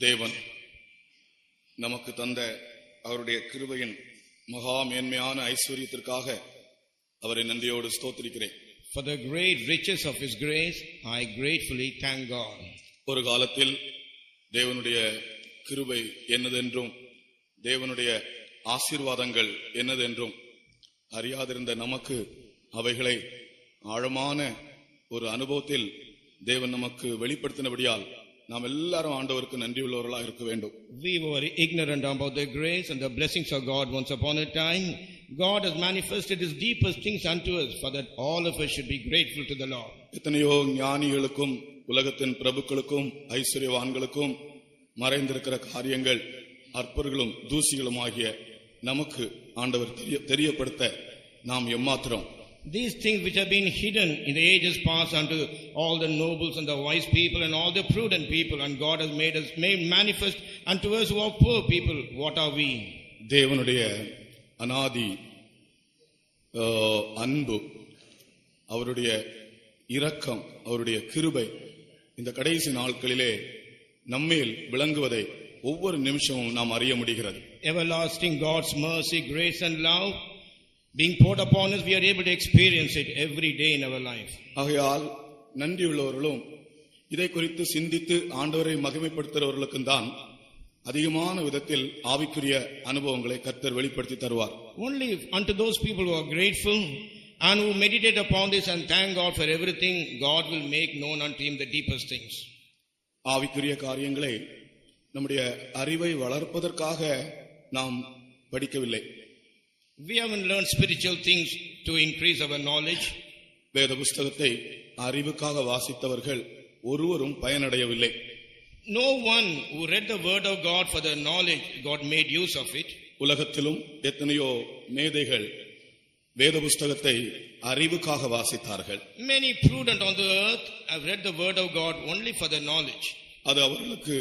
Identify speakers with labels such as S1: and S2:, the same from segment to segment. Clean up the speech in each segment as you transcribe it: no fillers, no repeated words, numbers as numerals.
S1: தேவன் நமக்கு தந்த அவருடைய கிருபையின் மகா மேன்மையான ஐஸ்வரியத்திற்காக அவரை நன்றியோடு ஸ்தோத்திரிக்கிறேன்.
S2: For the great riches of his grace, I gratefully thank God.
S1: ஒரு காலத்தில் தேவனுடைய கிருபை என்னதென்றும் தேவனுடைய ஆசீர்வாதங்கள் என்னதென்றும் அறியாதிருந்த நமக்கு அவைகளை ஆழமான ஒரு அனுபவத்தில் தேவன் நமக்கு வெளிப்படுத்தினபடியால் நாம் எல்லாரும் ஆண்டவருக்கு நன்றியுள்ளவர்களாக இருக்க வேண்டும்.
S2: We were ignorant about the grace and the blessings of God once upon a time. God has manifested his deepest things unto us, for that all of us should be grateful to the Lord.
S1: எத்தனையோ ஞானிகளுக்கும் உலகத்தின் பிரபுக்களுக்கும் ஐஸ்வர்யவான்களுக்கும் மறைந்திருக்கிற காரியங்கள் அற்பர்களும் தூசிகளும் ஆகிய நமக்கு ஆண்டவர் தெரியப்படுத்த நாம் எம்மாத்திரம்.
S2: These things which have been hidden in the ages past unto all the nobles and the wise people and all the prudent people, and God has made manifest unto us who are poor people. What are we?
S1: தேவனுடைய அநாதி அன்பு, அவருடைய இரக்கம், அவருடைய கிருபை இந்த கடைசி நாட்களிலே நம்மேல் விளங்குவதை ஒவ்வொரு நிமிஷமும் நாம் அறிய முடிகிறது.
S2: Everlasting God's mercy, grace and love being poured upon us, we are able to experience it every day in our life.
S1: ஆகையால் நன்றியுள்ளவர்களும் இதை குறித்து சிந்தித்து ஆண்டவரை மகிமைப்படுத்துகிறவர்களுக்கும் தான் அதிகமான விதத்தில் ஆவிக்குரிய அனுபவங்களை கர்த்தர் வெளிப்படுத்தி தருவார்.
S2: Only unto those people who are grateful and who meditate upon this and thank God for everything, God will make known unto him the deepest things.
S1: ஆவிக்குரிய காரியங்களை நம்முடைய அறிவை வளர்ப்பதற்காக நாம் படிக்கவில்லை.
S2: We haven't learned spiritual things to increase our knowledge.
S1: வேத புஸ்தகத்தை அறிவுக்காக வாசித்தவர்கள் ஒருவரும் பயனடையவில்லை.
S2: No one who read the word of God for the knowledge, God made use of it.
S1: உலகத்திலும் எத்தனையோ மேதைகள் வேத புஸ்தகத்தை அறிவுக்காக வாசித்தார்கள்.
S2: Many prudent on the earth have read the word of God only for the knowledge.
S1: அது அவர்களுக்கு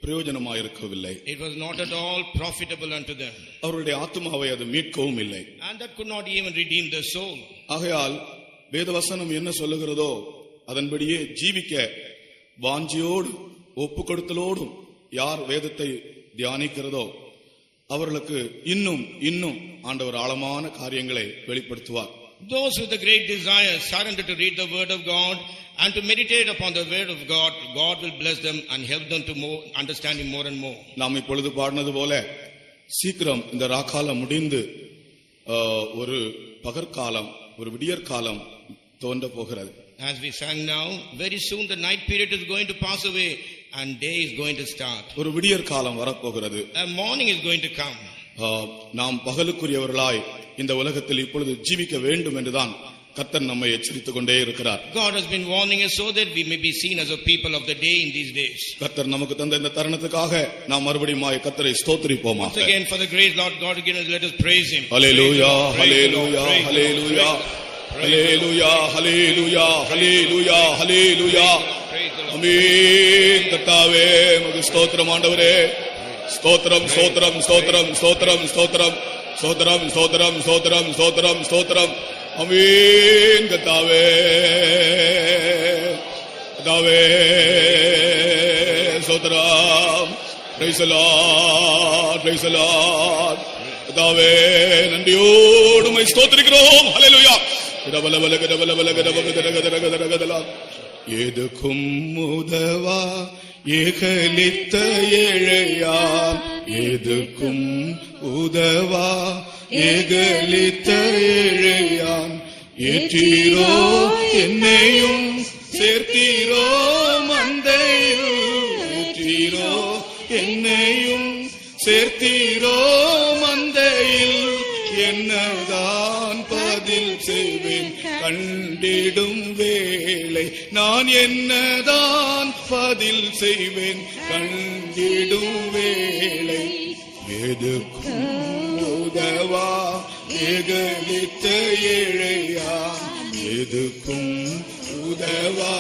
S1: பிரயோஜனமாயிருக்கவில்லை.
S2: It was not at all profitable unto them.
S1: அவருடைய ஆத்துமாவை அது மீட்கவும் இல்லை.
S2: And that could not even redeem the soul.
S1: ஆகையால் வேதவசனம் என்ன சொல்லுகிறதோ அதன்படியே ஜீவிக்க வாஞ்சியோடு ஒப்பு கொடுத்தலோடும் யார் வேதத்தை தியானிக்கிறதோ அவர்களுக்கு இன்னும் இன்னும் ஆண்டவர் ஆழமான காரியங்களை வெளிப்படுத்துவார்.
S2: Those with the great desire surrender to read the word of God and to meditate upon the word of God, God will bless them and help them to understand him more and more.
S1: நாம் இப்பொழுது பாடினது போல சீக்கிரம் இந்த ராக்காலம் முடிந்து ஒரு பகற்காலம், ஒரு விடியற்காலம் தோன்ற போகிறது.
S2: As we sang now, very soon the night period is going to pass away and day is going to start.
S1: ஒரு விடியற்காலம் வரப்போகிறது.
S2: A morning is going to come.
S1: நாம் பகலுக்குரியவர்களாய் இந்த உலகத்தில் இப்பொழுது ஜீவிக்க வேண்டும் என்றுதான் கர்த்தர் நம்மை எச்சரித்துக் கொண்டே இருக்கிறார்.
S2: God has been warning us so that we may be seen as a people of the day in these days.
S1: கர்த்தர் நமக்கு தந்த இந்த தருணத்துக்காக நாம் மறுபடியும் கர்த்தரை ஸ்தோத்திரிப்போமா.
S2: Once again for the great Lord God again, let us praise him.
S1: Hallelujah, hallelujah, hallelujah, hallelujah, hallelujah, hallelujah, hallelujah. ஆமென். கர்த்தாவே உமக்கு ஸ்தோத்திரம் ஆண்டவரே. ஸ்தோத்திரம் ஸ்தோத்திரம் ஸ்தோத்திரம் ஸ்தோத்திரம் ஸ்தோத்திரம் ஸ்தோத்திரம் ஸ்தோத்திரம் ஸ்தோத்திரம் ஸ்தோத்திரம் ஸ்தோத்திரம். ஆமென். கர்த்தாவே கர்த்தாவே ஸ்தோத்திரம். Praise the Lord, praise the Lord. கர்த்தாவே நன்றியோடு உம்மை ஸ்தோத்திரிக்கிறோம். ஹல்லேலூயா. கடபலபல கடபலபல கடபகதரகதரகதரகதல எதுக்கும் உதவா ஏகலித்த ஏழையாம், எதுக்கும் உதவா ஏகலித்த ஏழையாம், ஏற்றீரோ என்னையும் சேர்த்தீரோ மந்தையில், ஏற்றீரோ என்னையும் சேர்த்தீரோ மந்தையில், என்னதான் பதில் செய்வேன் கண்டிடும் வேளை, நான் என்னதான் பதில் செய்வேன் கண்டிடும் வேளை, எதுக்கும் உதவா ஏகலித்த ஏழையா, எதுக்கும் உதவா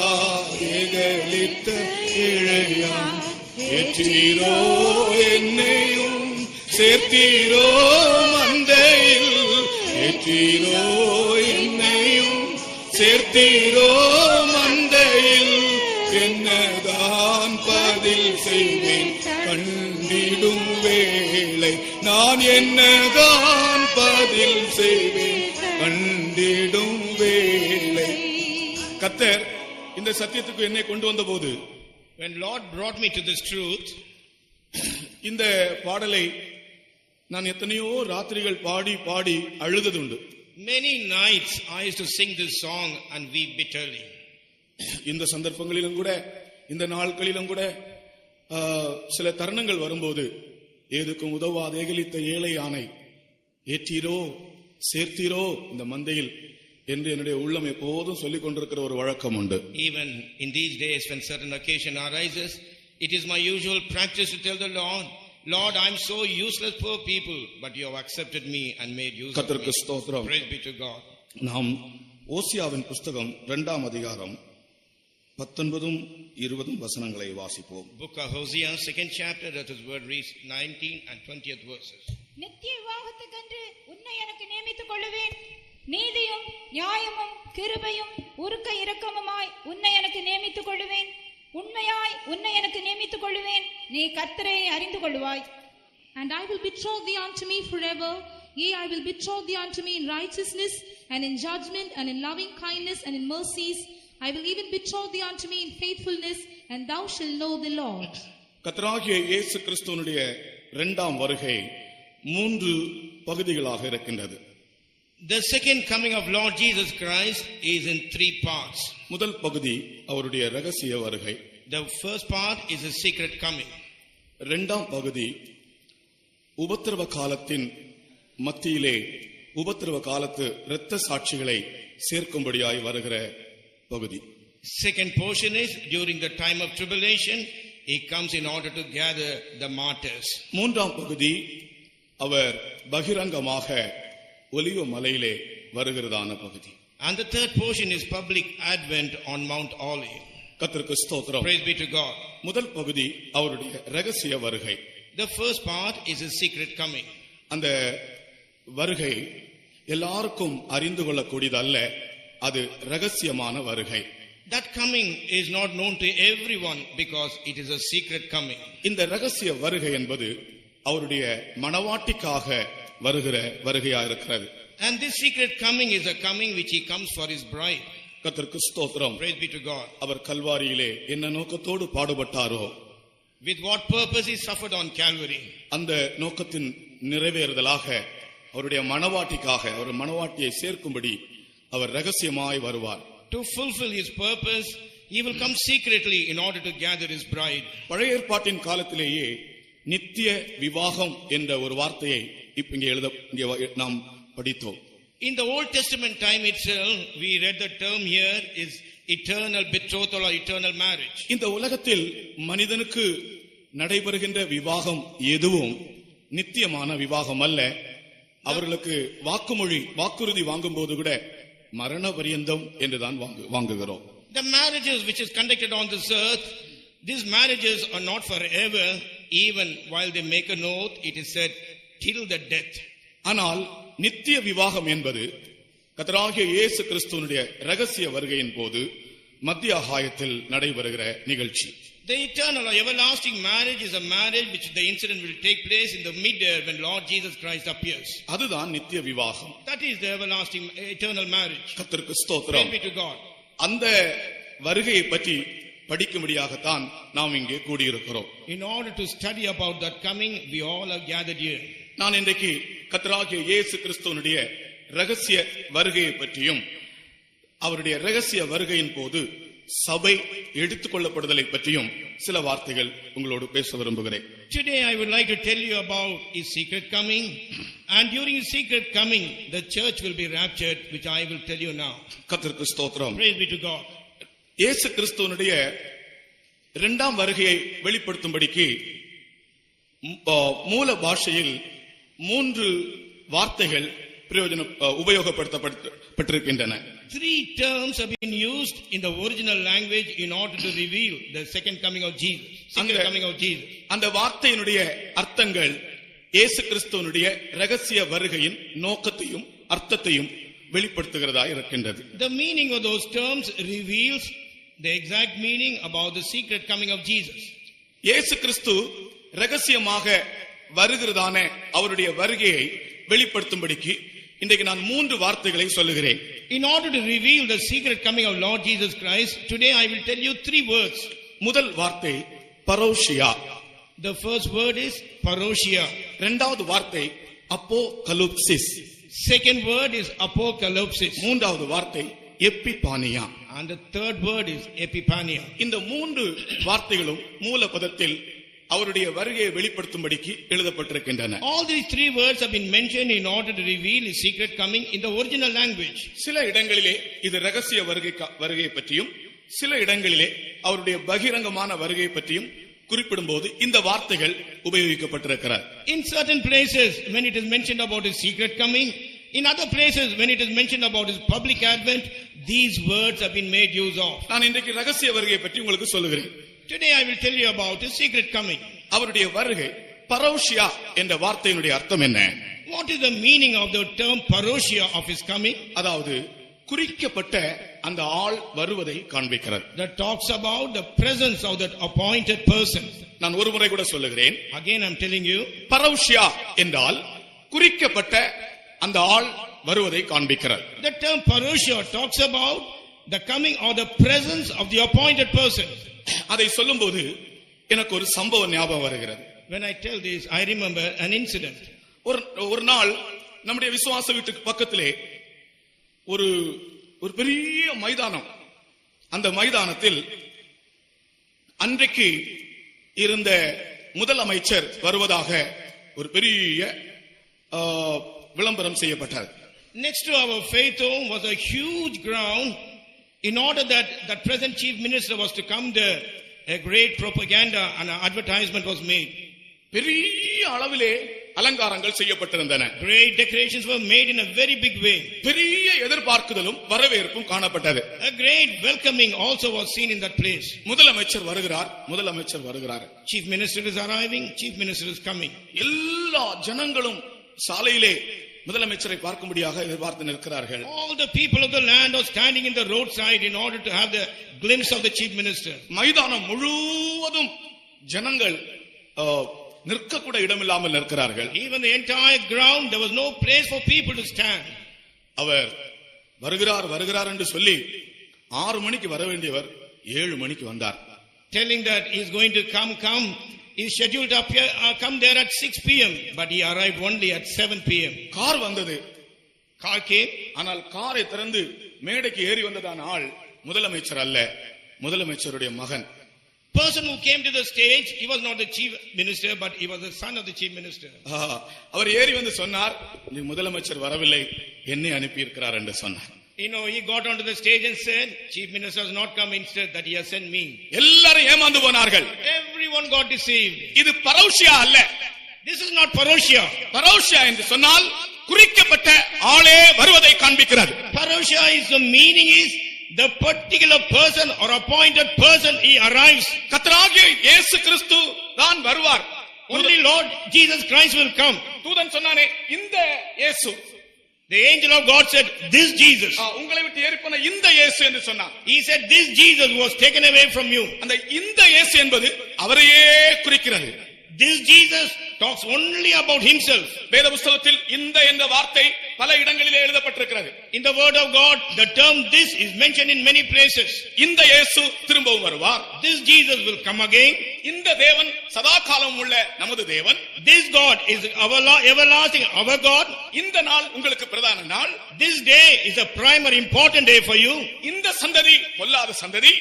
S1: ஏகலித்த ஏழையா, ஏற்றீரோ என்னையும் சேர்த்தீரோ மந்தையில், ஏற்றீரோ என்னையும் சேர்த்தீரோ மந்தையில், என்னதான் பதில் செய்வேன் கண்டிடும் வேளை, நான் என்னதான் பதில் செய்வேன் கண்டிடும் வேளை. கர்த்தர் இந்த சத்தியத்துக்கு என்னை கொண்டு வந்த போது,
S2: when Lord brought me to this truth,
S1: இந்த பாடலை நான் எத்தனையோ ராத்திரிகள் பாடி பாடி அழுததுண்டு.
S2: many nights I used to sing this song and weep bitterly.
S1: இந்த சந்தர்ப்பங்களிலும் கூட, இந்த நாட்களிலும் கூட சில தருணங்கள் வரும்போது, ஏதுக்கும் உதவாத ஏகலித்த ஏழை ஆணை ஏற்றீரோ சேர்த்தீரோ இந்த மந்தையில் என்று என்னுடைய உள்ளம் எப்போதும் சொல்லிக் கொண்டிருக்கிற ஒரு வழக்கம் உண்டு.
S2: Even in these days when certain occasion arises, it is my usual practice to tell the Lord, Lord, I am so useless poor people, but you have accepted me and made use of
S1: கர்த்தருக்கு
S2: me.
S1: ஸ்தோத்திரம்.
S2: Praise be to God.
S1: நாம் ஓசியாவின் புஸ்தகம் 2ஆம் அதிகாரம் 19-20 வசனங்களை வாசிப்போம்.
S2: Book of Hosea, 2nd chapter, that is word reads 19 and 20th verses.
S3: நித்திய விவாகத்துக்கென்று உன்னை எனக்கு நியமித்துக் கொள்ளுவேன், நீதியும் நியாயமும் கிருபையும் உருக்க இரக்கமுமாய் உன்னை எனக்கு நியமித்துக் கொள்ளுவேன், உண்மையாய் உன்னை எனக்கு நியமித்துக் கொள்ளுவேன், நீ கர்த்தரை அறிந்து கொள்ளுவாய்.
S4: And I will betroth thee unto me forever, yea, I will betroth thee unto me in righteousness and in judgment and in loving kindness and in mercies. I will even betroth thee unto me in faithfulness, and thou shalt know the Lord.
S1: கர்த்தராகிய இயேசு கிறிஸ்துவினுடைய 2ஆம் வருகை 3 பகுதிகளாக இருக்கின்றது.
S2: The second coming of Lord Jesus Christ is in 3 parts.
S1: முதல் பகுதி அவருடைய ரகசிய வருகை.
S2: The first part is a secret coming.
S1: 2ஆம் பகுதி உபத்திரவ காலத்தின் மத்தியிலே உபத்திரவ காலத்து இரத்த சாட்சிகளை சேர்க்கும்படியாய் வருகிற பகுதி.
S2: Second portion is during the time of tribulation, he comes in order to gather the martyrs.
S1: 3ஆம் பகுதி அவர் பகிரங்கமாக ஒலிவ மலையிலே வருகிறதான பகுதி.
S2: And the third portion is public advent on Mount Olive.
S1: கர்த்தருக்கு ஸ்தோத்திரம்.
S2: Praise be to God.
S1: முதல் பகுதி அவருடைய ரகசிய வருகை.
S2: The first part is a secret coming.
S1: அந்த வருகை எல்லாருக்கும் அறிந்து கொள்ளக்கூடியது அல்ல, அது ரகசியமான வருகை.
S2: That coming is not known to everyone because it is a secret coming.
S1: இந்த ரகசிய வருகை என்பது அவருடைய மணவாட்டிக்காக வருகிற வருகையா இருக்கிறது.
S2: And this secret coming is a coming which he comes for his bride.
S1: கர்த்தருக்கு ஸ்தோத்திரம்.
S2: Praise be to God.
S1: அவர் கல்வாரியிலே என்ன நோக்கத்தோடு பாடுபட்டாரோ,
S2: With what purpose he suffered on Calvary.
S1: அந்த நோக்கத்தின் நிறைவேறுதலாக அவருடைய மணவாட்டிக்காக, அவர் மணவாட்டியை சேர்க்கும்படி அவர் ரகசியமாய் வருவார்.
S2: To fulfill his purpose, he will come secretly in order to gather his bride.
S1: பழைய ஏற்பாட்டின் காலத்திலேயே நித்திய விவாகம் என்ற ஒரு வார்த்தையை இங்கே நாம் படித்தோம்.
S2: In the Old Testament time itself, we read the term here is eternal betrothal or eternal marriage.
S1: இந்த உலகத்தில் மனிதனுக்கு நடைபெறுகின்ற விவாகம் எதுவும் நித்தியமான விவாகம் அல்ல. அவர்களுக்கு வாக்குறுதி வாங்கும் போது கூட மரண பரியந்தம் என்றுதான் வாங்குகிறோம்.
S2: The marriages which is conducted on this earth, these marriages are not forever. Even while they make an oath, it is said till the death.
S1: ஆனால் நித்திய விவாகம் என்பது கர்த்தராகிய இயேசு கிறிஸ்துவினுடைய ரகசிய வருகையின் போது மத்திய ஆகாயத்தில் நடைபெறுகிற நிகழ்ச்சி.
S2: The eternal or everlasting marriage is a marriage which the incident will take place in the mid-air when Lord Jesus Christ appears.
S1: அதுதான் நித்திய விவாகம்.
S2: That is the everlasting eternal marriage.
S1: கர்த்தருக்கு ஸ்தோத்திரம்.
S2: Praise be to God.
S1: அந்த வருகையை பற்றி படிக்கும்படியாகத்தான் நாம் இங்கே கூடியிருக்கிறோம்.
S2: In order to study about that coming, we all are gathered here.
S1: நான் இன்றைக்கு கர்த்தராகிய இயேசு கிறிஸ்துவினுடைய ரகசிய வருகையை பற்றியும் அவருடைய ரகசிய வருகையின் போது சபை எடுத்துக்கொள்ளப்படுதலை பற்றியும் சில வார்த்தைகள் உங்களோடு பேச விரும்புகிறேன்.
S2: Today I would like to tell you about his secret coming, and during his secret coming the church will be raptured, which I will tell you now.
S1: கர்த்தருக்கு ஸ்தோத்திரம்.
S2: Praise be to God.
S1: இயேசு கிறிஸ்துவினுடைய 2ஆம் வருகையை வெளிப்படுத்தும்படிக்கு மூல பாஷையில் 3 வார்த்தைகள் உபயோகப்படுத்தப்பட்டிருக்கின்றன.
S2: 3 terms have been used in the original language in order to reveal the second coming of Jesus. Second coming of Jesus.
S1: அந்த வார்த்தையினுடைய அர்த்தங்கள் இயேசு கிறிஸ்துவினுடைய ரகசிய வருகையின் நோக்கத்தையும் அர்த்தத்தையும் வெளிப்படுத்துகிறதா இருக்கின்றது.
S2: The meaning of those terms reveals the exact meaning about the secret coming of Jesus.
S1: இயேசு கிறிஸ்து ரகசியமாக வருகிறதான அவருடைய வருகையை வெளிப்படுத்தும்படிக்கு இன்றைக்கு நான் 3 வார்த்தைகளை சொல்லுகிறேன்.
S2: In order to reveal the secret coming of Lord Jesus Christ, today I will tell you 3 words.
S1: முதல் வார்த்தை பரோஷியா.
S2: The first word is parousia.
S1: இரண்டாவது வார்த்தை அப்போகலிப்சிஸ்.
S2: Second word is apocalypsis.
S1: மூன்றாவது வார்த்தை எப்பிபானியா.
S2: And the third word is epipania.
S1: இந்த 3 வார்த்தைகளும் மூல பதத்தில் அவருடைய வருகையை வெளிப்படுத்தும்படிக்கு எழுதப்பட்டிருக்கின்றன.
S2: All these 3 words have been mentioned in order to reveal his secret coming in the original language.
S1: சில இடங்களிலே இது ரகசிய வருகையை பற்றியும் சில இடங்களிலே அவருடைய பகிரங்கமான வருகையை பற்றியும் குறிப்பிடும்போது இந்த வார்த்தைகள் உபயோகிக்கப்பட்டிருக்கிறார்.
S2: In certain places when it is mentioned about his secret coming, in other places when it is mentioned about his public advent, these words have been made use of.
S1: நான் இன்றைக்கு ரகசிய வருகையை பற்றி உங்களுக்கு சொல்லுகிறேன்.
S2: Today I will tell you about his secret coming.
S1: அவருடைய வருகை பரோஷியா என்ற வார்த்தையினுடைய அர்த்தம் என்ன?
S2: What is the meaning of the term parousia of his coming?
S1: அதாவது குறிக்கப்பட்ட அந்த ஆள் வருவதை காண்பிக்கிறது.
S2: That talks about the presence of that appointed person.
S1: நான் ஒரு முறை கூட சொல்லுகிறேன்.
S2: Again I am telling you,
S1: பரோஷியா என்றால் குறிக்கப்பட்ட அந்த ஆள் வருவதை காண்பிக்கிறது.
S2: the term parousia talks about the coming or the presence of the appointed person.
S1: அதை சொல்லும்போது எனக்கு ஒரு சம்பவம் ஞாபகம் வருகிறது.
S2: When I tell this, I remember an incident.
S1: ஒரு நாள் நம்முடைய விசுவாச வீட்டுக்கு பக்கத்திலே ஒரு பெரிய மைதானம். அந்த மைதானத்தில் அன்றைக்கு இருந்த முதலமைச்சர் வருவதாக ஒரு பெரிய விளம்பரம் செய்யப்பட்டது.
S2: Next to our faith home was a huge ground. In order that the present chief minister was to come there, a great propaganda and an advertisement was made.
S1: பெரிய அளவிலே அலங்காரங்கள் செய்யப்பட்டிருந்தன.
S2: Great decorations were made in a very big way.
S1: பெரிய எதிர்பார்க்குதலும் வரவேற்பும் காணப்பட்டது.
S2: A great welcoming also was seen in that place.
S1: முதலமைச்சர் வருகிறார்.
S2: Chief minister is arriving, chief minister is coming.
S1: எல்லா ஜனங்களும் சாலையிலே முதலமைச்சரை பார்க்கும்படியாக எதிர்பார்த்து நிற்கிறார்கள்.
S2: All the people of the land are standing in the roadside in order to have the glimpse of the chief minister.
S1: மைதானம் முழுவதும் ஜனங்கள் நிற்க கூட இடமில்லாமல் நிற்கிறார்கள்.
S2: Even the entire ground, there was no place for people to stand.
S1: அவர் வருகிறார் என்று சொல்லி 6 மணிக்கு வர வேண்டியவர் 7 மணிக்கு வந்தார்.
S2: Telling that he is going to come, he is scheduled to appear, come there at 6 p.m. but he arrived only at 7 p.m.
S1: Car வந்தது.
S2: Car came.
S1: ஆனால் காரை திறந்து மேடைக்கு ஏறி வந்ததான ஆள் முதலமைச்சர் அல்ல, முதலமைச்சருடைய மகன்.
S2: Person who came to the stage, he was not the chief minister, but he was the son of the chief minister.
S1: அவர் ஏறி வந்து சொன்னார், நீ முதலமைச்சர் வரவில்லை, என்னை அனுப்பி இருக்கிறார் என்று சொன்னார்.
S2: He got onto the stage and said, chief minister has not come, instead that he has sent me.
S1: எல்லாரும் ஏமாந்து போனார்கள்.
S2: Everyone got deceived.
S1: இது பரோஷியா அல்ல.
S2: This is not parousia.
S1: பரோஷியா என்று சொன்னால் குறிக்கப்பட்ட ஆளே வருவதை காண்பிக்கிறது.
S2: Parousia is the meaning is the particular person or appointed person, he arrives.
S1: கர்த்தராகிய இயேசு கிறிஸ்து தான் வருவார்.
S2: Only Lord Jesus Christ will come.
S1: தூதன் சொன்னானே, இந்த இயேசு.
S2: The angel of God said, this Jesus.
S1: உங்களை விட்டு ஏறிப்போன இந்த இயேசு என்று சொன்னார்.
S2: He said, this Jesus was taken away from you.
S1: அந்த இந்த இயேசு என்பது அவரையே குறிக்கிறது.
S2: This Jesus talks only about himself.
S1: வேத புத்தகத்தில் இந்த என்ற வார்த்தை பல இடங்களிலே எழுதப்பட்டிருக்கிறது.
S2: In the word of God, the term this is mentioned in many places.
S1: இந்த இயேசு திரும்பவும் வருவார்.
S2: This Jesus will come again.
S1: இந்த தேவன் சதா காலம் உள்ள நமது தேவன்.
S2: This God is everlasting, our God.
S1: இந்த நாள் உங்களுக்கு பிரதான நாள்.
S2: This day is a primary important day for you.
S1: இந்த சந்ததி பொல்லாத சந்ததி.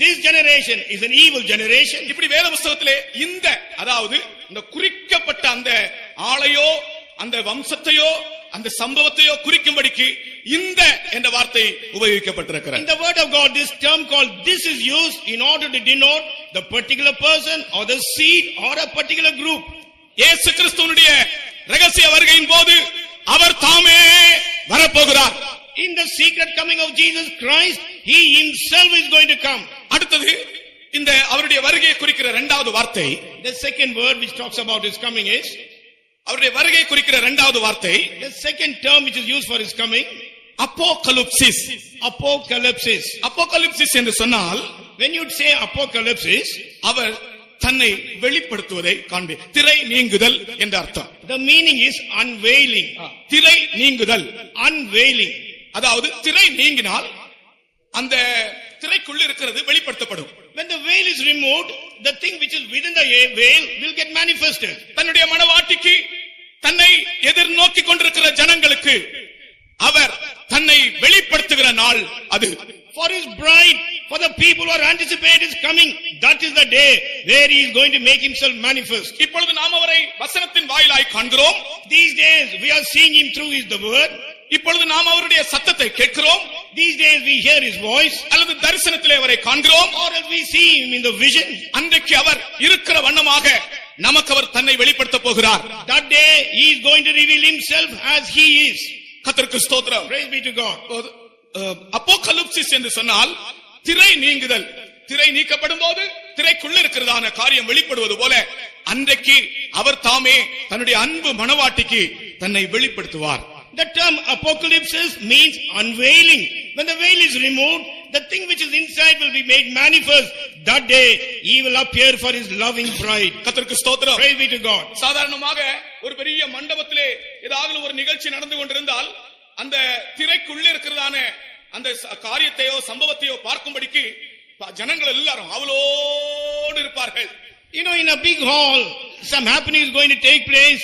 S2: This generation is an evil generation.
S1: இப்படி வேத புத்தகத்திலே இந்த அதாவது இந்த குறிக்கப்பட்ட அந்த ஆளையோ அந்த வம்சத்தையோ அந்த சம்பவத்தையோ குறிக்கும்படிக்கு இந்த என்ற வார்த்தை உபயோகிக்கப்பட்டிருக்கிறது.
S2: In the word of God, this term called this is used in order to denote the particular person or the seed or a particular group.
S1: இயேசு கிறிஸ்துவினுடைய ரகசிய வருகையின் போது அவர் தாமே வரப்போகிறார்.
S2: In the secret coming of Jesus Christ, he himself is going to come.
S1: அடுத்தது இந்த அவருடைய வருகையை குறிக்கிற இரண்டாவது வார்த்தை,
S2: the second word which talks about his coming is,
S1: அவருடைய வருகையை குறிக்கிற இரண்டாவது வார்த்தை,
S2: the second term which is used for his coming,
S1: அப்போகலிப்சிஸ்.
S2: apocalypsis.
S1: அப்போகலிப்சிஸ் என்று சொன்னால்
S2: When you say apocalypse,
S1: அவர் தன்னை வெளிப்படுத்துவதை காண்பே. திரை நீங்குதல் என்ற அர்த்தம்.
S2: the meaning is unveiling.
S1: திரை நீங்குதல்,
S2: Unveiling.
S1: அதாவது திரை நீங்கினால் அந்த திரைக்குள்ள இருக்கிறது வெளிப்படுத்தப்படும்.
S2: When the veil is removed, the thing which is within the veil will get manifested.
S1: தன்னுடைய மணவாட்டிக்கு தன்னை எதிர்நோக்கி கொண்டிருக்கிற ஜனங்களுக்கு அவர் தன்னை வெளிப்படுத்துகிற நாள் அது.
S2: For his bride, for the people who are anticipating his coming, that is the day where he is going to make himself manifest.
S1: இப்பொழுது நாம் அவரை வசனத்தின் வாயிலாய் காண்கிறோம்.
S2: These days we are seeing him through his the word.
S1: இப்பொழுது நாம் அவருடைய சத்தத்தை கேட்கிறோம்.
S2: These days we hear his voice,
S1: அல்லது தரிசனத்திலே அவரை காண்கிறோம்.
S2: or else we see him in the vision.
S1: அன்றைக்கு அவர் இருக்கிற வண்ணமாக நமக்கு அவர் தன்னை வெளிப்படுத்த போகிறார்.
S2: That day he is going to reveal himself as he is.
S1: கர்த்தருக்கு ஸ்தோத்திரம்.
S2: Praise be to God.
S1: அப்போகலிப்சிஸ் என்று சொன்னால் திரை நீங்குதல். திரை நீக்கப்படும் போது திரைக்குள்ள இருக்கிறதான காரியம் வெளிப்படுவது போல அன்றைக்கு அவர் தாமே தன்னுடைய அன்பு மணவாட்டிக்கு தன்னை வெளிப்படுத்துவார்.
S2: The term apocalypse means unveiling. When the veil is removed, the thing which is inside will be made manifest. That day he will appear for his loving bride.
S1: கர்த்தருக்கு ஸ்தோத்திரம்.
S2: Praise be to God.
S1: சாதாரணமாக ஒரு பெரிய மண்டபத்திலே ஏதாவது ஒரு நிகழ்ச்சி நடந்து கொண்டிருந்தால் அந்த திரைக்குள்ள இருக்கிறதான அந்த காரியத்தையோ சம்பவத்தையோ பார்க்கும்படிக்கு ஜனங்கள் எல்லாரும் அவளோடு இருப்பார்கள்.
S2: You know, in a big hall, some happening is going to take place,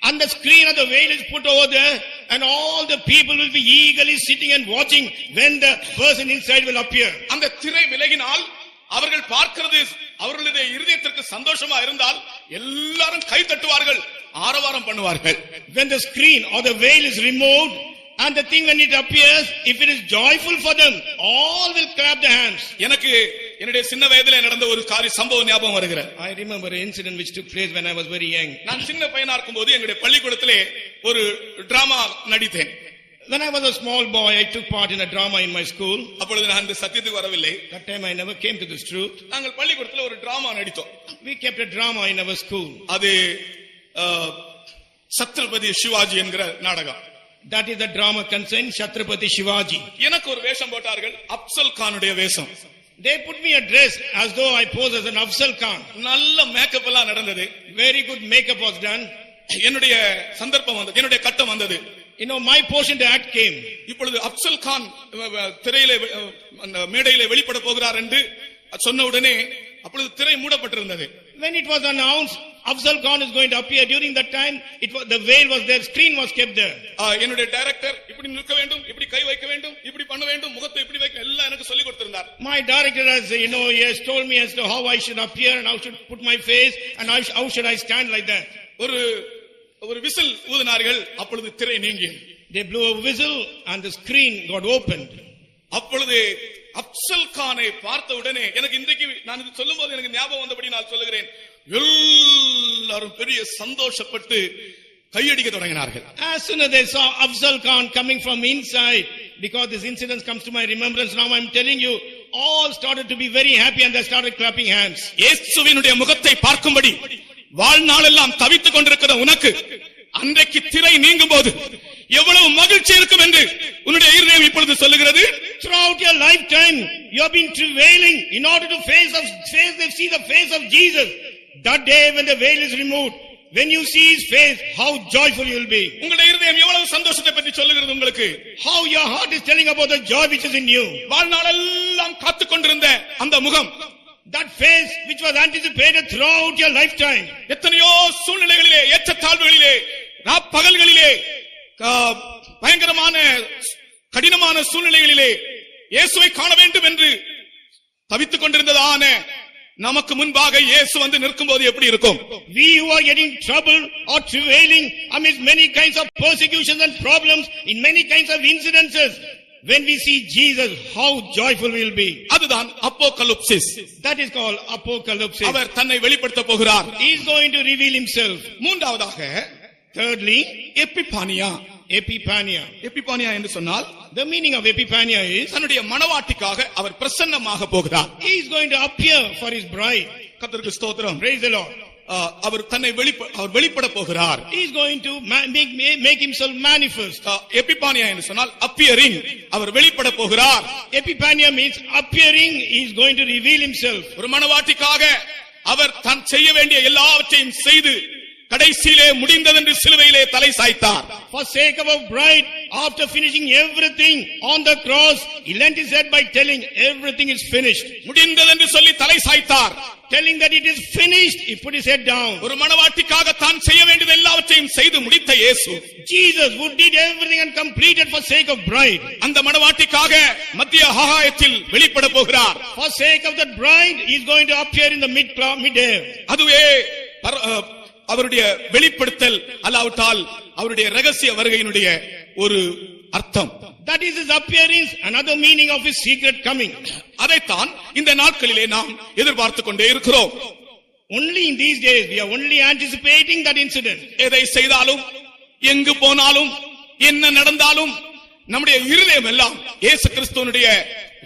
S2: and the screen of the veil is put over there, and all the people will be eagerly sitting and watching when the person inside will appear.
S1: அந்த திரை விலகினால் அவர்கள் பார்க்கிறது அவர்களுடைய இருதயத்திற்கு சந்தோஷமா இருந்தால் எல்லாரும் கை தட்டுவார்கள், ஆரவாரம் பண்ணுவார்கள்.
S2: When the screen or the veil is removed, and the thing when it appears, if it is joyful for them, all will clap their hands.
S1: எனக்கு என்னுடைய சின்ன வயதிலே நடந்த ஒரு சம்பவம் ஞாபகம் வருகிறது.
S2: I remember an incident which took place when I was very young.
S1: நான் சின்ன பையனா இருக்கும்போது எங்களுடைய பள்ளிக்கூடத்திலே ஒரு drama நடித்தேன்.
S2: When I was a small boy, I took part in a drama in my school.
S1: அப்பொழுது நான் இந்த சத்தியத்துக்கு வரவில்லை.
S2: That time I never came to this truth.
S1: நாங்கள் பள்ளிக்கூடத்திலே ஒரு drama நடித்தோம்.
S2: We kept a drama in our school.
S1: அது சத்ரபதி சிவாஜி என்கிற நாடகம்.
S2: That is the drama concerned Chhatrapati Shivaji.
S1: எனக்கு ஒரு வேஷம் போட்டார்கள், அப்சல் கானுடைய வேஷம்.
S2: They put me a dress as though I pose as an Afzal Khan.
S1: நல்ல மேக்கப் எல்லாம் நடந்தது.
S2: Very good makeup was done.
S1: என்னுடைய சந்தர்ப்பம் வந்தது, என்னுடைய கட்டம் வந்தது.
S2: You know, my portion to act came.
S1: இப்பொழுது அப்சல் கான் திரையிலே மேடையிலே வெளிப்பட போகிறார் என்று சொன்ன உடனே அப்பொழுது திரை மூடப்பட்டிருந்தது.
S2: When it was announced Afzal Khan is going to appear, during that time the veil was there, screen was kept there.
S1: என்னுடைய டைரக்டர் இப்படி நிற்க வேண்டும், இப்படி கை வைக்க வேண்டும், இப்படி பண்ண வேண்டும், முகத்தை இப்படி வைக்க எல்லாம் எனக்கு சொல்லி கொடுத்திருந்தார்.
S2: My director has, you know, he has told me as to how I should appear and how should put my face and how should I stand like that.
S1: ஒரு விசில் ஊதினார்கள், அப்பொழுது திரை நீங்கியது.
S2: They blew a whistle and the screen got opened.
S1: அப்பொழுது அப்சல் கானை பார்த்த உடனே எனக்கு இன்றைக்கு நான் இது சொல்லும்போது எனக்கு ஞாபகம் வந்தபடி நான் சொல்லுகிறேன், எல்லாரும் பெரிய சந்தோஷப்பட்டு கையடிக்க தொடங்கினார்கள்.
S2: As soon as they saw Afzal Khan coming from inside, because this incident comes to my remembrance now, I'm telling you, all started to be very happy and they started clapping hands.
S1: இயேசுவினுடைய முகத்தை பார்க்கும்படி வாழ்நாளெல்லாம் தவித்துக் கொண்டிருக்கிற உனக்கு அன்றைக்கு திரை நீங்கும் போது எவ்வளவு மகிழ்ச்சி இருக்கும் என்று உன்னுடைய இருதயம் இப்பொழுது சொல்லுகிறது.
S2: Throughout your lifetime you have been travailing in order to see the face of Jesus. That day when the veil is removed, when you see his face, how joyful you will be.
S1: உங்களுடைய இருதயம் எவ்வளவு சந்தோஷத்தை பற்றி சொல்லுகிறது உங்களுக்கு.
S2: How your heart is telling about the joy which is in you.
S1: வாழ்நாளெல்லாம் காத்துக் கொண்டிருந்த அந்த முகம்,
S2: that face which was anticipated throughout your lifetime.
S1: எத்தனையோ சூழ்நிலைகளிலே, ஏற்றத்தாழ்வுகளிலே, பகல்களிலே, பயங்கரமான கடினமான சூழ்நிலைகளிலே இயேசுவை காண வேண்டும் என்று தவித்துக் கொண்டிருந்ததான நமக்கு முன்பாக இயேசு வந்து நிற்கும் போது எப்படி இருக்கும்?
S2: We who are getting trouble or travailing amidst many kinds of persecutions and problems in many kinds of incidences, when we see Jesus, how joyful we will be.
S1: அதுதான் அப்போகலிப்சிஸ்.
S2: That is called apocalypse.
S1: அவர் தன்னை வெளிப்படுத்த போகிறார்.
S2: He is going to reveal himself.
S1: மூன்றாவதாக,
S2: thirdly,
S1: எபிபானியா.
S2: Epipania.
S1: எபிபானியா என்று சொன்னால்,
S2: the meaning of Epipania is
S1: தன்னுடைய மணவாட்டிக்காக அவர் பிரசன்னமாக போகிறார்.
S2: he is going to appear for his bride.
S1: கர்த்தருக்கு ஸ்தோத்திரம்.
S2: Praise the Lord.
S1: அவர் தன்னை அவர் வெளிப்பட போகிறார்.
S2: He is going to make himself manifest.
S1: எபிபானியா என்று சொன்னால் appearing, அவர் வெளிப்பட போகிறார்.
S2: Epipania means appearing. He is going to reveal himself.
S1: ஒரு மணவாட்டிக்காக அவர் தான் செய்ய வேண்டிய எல்லாவற்றையும் செய்து கடைசியிலே முடிந்ததென்று சிலுவையிலே தலை சாய்த்தார்.
S2: For sake of a bride, after finishing everything on the cross, he leant his head by telling everything is finished.
S1: முடிந்ததென்று சொல்லி தலை சாய்த்தார்.
S2: Telling that it is finished, he put his head down.
S1: ஒரு மணவாட்டிக்காக தான் செய்ய வேண்டியது எல்லாவற்றையும் செய்து முடித்த இயேசு,
S2: Jesus who did everything and completed for sake of bride,
S1: அந்த மணவாட்டிக்காக மத்திய ஆகாயத்தில் வெளிப்பட போகிறார்.
S2: for sake of that bride, he is going to appear in the mid-air.
S1: அதுவே அவருடைய வெளிப்படுத்தல், அல்லாவிட்டால் அவருடைய ரகசிய வருகையினுடைய ஒரு அர்த்தம்.
S2: That is his appearance, another meaning of his secret coming.
S1: அதைத்தான் இந்த நாட்களிலே நாம் எதிர்பார்த்து கொண்டே இருக்கிறோம்.
S2: Only in these days we are only anticipating that incident.
S1: எதை செய்தாலும், எங்கு போனாலும், என்ன நடந்தாலும் நம்முடைய இருதயம் எல்லாம் இயேசு கிறிஸ்துவினுடைய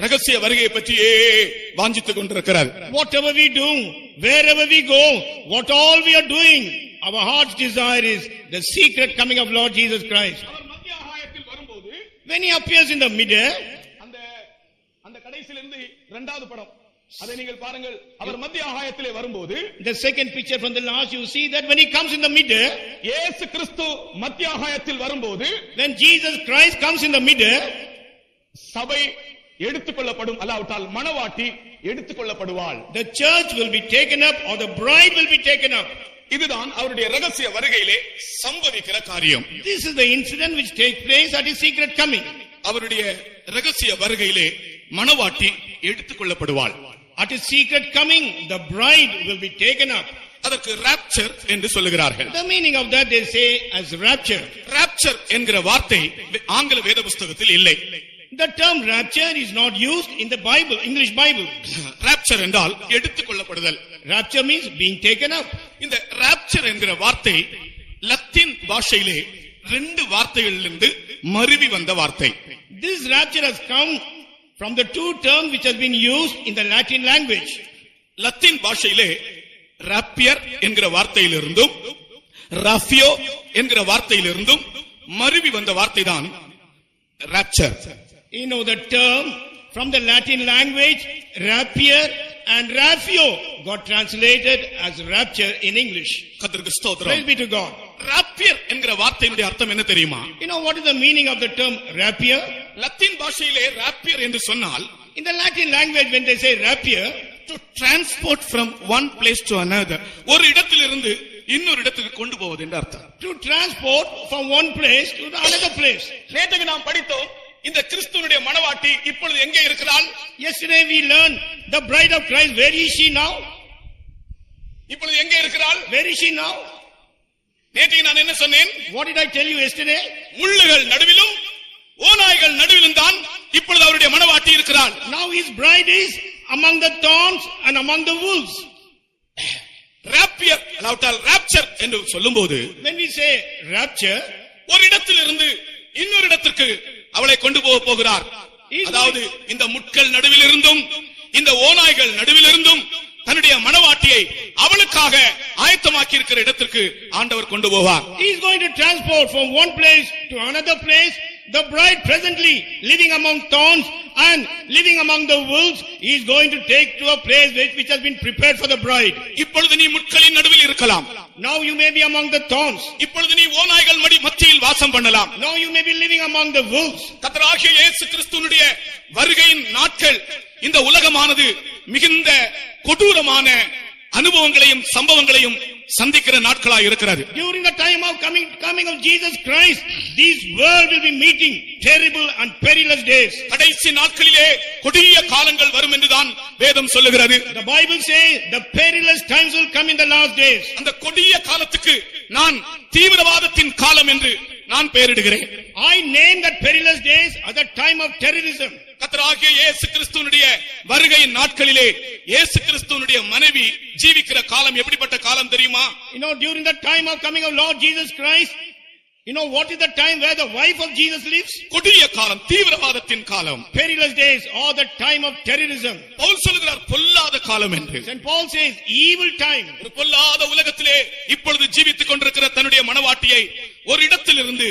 S1: ரகசிய வருகையை பற்றியே வாஞ்சித்துக் கொண்டிருக்கிறது.
S2: Whatever we do, wherever we go, what all we are doing, our heart's desire is the secret coming of Lord Jesus Christ. When he appears in the midair,
S1: அந்த கடைசியிலிருந்து இரண்டாவது படம் அதை நீங்கள் பாருங்கள். அவர் மத்திய ஆகாயத்திலே வரும்போது,
S2: the second picture from the last, you see that when he comes in the midair,
S1: இயேசு கிறிஸ்து மத்திய ஆகாயத்தில் வரும்போது,
S2: when Jesus Christ comes in the midair,
S1: சபை எடுத்துக்கொள்ளப்படும், அல்லாவிட்டால் மணவாட்டி எடுத்துக்கொள்ளப்படுவாள்.
S2: the church will be taken up or the bride will be taken up.
S1: இதுதான் அவருடைய ரகசிய வருகையிலே சம்பவிக்கிற காரியம்.
S2: This is the incident which takes place at his secret coming.
S1: அவருடைய ரகசிய வருகையிலே மணவாட்டி எடுத்துக்கொள்ளப்படுவாள்.
S2: At his secret coming, the bride will be taken up.
S1: அதற்கு rapture என்று சொல்லுகிறார்கள்.
S2: The meaning of that they say as rapture.
S1: rapture என்கிற வார்த்தை ஆங்கில வேத புத்தகத்தில் இல்லை.
S2: The term rapture is not used in the Bible, English Bible.
S1: rapture என்றால் எடுத்துக்கொள்ளப்படுதல்.
S2: Rapture means being taken up.
S1: இந்த rapture என்கிற வார்த்தை லத்தீன் பாஷையிலே ரெண்டு வார்த்தைகளிலிருந்து மருவி வந்த வார்த்தை.
S2: This rapture has come from the two terms which has been used in the Latin language.
S1: Latin பாஷையிலே rapier என்கிற வார்த்தையிலிருந்தும் rafio என்கிற வார்த்தையிலிருந்தும் மருவி வந்த வார்த்தை தான் rapture.
S2: You know the term from the Latin language, rapier and rafio got translated as rapture in English.
S1: கர்த்தருக்கு ஸ்தோத்திரம்.
S2: Praise be to God.
S1: rapier என்கிற வார்த்தையினுடைய அர்த்தம் என்ன தெரியுமா?
S2: You know what is the meaning of the term rapier?
S1: Latin பாஷையிலே rapier என்று சொன்னால்,
S2: in the Latin language when they say rapier,
S1: to transport from one place to another, ஒரு இடத்திலிருந்து இன்னொரு இடத்துக்கு கொண்டு போவது என்று அர்த்தம்.
S2: to transport from one place to another place.
S1: நேற்றுக்கு நாம் படித்தோம், இந்த கிறிஸ்துவினுடைய மணவாட்டி இப்பொழுது எங்கே இருக்கிறாள்?
S2: Yesterday we learned the bride of Christ. Where is she now?
S1: இப்பொழுது எங்கே இருக்கிறாள்?
S2: Where is she now?
S1: நேற்றுக்கு நான் என்ன சொன்னேன்?
S2: What did I tell you yesterday?
S1: முள்ளுகள் நடுவிலும் ஓநாய்கள் நடுவிலும் தான் இப்பொழுது அவருடைய மணவாட்டி இருக்கிறாள்.
S2: Now his bride is among the thorns and among the wolves.
S1: rapier அல்லாவிட்டால் rapture என்று சொல்லும்போது,
S2: when we say rapture,
S1: ஒரு இடத்திலிருந்து இன்னொரு இடத்திற்கு அவளை கொண்டு போகிறார். அதாவது இந்த முட்கள் நடுவிலிருந்தும் இந்த ஓநாய்கள் நடுவிலிருந்தும் தன்னுடைய மணவாட்டியை அவளுக்காக ஆயத்தமாக்கி இருக்கிற இடத்திற்கு ஆண்டவர் கொண்டு போவார்.
S2: he is going to transport from one place to another place. The bride presently living among thorns and living among the wolves, he is going to take to a place which has been prepared for the bride.
S1: இப்பொழுது நீ முட்களின் நடுவில் இருக்கலாம்.
S2: Now you may be among the thorns.
S1: இப்பொழுது நீ ஓநாய்கள் மத்தியில் வாசம் பண்ணலாம்.
S2: Now you may be living among the wolves.
S1: கர்த்தராகிய இயேசு கிறிஸ்துவினுடைய வருகையின் நாட்கள் இந்த உலகமானது மிகுந்த கொடூரமான அனுபவங்களையும் சம்பவங்களையும் சந்திக்கிற நாட்களாய் இருக்கிறது.
S2: During the time of coming of Jesus Christ, this world will be meeting terrible and perilous days.
S1: கடைசி நாட்களிலே கொடிய காலங்கள் வரும் என்றுதான் வேதம் சொல்லுகிறது.
S2: The Bible says the perilous times will come in the last days.
S1: அந்த கொடிய காலத்துக்கு நான் தீவிரவாதத்தின் காலம் என்று நான் பெயரிடுகிறேன்.
S2: I name that perilous days as the time of terrorism.
S1: கர்த்தராகிய இயேசு கிறிஸ்துவினுடைய வருகையின் நாட்களிலே இயேசு கிறிஸ்துவினுடைய மனைவி ஜீவிக்கிற காலம் எப்படிப்பட்ட காலம் தெரியுமா?
S2: You know, during the time of coming of Lord Jesus Christ, You know what is the time where the wife of Jesus lives?
S1: கொடிய காலம், தீவிரவாதத்தின் காலம்.
S2: Perilous days or the time of terrorism.
S1: Pavul சொல்கிறார் பொல்லாத காலம் என்று.
S2: St. Paul says evil time.
S1: ஒரு பொல்லாத உலகத்திலே இப்பொழுது ஜீவித்துக் கொண்டிருக்கிற தன்னுடைய மனவாட்டியை ஒரு இடத்திலிருந்து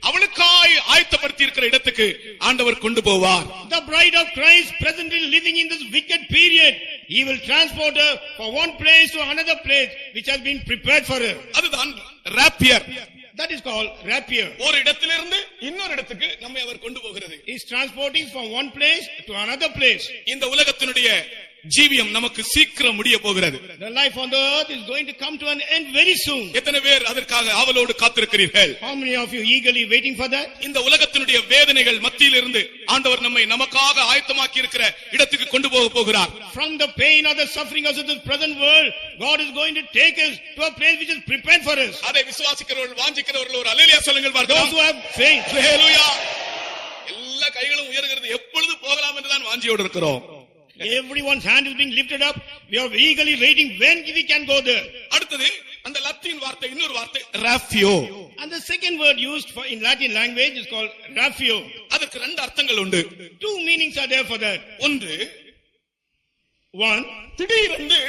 S1: அவளுக்காய் ஆயத்தப்படுத்தி இருக்கிற இடத்துக்கு ஆண்டவர் கொண்டு போவார்.
S2: The bride of Christ presently living in this wicked period, he will transport her from one place to another place which has been prepared for her.
S1: அதுதான் rapier.
S2: That is called rapier.
S1: ஒரு இடத்திலிருந்து இன்னொரு இடத்துக்கு நம்மை அவர் கொண்டு போகிறது.
S2: He is transporting from one place to another place.
S1: இந்த உலகத்தினுடைய ஜீவியம் நமக்கு சீக்கிரம் முடிய போகிறது.
S2: The life on the earth is going to come to an end very soon.
S1: எத்தனை பேர் அதற்காக ஆவலோடு காத்திருக்கிறீர்கள்?
S2: How many of you eagerly waiting for that?
S1: இந்த உலகத்தினுடைய வேதனைகள் மத்தியில் இருந்து ஆண்டவர் நம்மை நமக்காக ஆயத்தமாக்கி இருக்கிற இடத்துக்கு கொண்டு போக போகிறார்.
S2: From the pain or the suffering of this present world, God is going to take us to a place which is prepared for us.
S1: அதை விசுவாசிக்கிறவர்கள் வாஞ்சிக்கிறவர்கள் ஒரு அல்லேலூயா சொல்லுங்கள்
S2: Those
S1: பார்க்கலாம்.
S2: who have faith.
S1: அல்லேலூயா. எல்லா கைகளும் உயர்கிறது. எப்பொழுது போகலாம் என்று தான் வாஞ்சியோடு இருக்கிறோம்.
S2: Everyone's hand is being lifted up. We are eagerly waiting when we can go there.
S1: அடுத்தது அந்த லத்தீன் வார்த்தை, இன்னொரு வார்த்தை ராஃபியோ.
S2: And the second word used for in Latin language is called raphio.
S1: அதற்கு ரெண்டு அர்த்தங்கள் உண்டு.
S2: Two meanings are there for that.
S1: ஒன்று,
S2: One,
S1: திடீரென்று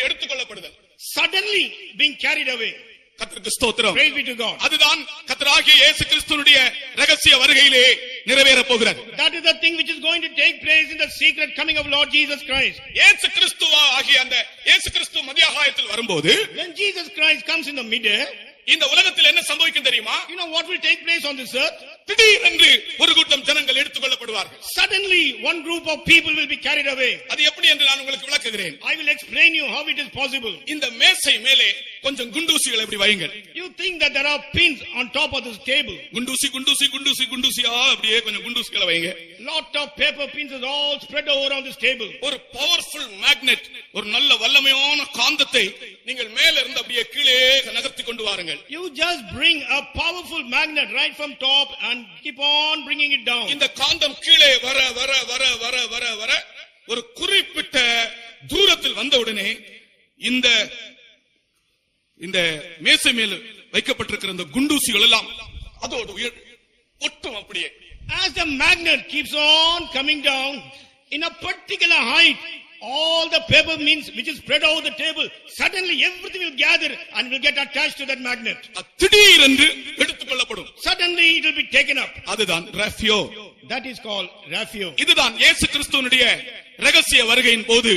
S1: எடுத்துக்கொள்ளப்படுதல்.
S2: suddenly being carried away.
S1: கர்த்தருக்கு ஸ்தோத்திரம்.
S2: Praise be to God.
S1: அதுதான் கர்த்தராகிய இயேசு கிறிஸ்துவினுடைய ரகசிய வருகையிலே நிறைவேற போகிறது.
S2: That is the thing which is going to take place in the secret coming of Lord Jesus Christ.
S1: இயேசு கிறிஸ்துவா ஆகிய அந்த இயேசு கிறிஸ்து மத்தியாகாயத்தில் வரும்போது
S2: When Jesus Christ comes in the midair,
S1: இந்த உலகத்தில் என்ன சம்பவிக்கும் தெரியுமா?
S2: you know what will take place on this earth?
S1: திடீரென்று ஒரு கூட்டம் ஜனங்கள் எடுத்துக்கொள்ளப்படுவார்கள்.
S2: Suddenly one group of people will be carried away.
S1: அது எப்படி என்று நான் உங்களுக்கு விளக்குகிறேன்.
S2: I will explain you how it is possible.
S1: இந்த மேசை மேலே கொஞ்சம் குண்டூசிகளை இப்படி வையுங்கள்.
S2: You think that there are pins on top of this table.
S1: குண்டூசியா அப்படியே கொஞ்சம் குண்டூசிகளை வைங்க.
S2: Lot of paper pins is all spread over on this table.
S1: ஒரு பவர்ஃபுல் மேக்னெட், ஒரு நல்ல வல்லமையான காந்தத்தை நீங்கள் மேல இருந்து அப்படியே கீழே நகர்த்தி கொண்டு வாருங்கள்.
S2: You just bring a powerful magnet right from top and keep on bringing it down.
S1: இந்த காந்தம் கீழே வர வர வர வர வர வர ஒரு குறிப்பிட்ட தூரத்தில் வந்தவுடனே இந்த மேசை மேல் வைக்கப்பட்டிருக்கிற இந்த குண்டூசிகள் எல்லாம் அதோடு ஒட்டும். அப்படியே
S2: as the magnet keeps on coming down in a particular height, all the paper means which is spread over the table, suddenly everything will gather and will get attached to that magnet.
S1: திடீரென்று எடுத்துக்கொள்ளப்படும்.
S2: Suddenly it will be taken up.
S1: அதுதான் ராஃபியோ.
S2: That is called raphio.
S1: இதுதான் இயேசு கிறிஸ்துவினுடைய ரகசிய வருகையின் போது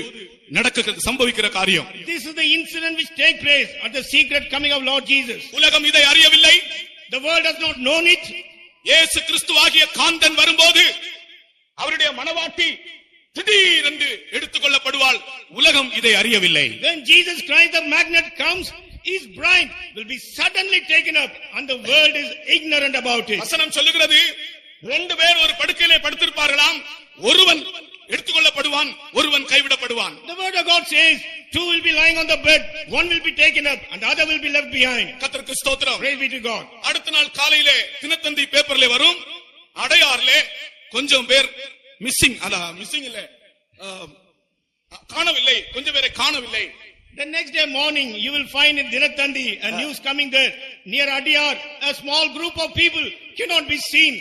S1: சம்பவிக்கிற காரியம்.
S2: This is the incident which take place at the secret coming of Lord Jesus.
S1: உலகம் இதை அறியவில்லை.
S2: The world has not known it.
S1: இயேசு கிறிஸ்துவாகிய காந்தன் வரும்போது அவருடைய மனவாட்டி திடீரென்று எடுத்துக்கொள்ளப்படுவாள். உலகம் இதை அறியவில்லை.
S2: When Jesus Christ the magnet comes, his bride will be suddenly taken up and the world is ignorant about it.
S1: வசனம் சொல்லுகிறது, ரெண்டு பேர் ஒரு படுக்கையிலே படுத்திருப்பார்களாம். ஒருவன் எடுத்துக்கொள்ளப்படுவான், ஒருவன் கைவிடப்படுவான்.
S2: The word of God says, two will be lying on the bed, one will be taken up and the other will be left behind.
S1: கர்த்தருக்கு ஸ்தோத்திரம்.
S2: Praise be to God.
S1: அடுத்த நாள் காலையிலே தினத்தந்தி பேப்பர்ல வரும், அடையார்லே கொஞ்சம் பேர் மிஸ்ஸிங், மிஸ்ஸிங் இல்ல, காணவில்லை, கொஞ்சம் பேரை காணவில்லை.
S2: The next day morning you will find in Dinatandi a news coming there near Adiyar, a small group of people cannot be seen.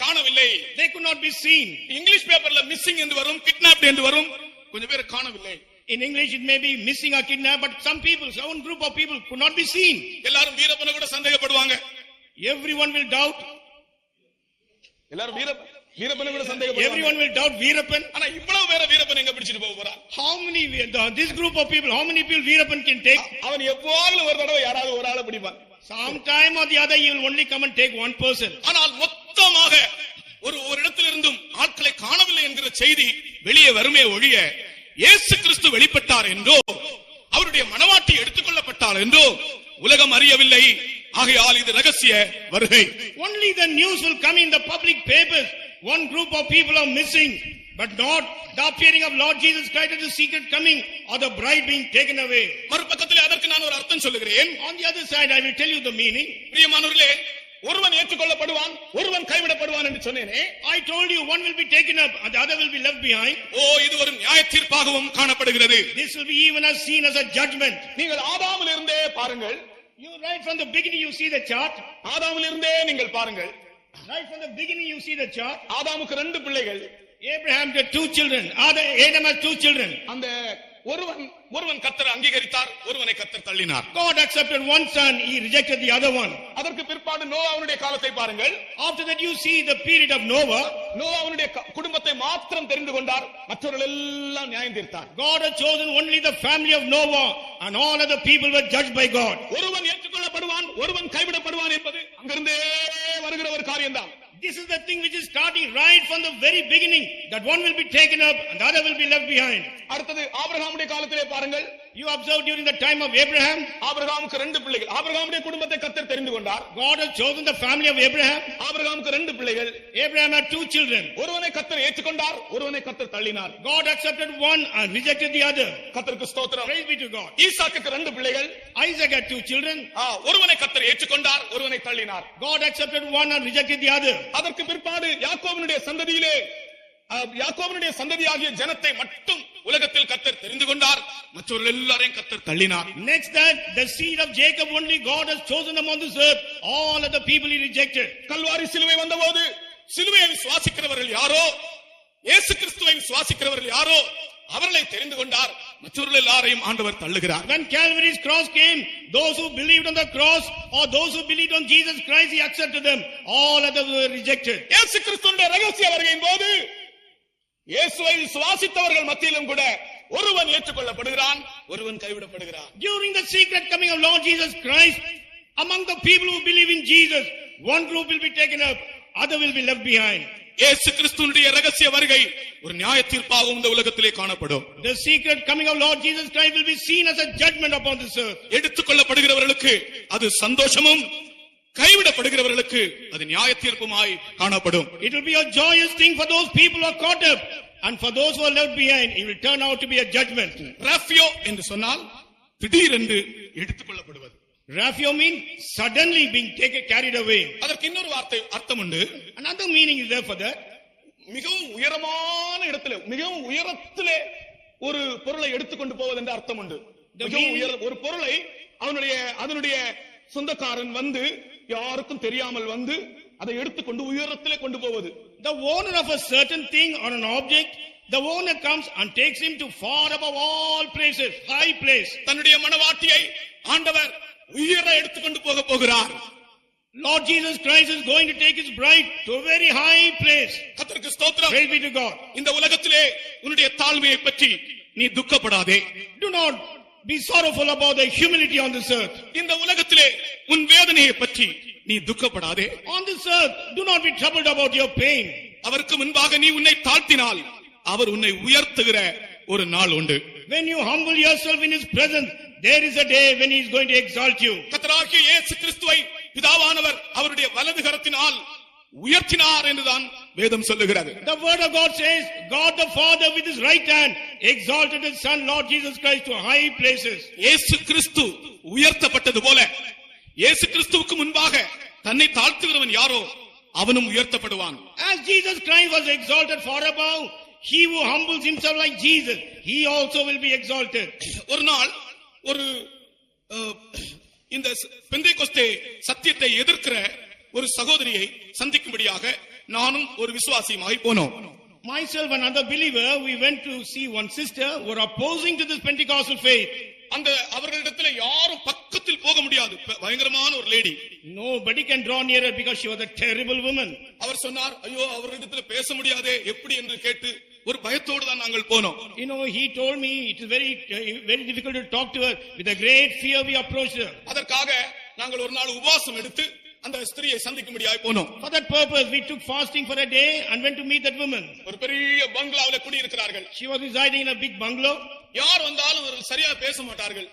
S1: காணவில்லை.
S2: They could not be seen.
S1: English பேப்பர்ல missing என்று வரும், kidnapped என்று வரும், கொஞ்சம் பேர் காணவில்லை.
S2: In English it may be missing or kidnapped, but some people, some group of people could not be seen.
S1: எல்லாரும் வீரப்பனை கூட சந்தேகப்படுவாங்க.
S2: Everyone will doubt.
S1: எல்லாரும் வீரப்பனை கூட சந்தேகப்படுவாங்க.
S2: Everyone will doubt Veerappan.
S1: ஆனா இவ்வளவு பேரை வீரப்பன் எங்க பிடிச்சிட்டு போக போறான்?
S2: How many this group of people, how many people Veerappan can take?
S1: அவன் எப்போவாவது ஒரு தடவை யாராவது ஒரு ஆளை பிடிப்பான்.
S2: Sometime or the other he will only come and take one person.
S1: ஆனால் மொத்தமாக ஒரு இடத்திலிருந்தும் ஆட்களை காணவில்லை என்கிற செய்தி வெளியே வருமே ஒழிய இயேசு கிறிஸ்து வெளிப்பட்டார் என்றோ அவருடைய மனவாட்டி எடுத்துக்கொள்ளப்பட்டார் என்றோ உலகம் அறியவில்லை. ஆகையால் இது ரகசிய வருகை.
S2: Only the news will come in the public papers. One group of people are missing, but not the appearing of Lord Jesus Christ as the secret coming or the bride being taken away.
S1: மறுபக்கத்தில் அதற்கு நான் ஒரு அர்த்தம் சொல்லுகிறேன்.
S2: On the other side I will tell you the meaning.
S1: பிரியமானவர்களே, ஒருவன் ஏற்றுக்கொள்ளப்படுவான், ஒருவன் கைவிடப்படுவான் என்று சொன்னேனே.
S2: I told you one will be taken up and the other will be left behind.
S1: இது ஒரு நியாய தீர்ப்பாகவும் காணப்படுகிறது.
S2: This will be even as seen as a judgment.
S1: நீங்கள் ஆதாமில் இருந்தே பாருங்கள்,
S2: You right from the beginning you see the chart.
S1: ஆதாமிலிருந்தே நீங்கள் பாருங்கள்.
S2: Right from the beginning you see the chart.
S1: ஆதாமுக்கு 2 பிள்ளைகள்.
S2: Abraham had 2 children. Adam had 2 children.
S1: அந்த ஒருவன் கர்த்தரை அங்கீகரித்தார், ஒருவனை கர்த்தர் தள்ளினார்.
S2: God accepted one son, he rejected the other one.
S1: அதற்கு பிற்பாடு நோவாவுடைய காலத்தை பாருங்கள்.
S2: After that you see the period of Noah.
S1: நோவாவுடைய குடும்பத்தை மாத்திரம் தெரிந்து கொண்டார், மற்றவர்கள் எல்லாம் நியாயம் தீர்த்தார்.
S2: God had chosen only the family of Noah and all other people were judged by God.
S1: ஒருவன் ஏற்றுக்கொள்ளப்படுவான், ஒருவன் கைவிடப்படுவான் என்பது அங்கிருந்தே வருகிற ஒரு காரியம்தான்.
S2: This is the thing which is starting right from the very beginning, that one will be taken up and the other will be left behind.
S1: அடுத்தது ஆபிரகாமுடைய காலத்திலே பாருங்கள்.
S2: You observe during the time of Abraham.
S1: ஆபிரகாமுக்கு 2 பிள்ளைகள். ஆபிரகாமுடைய குடும்பத்தை கர்த்தர் தெரிந்து கொண்டார்.
S2: God has chosen the family of Abraham.
S1: ஆபிரகாமுக்கு 2 பிள்ளைகள்.
S2: Abraham had 2 children.
S1: ஒருவனை கர்த்தர் ஏற்றுக்கொண்டார், ஒருவனை கர்த்தர் தள்ளினார்.
S2: God accepted one and rejected the other.
S1: கர்த்தருக்கு ஸ்தோத்திரம்.
S2: Praise be to God.
S1: ஈசாக்குக்கு 2 பிள்ளைகள்.
S2: Isaac had 2 children.
S1: ஒருவனை கர்த்தர் ஏற்றுக்கொண்டார், ஒருவனை தள்ளினார்.
S2: God accepted one and rejected the other.
S1: அதற்கு பிற்பாடு யாக்கோபினுடைய சந்ததியிலே யாக்கோபினுடைய சந்ததியாகிய ஜனத்தை மட்டும் உலகத்தில் கர்த்தர் தெரிந்து கொண்டார், மற்றவர்கள் எல்லாரையும் கர்த்தர் தள்ளினார்.
S2: Next that the seed of Jacob only God has chosen among this earth, all other people he rejected.
S1: Kalvari சிலுவை வந்தபோது சிலுவையை விசுவாசிக்கிறவர்கள் யாரோ, இயேசு கிறிஸ்துவை விசுவாசிக்கிறவர்கள் யாரோ அவர்களை தெரிந்து கொண்டார், மற்றவர்கள் எல்லாரையும் ஆண்டவர் தள்ளுகிறார்.
S2: When Calvary's cross came, those who believed on the cross or those who believed on Jesus Christ, he accepted them. All others were rejected.
S1: இயேசு கிறிஸ்துவின் ரகசிய வருகையின் போது இயேசுவை விசுவாசித்தவர்கள் மத்தியிலும் கூட ஒருவன் ஏற்றுக்கொள்ளப்படுகிறான், ஒருவன் கைவிடப்படுகிறான்.
S2: During the secret coming of Lord Jesus Christ, among the people who believe in Jesus, one group will be taken up, other will be left behind.
S1: இயேசு கிறிஸ்துவினுடைய ரகசிய வருகை ஒரு நியாய தீர்ப்பாகவும் இந்த உலகத்திலே காணப்படும்.
S2: The secret coming of Lord Jesus Christ will be seen as a judgment upon this earth.
S1: எடுத்துக்கொள்ளப்படுகிறவர்களுக்கு அது சந்தோஷமும், கைவிடப்படுகிறவர்களுக்கு அது நியாய தீர்ப்புமாய் காணப்படும்.
S2: It will be a joyous thing for those people who are caught up, and for those who are left behind it will turn out to be a judgment.
S1: ராஃபியோ என்று சொன்னால் திடீரென்று எடுத்துக்கொள்ளப்படுவது.
S2: Raphio means suddenly being carried away.
S1: அதற்கு இன்னொரு வார்த்தை அர்த்தம் உண்டு.
S2: Another meaning is there for that.
S1: மிகவும் உயரமான இடத்திலே, மிகவும் உயரத்திலே ஒரு பொருளை எடுத்துக்கொண்டு போவது என்ற அர்த்தம் உண்டு. ஒரு பொருளை அதனுடைய சொந்தக்காரன் வந்து யாருக்கும் தெரியாமல் வந்து அதை எடுத்துக்கொண்டு உயரத்திலே கொண்டு போவது.
S2: The owner of a certain thing or an object, the owner comes and takes him to far above all places, high place.
S1: தன்னுடைய மணவாட்டியை ஆண்டவர் உயர எடுத்துக்கொண்டு போகிறார்.
S2: Lord Jesus Christ is going to take his bride to a very high place.
S1: கர்த்தருக்கு ஸ்தோத்திரம்.
S2: Praise be to God.
S1: இந்த உலகத்திலே உன்னுடைய தாழ்மையை பற்றி நீ துக்கப்படாதே.
S2: Do not be sorrowful about the humility on this earth.
S1: இந்த உலகத்திலே உன் வேதனையை பற்றி நீ துக்கப்படாதே.
S2: On this earth, do not be troubled about your pain.
S1: அவருக்கு முன்பாக நீ உன்னை தாழ்த்தினால் அவர் உன்னை உயர்த்துகிற ஒரு நாள் உண்டு.
S2: When you humble yourself in his presence, there is a day when he is going to exalt you.
S1: கர்த்தராகிய இயேசு கிறிஸ்துவை பிதாவானவர் அவருடைய வலது கரத்தினால் உயர்த்தினார் என்றுதான் வேதம் சொல்லுகிறது.
S2: The word of God says, God the Father with his right hand exalted his son Lord Jesus Christ to high places.
S1: இயேசு கிறிஸ்து உயர்த்தப்பட்டது போல இயேசு கிறிஸ்துவுக்கு முன்பாக தன்னை தாழ்த்துகிறவன் யாரோ அவனும் உயர்த்தப்படுவான்.
S2: As Jesus Christ was exalted far above, he who humbles himself like Jesus, he also will be exalted.
S1: ஒரு நாள் ஒரு இந்த பெந்தேகோஸ்தே சத்தியத்தை எதிர்க்கிற ஒரு சகோதரியை சந்திக்கும்படியாக நானும் ஒரு விசுவாசியுமாய் போனோம்.
S2: Myself and another believer, we went to see one sister who were opposing to this Pentecostal faith.
S1: அந்த அவர்களிடத்துல யாரும் பக்கத்தில் போக முடியாது. பயங்கரமான ஒரு lady.
S2: Nobody can draw near her because she was a terrible woman.
S1: அவர் சொன்னார், ஐயோ அவர்களிடத்துல பேச முடியாதே எப்படி என்று கேட்டு ஒரு பயத்தோடு தான் நாங்கள் போனோம்.
S2: He told me it is very difficult to talk to her. With a great fear we approached her.
S1: அதற்காக நாங்கள் ஒரு நாள் உபவாசம் எடுத்து அந்த ஸ்திரியை சந்திக்கும்படியாய் போனோம்.
S2: For that purpose we took fasting for a day and went to meet that woman.
S1: ஒரு பெரிய பங்களாவிலே குடி இருக்கிறார்கள்.
S2: She was residing in a big bungalow.
S1: யார் வந்தாலும் அவர்கள் சரியா பேச மாட்டார்கள்.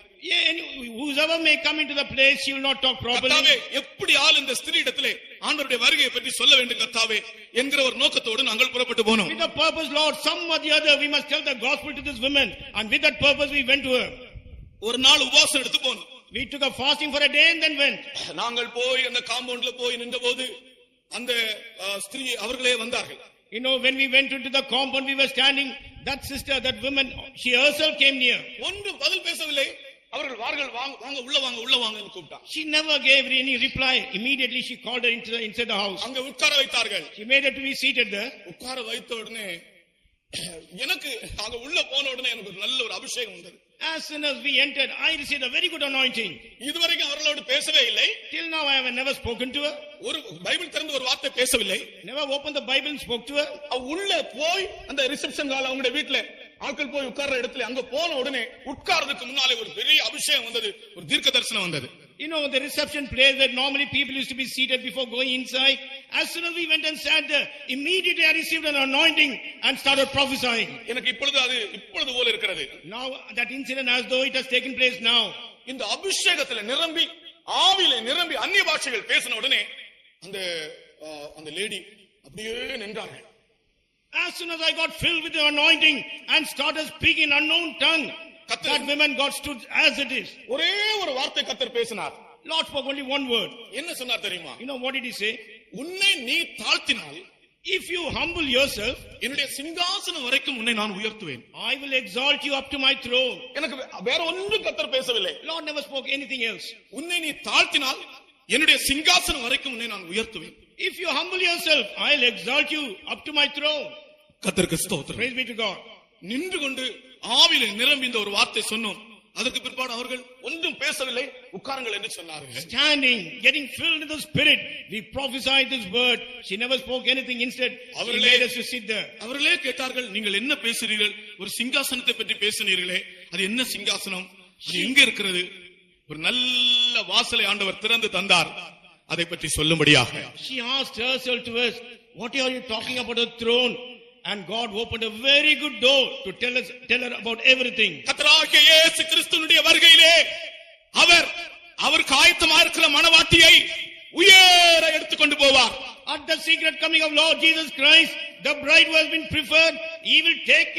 S2: Whoever may come into the place, she will not talk properly.
S1: கர்த்தாவே எப்படி ஆள் இந்த ஸ்திரியிடத்திலே ஆண்டவருடைய வருகையை பற்றி சொல்ல வேண்டும் கர்த்தாவே என்கிற ஒரு நோக்கத்தோடு நாங்கள் புறப்பட்டு போனோம்.
S2: With the purpose, Lord, some or the other we must tell the gospel to this woman, and with that purpose we went to her.
S1: ஒரு நாள் உபவாசம் எடுத்து போனோம்.
S2: We took a fasting for a day and then went.
S1: நாங்கள் போய் அந்த காம்பவுண்ட்ல போய் நின்றபோது அந்த ஸ்திரீ அவர்களே வந்தார்கள்.
S2: When we went into the compound, we were standing. That sister, that woman, she herself came near.
S1: ஒன்று பதில் பேசவில்லை. அவர்கள் வார்கள் வாங்க வாங்க உள்ள வாங்க உள்ள வாங்கன்னு கூப்பிட்டான்.
S2: She never gave any reply. Immediately she called her inside the house.
S1: அங்க உட்கார வைத்தார்கள்.
S2: She made her to be seated there.
S1: உட்கார வைத்த உடனே எனக்கு அங்க உள்ள போன உடனே எனக்கு ஒரு நல்ல ஒரு அபிஷேகம் வந்தது.
S2: As soon as we entered, I received a very good anointing.
S1: இதுவரைக்கும் அவர்களோடு பேசவே இல்லை.
S2: Till now I have never spoken to her.
S1: ஒரு பைபிள் திறந்து ஒரு வார்த்தை பேசவில்லை.
S2: Never opened the Bible and spoke to her.
S1: உள்ள போய் அந்த ரிசப்ஷன் ஹால் அவங்களுடைய வீட்டுல ஆட்கள் போய் உட்கார்ற இடத்துல அங்க போன உடனே உட்கார்றதுக்கு முன்னாலே ஒரு பெரிய அபிஷேகம் வந்தது, ஒரு தீர்க்க தரிசனம் வந்தது.
S2: You know, the reception place that normally people used to be seated before going inside. As soon as we went and sat there, immediately I received an anointing and started prophesying.
S1: எனக்கு இப்பொழுது போல இருக்கிறது.
S2: Now that incident as though it has taken place now.
S1: இந்த அபிஷேகத்துல நிரம்பி ஆவியில நிரம்பி அந்நிய பாஷைகள் பேசின உடனே அந்த லேடி அப்படியே நின்றார்கள்.
S2: As soon as I got filled with the anointing and started speaking in unknown tongue, that woman got stood as it is.
S1: ஒரே ஒரு வார்த்தை கர்த்தர் பேசினார்.
S2: Lord spoke only one word.
S1: என்ன சொன்னார் தெரியுமா?
S2: You know what did he say?
S1: உன்னை நீ தாழ்த்தினால்,
S2: if you humble yourself,
S1: என்னுடைய சிங்காசனம் வரைக்கும் உன்னை நான் உயர்த்துவேன்.
S2: I will exalt you up to my throne.
S1: எனக்கு வேற ஒன்றும் கர்த்தர் பேசவில்லை.
S2: Lord never spoke anything else.
S1: உன்னை நீ தாழ்த்தினால் என்னுடைய சிங்காசனம் வரைக்கும் உன்னை நான் உயர்த்துவேன்.
S2: If you humble yourself, I'll exalt you up to my throne.
S1: கர்த்தருக்கு ஸ்தோத்திரம்.
S2: Praise be to God.
S1: நின்று கொண்டு ஆவியில நிரம்பி இந்த ஒரு வார்த்தை சொன்னோம். அதற்கு பிற்பாடு அவர்கள் ஒன்றும் பேசவில்லை, உட்காருங்கள் என்று சொன்னார்கள்.
S2: Standing, getting filled with the Spirit, we prophesied this word. She never spoke anything. Instead, she made us to sit there.
S1: அவர்களே கேட்டார்கள், நீங்கள் என்ன பேசுறீர்கள்? ஒரு சிங்காசனத்தை பற்றி பேசினீர்களே, அது என்ன சிங்காசனம்? அது எங்க இருக்கிறது? ஒரு நல்ல வாசலை ஆண்டவர் திறந்து தந்தார், அதை பற்றி சொல்லும்படியாக.
S2: She asked herself to us, what are you talking about a throne? And God opened a very good door to tell her about everything.
S1: கர்த்தராகிய இயேசு கிறிஸ்துவினுடைய வருகையிலே அவர் ஆயத்தமா இருக்கிற மணவாட்டியை உயர எடுத்துக்கொண்டு போவார்.
S2: At the secret coming of Lord Jesus Christ, the bride who has been preferred, he will take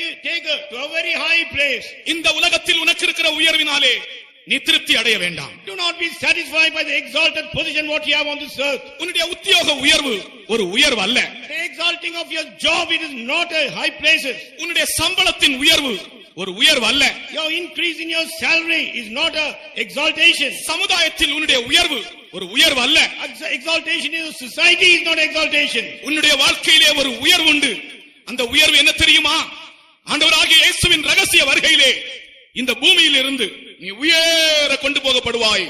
S2: her to a very high place.
S1: இந்த உலகத்தில் உனக்கு இருக்கிற உயர்வினாலே நீ திருப்தி அடைய வேண்டாம்.
S2: Do not be satisfied by the exalted position what you have on this earth.
S1: உன்னுடைய உத்தியோக உயர்வு ஒரு உயர்வு அல்ல.
S2: The exalting of your job, it is not a high places.
S1: உன்னுடைய சம்பளத்தின் உயர்வு ஒரு உயர்வு அல்ல.
S2: Your increase in your salary is not a exaltation.
S1: சமுதாயத்தில் உன்னுடைய உயர்வு ஒரு உயர்வு அல்ல.
S2: Exaltation in society is not exaltation.
S1: உன்னுடைய வாழ்க்கையிலே ஒரு உயர்வு உண்டு. அந்த உயர்வு என்ன தெரியுமா? ஆண்டவராகிய இயேசுவின் ரகசிய வருகையிலே இந்த பூமியில் இருந்து நீ உயர கொண்டு போகப்படுவாய்.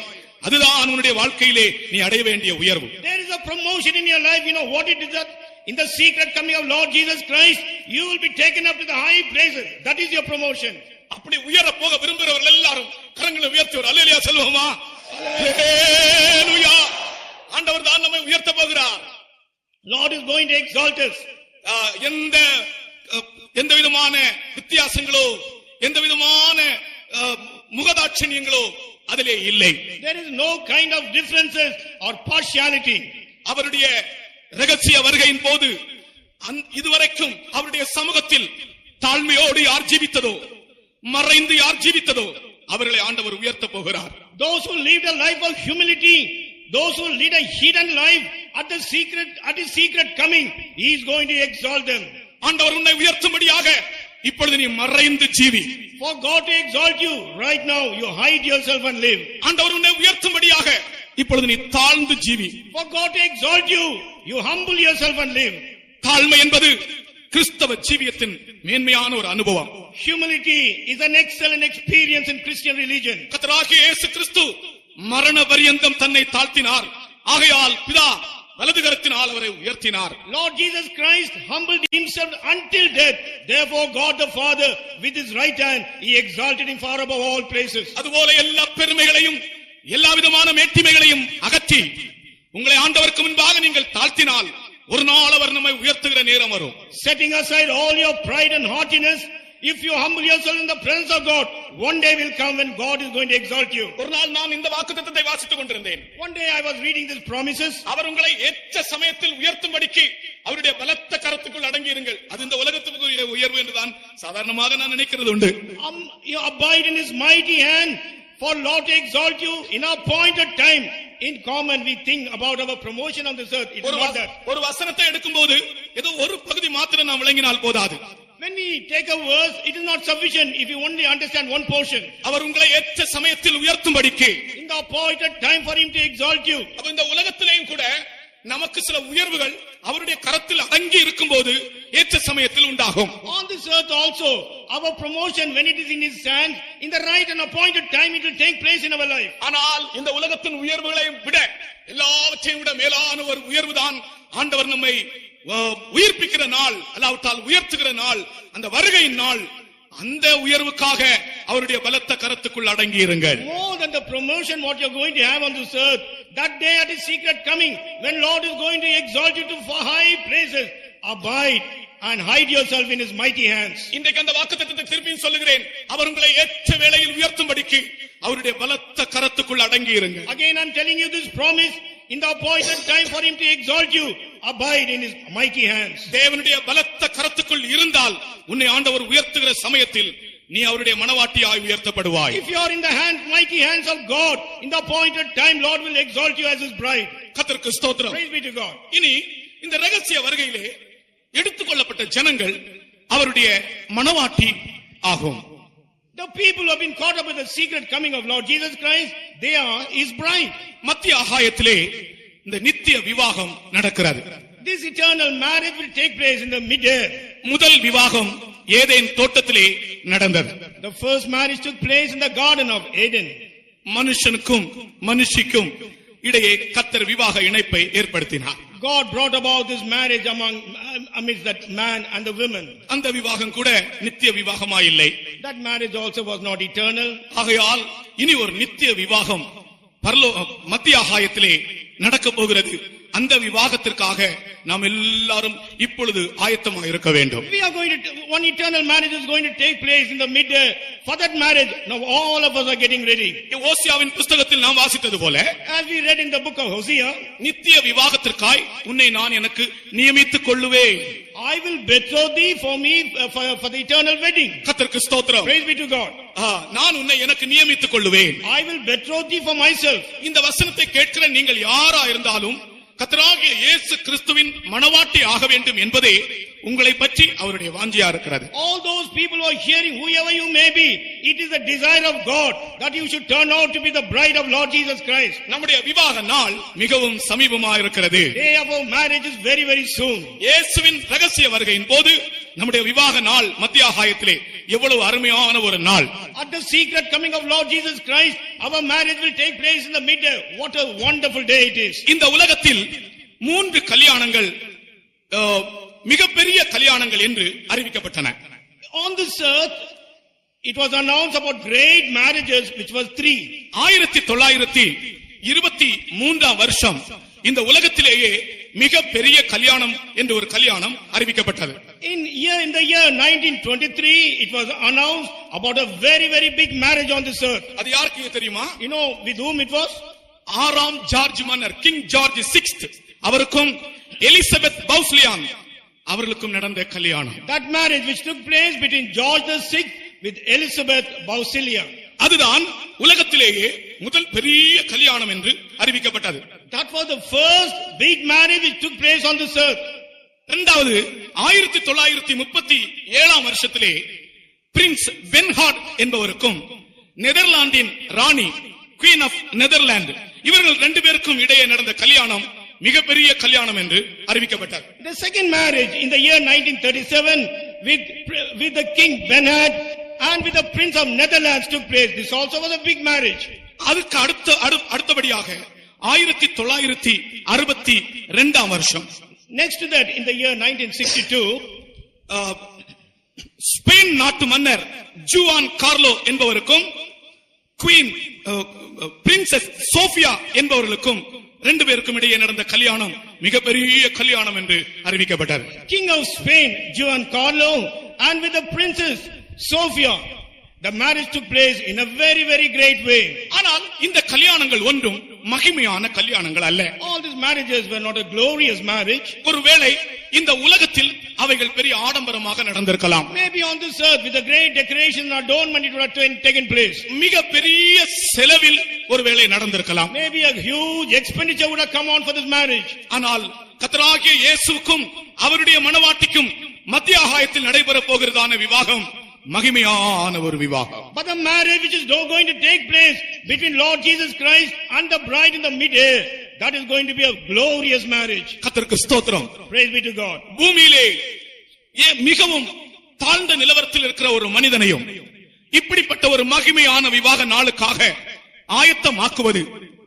S1: அதுதான் உன்னுடைய வாழ்க்கையிலே நீ அடைய வேண்டிய உயர்வு.
S2: There is a promotion in your life. You know what it is? That in the secret coming of Lord Jesus Christ, you will be taken up to the high places. That is your promotion.
S1: அப்படி உயர போக விரும்புகிறவர்கள் எல்லாரும் கரங்களை உயர்த்தி ஒரு அல்லேலூயா சொல்லுவோமா? அல்லேலூயா. ஆண்டவர் தான் நம்மை உயர்த்த போகிறார்.
S2: Lord is going to exalt us.
S1: எந்த விதமான வித்தியாசங்களோ எந்த விதமான முகதாட்சண்யங்களோ அதிலே இல்லை.
S2: There is no kind of differences or partiality.
S1: அவருடைய ரகசிய வருகையின் போது இதுவரைக்கும் அவருடைய சமூகத்தில் தாழ்மையோடு யார் ஜீவித்ததோ, மறைந்து யார் ஜீவித்ததோ அவர்களை ஆண்டவர் உயர்த்த போகிறார்.
S2: Those who lived a life of humility, those who lead a hidden life, at his secret coming, he is going to exalt them.
S1: ஆண்டவர் உன்னை உயர்த்தும்படியாக இப்பொழுது நீ மறைந்து ஜீவி.
S2: For God to exalt you right now, you hide yourself and live.
S1: ஆண்டவர் உன்னை உயர்த்தும்படியாக இப்பொழுது நீ தாழ்ந்து ஜீவி.
S2: For God to exalt you, you humble yourself and live.
S1: தாழ்மை என்பது கிறிஸ்தவ ஜீவியத்தின் மேன்மையான ஒரு அனுபவம்.
S2: Humility is an excellent experience in Christian religion.
S1: கர்த்தராகிய இயேசு கிறிஸ்து மரண பரியந்தம் தன்னை தாழ்த்தினார். ஆகையால் பிதா வலது கரத்தினால் அவரை உயர்த்தினார்.
S2: Lord Jesus Christ humbled himself until death. Therefore God the Father with his right hand he exalted him far above all places.
S1: அதுபோல எல்லா பெருமைகளையும் எல்லா விதமான மேட்டிமைகளையும் அகற்றி உங்களை ஆண்டவருக்கு முன்பாக நீங்கள் தாழ்த்தினால் ஒரு நாள் அவர் நம்மை உயர்த்துகிற நேரம் வரும்.
S2: Setting aside all your pride and haughtiness, if you humble yourself in the presence of God, one day will come when God is going to exalt you.
S1: ஒரு நாள் நான் இந்த வாக்குத்தத்தத்தை வாசித்துக் கொண்டிருந்தேன்.
S2: One day I was reading these promises.
S1: அவர் உங்களை ஏற்ற சமயத்தில் உயர்த்தும்படிக்கு அவருடைய பலத்த கரத்துக்குள் அடங்கியிருங்கள். அது இந்த உலகத்துக்கு உயர்வு என்றுதான் சாதாரணமாக நான் நினைக்கிறது உண்டு.
S2: You abide in his mighty hand for Lord to exalt you in our appointed time. In common we think about our promotion on this earth. It is not that.
S1: ஒரு வசனத்தை எடுக்கும்போது ஏதோ ஒரு பகுதி மாத்திரம் நாம் விளங்கினால் போதாது.
S2: When we take a verse, it is not sufficient if you only understand one portion.
S1: அவர் உங்களை ஏற்ற சமயத்தில் உயர்த்தும்படிக்கு
S2: In the appointed time for him to exalt you.
S1: அப்ப இந்த உலகத்திலேயும் கூட நமக்கு சில உயர்வுகள் அவருடைய கரத்தில் அடங்கி இருக்கும்போது ஏற்ற சமயத்தில் உண்டாகும்.
S2: On this earth also, our promotion when it is in his hand, in the right and appointed time it will take place in our life.
S1: ஆனால் இந்த உலகத்தின் உயர்வுகளை விட எல்லாவற்றையும் விட மேலான ஒரு உயர்வுதான் ஆண்டவர் நம்மை உயிர்ப்பிக்கிற நாள், அல்லாவிட்டால் உயர்த்துகிற நாள், அந்த வருகையின் நாள். அந்த உயர்வுக்காக அவருடைய பலத்த கரத்துக்குள் அடங்கி இருங்கள்.
S2: More than the promotion what you are going to have on this earth, that day at his secret coming, when Lord is going to exalt you to high places, abide and hide yourself in his mighty hands.
S1: இன்றைக்கு அந்த வாக்குத்தத்தத்தை திருப்பியும் சொல்லுகிறேன். அவர் உங்களை ஏற்ற வேளையில் உயர்த்தும்படிக்கு அவருடைய பலத்த கரத்துக்குள் அடங்கி இருங்கள்.
S2: Again I am telling you this promise, in the appointed time for him to exalt you, abide in his mighty hands.
S1: தேவனுடைய பலத்த கரத்துக்குள் இருந்தால் உன்னை ஆண்டவர் உயர்த்துகிற சமயத்தில் நீ அவருடைய மனவாட்டியாய் உயர்த்தப்படுவாய்.
S2: If you are in the mighty hands of God, in the appointed time Lord will exalt you as his bride.
S1: கர்த்தருக்கு ஸ்தோத்திரம்.
S2: Praise be to God.
S1: இனி இந்த ரகசிய வருகையிலே எடுத்துக்கொள்ளப்பட்ட ஜனங்கள் அவருடைய மனவாட்டி ஆகும்.
S2: The people who have been caught up with the secret coming of Lord Jesus Christ, they are his bride.
S1: மத்திய ஆகாயத்திலே இந்த நித்திய விவாகம் நடக்கிறது.
S2: This eternal marriage will take place in the mid-air.
S1: முதல் விவாகம் ஏதேன் தோட்டத்திலே நடந்தது.
S2: The first marriage took place in the garden of Eden.
S1: மனுஷனுக்கும் மனுஷிக்கும் இடையே கர்த்தர் விவாக இணைப்பை ஏற்படுத்தினார்.
S2: God brought about this marriage amidst that man and the women.
S1: அந்த விவாகம் கூட நித்திய விவாகமாய் இல்லை.
S2: That marriage also was not eternal.
S1: ஆகையால் இனி ஒரு நித்திய விவாகம் மத்திய ஆகாயத்திலே நடக்க போகிறது. அந்த விவாகத்திற்காக நாம் எல்லாரும் இப்பொழுது ஆயத்தமாக இருக்க வேண்டும்.
S2: We are going to, one eternal marriage is going to take place in the mid-air. For that marriage, now all of us are getting ready.
S1: ஓசியாவின் புத்தகத்தில் நாம் வாசித்தது போல,
S2: as we read in the book of Hosea,
S1: நித்திய விவாகத்திற்காய் உன்னை நான் எனக்கு நியமித்துக் கொள்ளுவேன்.
S2: I will betroth thee for me for the eternal wedding.
S1: கர்த்தருக்கு ஸ்தோத்திரம்.
S2: Praise be to God.
S1: நான் உன்னை எனக்கு நியமித்துக் கொள்ளுவேன்.
S2: I will betroth thee for myself.
S1: இந்த வசனத்தை கேட்கிற நீங்கள் யாரா இருந்தாலும் கர்த்தராகிய இயேசு கிறிஸ்துவின் மனவாட்டி ஆக வேண்டும் என்பதே உங்களை பற்றி அவருடைய வாஞ்சியா இருக்கிறது.
S2: All those people who are hearing, whoever you may be, it is the desire of God that you should turn out to be the bride of Lord Jesus Christ.
S1: நம்முடைய விவாக நாள் மிகவும் சமீபமா இருக்கிறது.
S2: Day of our marriage is very very soon.
S1: இயேசுவின் ரகசிய வருகையின் போது நம்முடைய விவாக நாள் மத்திய ஆகாயத்திலே எவ்வளவு அருமையான ஒரு நாள்.
S2: At the secret coming of Lord Jesus Christ, our marriage will take place in the mid-air. What a wonderful day it is.
S1: இந்த உலகத்தில் 3 கல்யாணங்கள் மிகப்பெரிய கல்யாணங்கள் என்று அறிவிக்கப்பட்டன.
S2: On this earth, it was announced about great marriages, which was 3.
S1: 1923 வருஷம் இந்த உலகத்திலேயே மிகப்பெரிய கல்யாணம் என்று ஒரு கல்யாணம் அறிவிக்கப்பட்டது.
S2: In the year 1923, it was announced about a very very big marriage on this earth.
S1: அது யாருக்கு தெரியுமா?
S2: You know with whom it was?
S1: 6ஆம் ஜார்ஜ் மன்னர், கிங் ஜார்ஜ் 6th அவருக்கும் எலிசபெத் பவுஸ்லியான் அவர்களுக்கும் நடந்த கல்யாணம்.
S2: That marriage which took place between George the 6th with Elizabeth Bausilia.
S1: அதுதான் உலகத்திலேயே முதல் பெரிய கல்யாணம் என்று அறிவிக்கப்பட்டது.
S2: That was the first big marriage which took place on this earth.
S1: இரண்டாவது 1937 வருஷத்திலே பிரின்ஸ் பென்ஹார்ட் என்பவருக்கும் நெதர்லாந்தின் ராணி குவீன் ஆஃப் நெதர்லாந்து இவர்கள் 2 பேருக்கும் இடையே நடந்த கல்யாணம் மிகப்பெரிய கல்யாணம் என்று அறிவிக்கப்பட்டது.
S2: The second marriage in the year 1937 with the king Bernhard and with the prince of Netherlands took place. This also was a big marriage.
S1: அதுக்கு அடுத்தபடியாக 1962 வருஷம்,
S2: next to that in the year 1962,
S1: Spain நாட்டு மன்னர் Juan Carlo என்பவருக்கும் queen princess Sophia என்பவர்களுக்கும் 2 பேருக்கும் இடையே நடந்த கல்யாணம் மிகப்பெரிய கல்யாணம் என்று அறிவிக்கப்பட்டது.
S2: King of Spain Juan Carlo and with the princess Sofia, the marriage took place in a very very great way.
S1: ஆனால் இந்த கல்யாணங்கள் ஒன்றும் மகிமையான கல்யாணங்கள் அல்ல.
S2: All these marriages were not a glorious marriage.
S1: ஒருவேளை இந்த உலகத்தில் அவைகள் பெரிய ஆடம்பரமாக நடந்திருக்கலாம்.
S2: Maybe on this earth with a great decoration and adornment it would have taken place.
S1: மிக பெரிய செலவில் ஒருவேளை நடந்திருக்கலாம்.
S2: Maybe a huge expenditure would have come on for this marriage.
S1: ஆனால் கர்த்தராகிய இயேசுவுக்கும் அவருடைய மணவாட்டிக்கும் மத்திய ஆகாயத்தில் நடைபெற போகிறதான விவாகம் மகிமையான ஒரு விவாகம்.
S2: But the marriage which is going to take place between Lord Jesus Christ and the bride in the mid-air, that is going to be a glorious marriage.
S1: கர்த்தருக்கு ஸ்தோத்திரம்.
S2: Praise be to God.
S1: பூமியிலே மிகவும் தாழ்ந்த நிலவரத்தில் இருக்கிற ஒரு மனிதனையும் இப்படிப்பட்ட ஒரு மகிமையான விவாக நாளுக்காக ஆயத்தமாக்குவது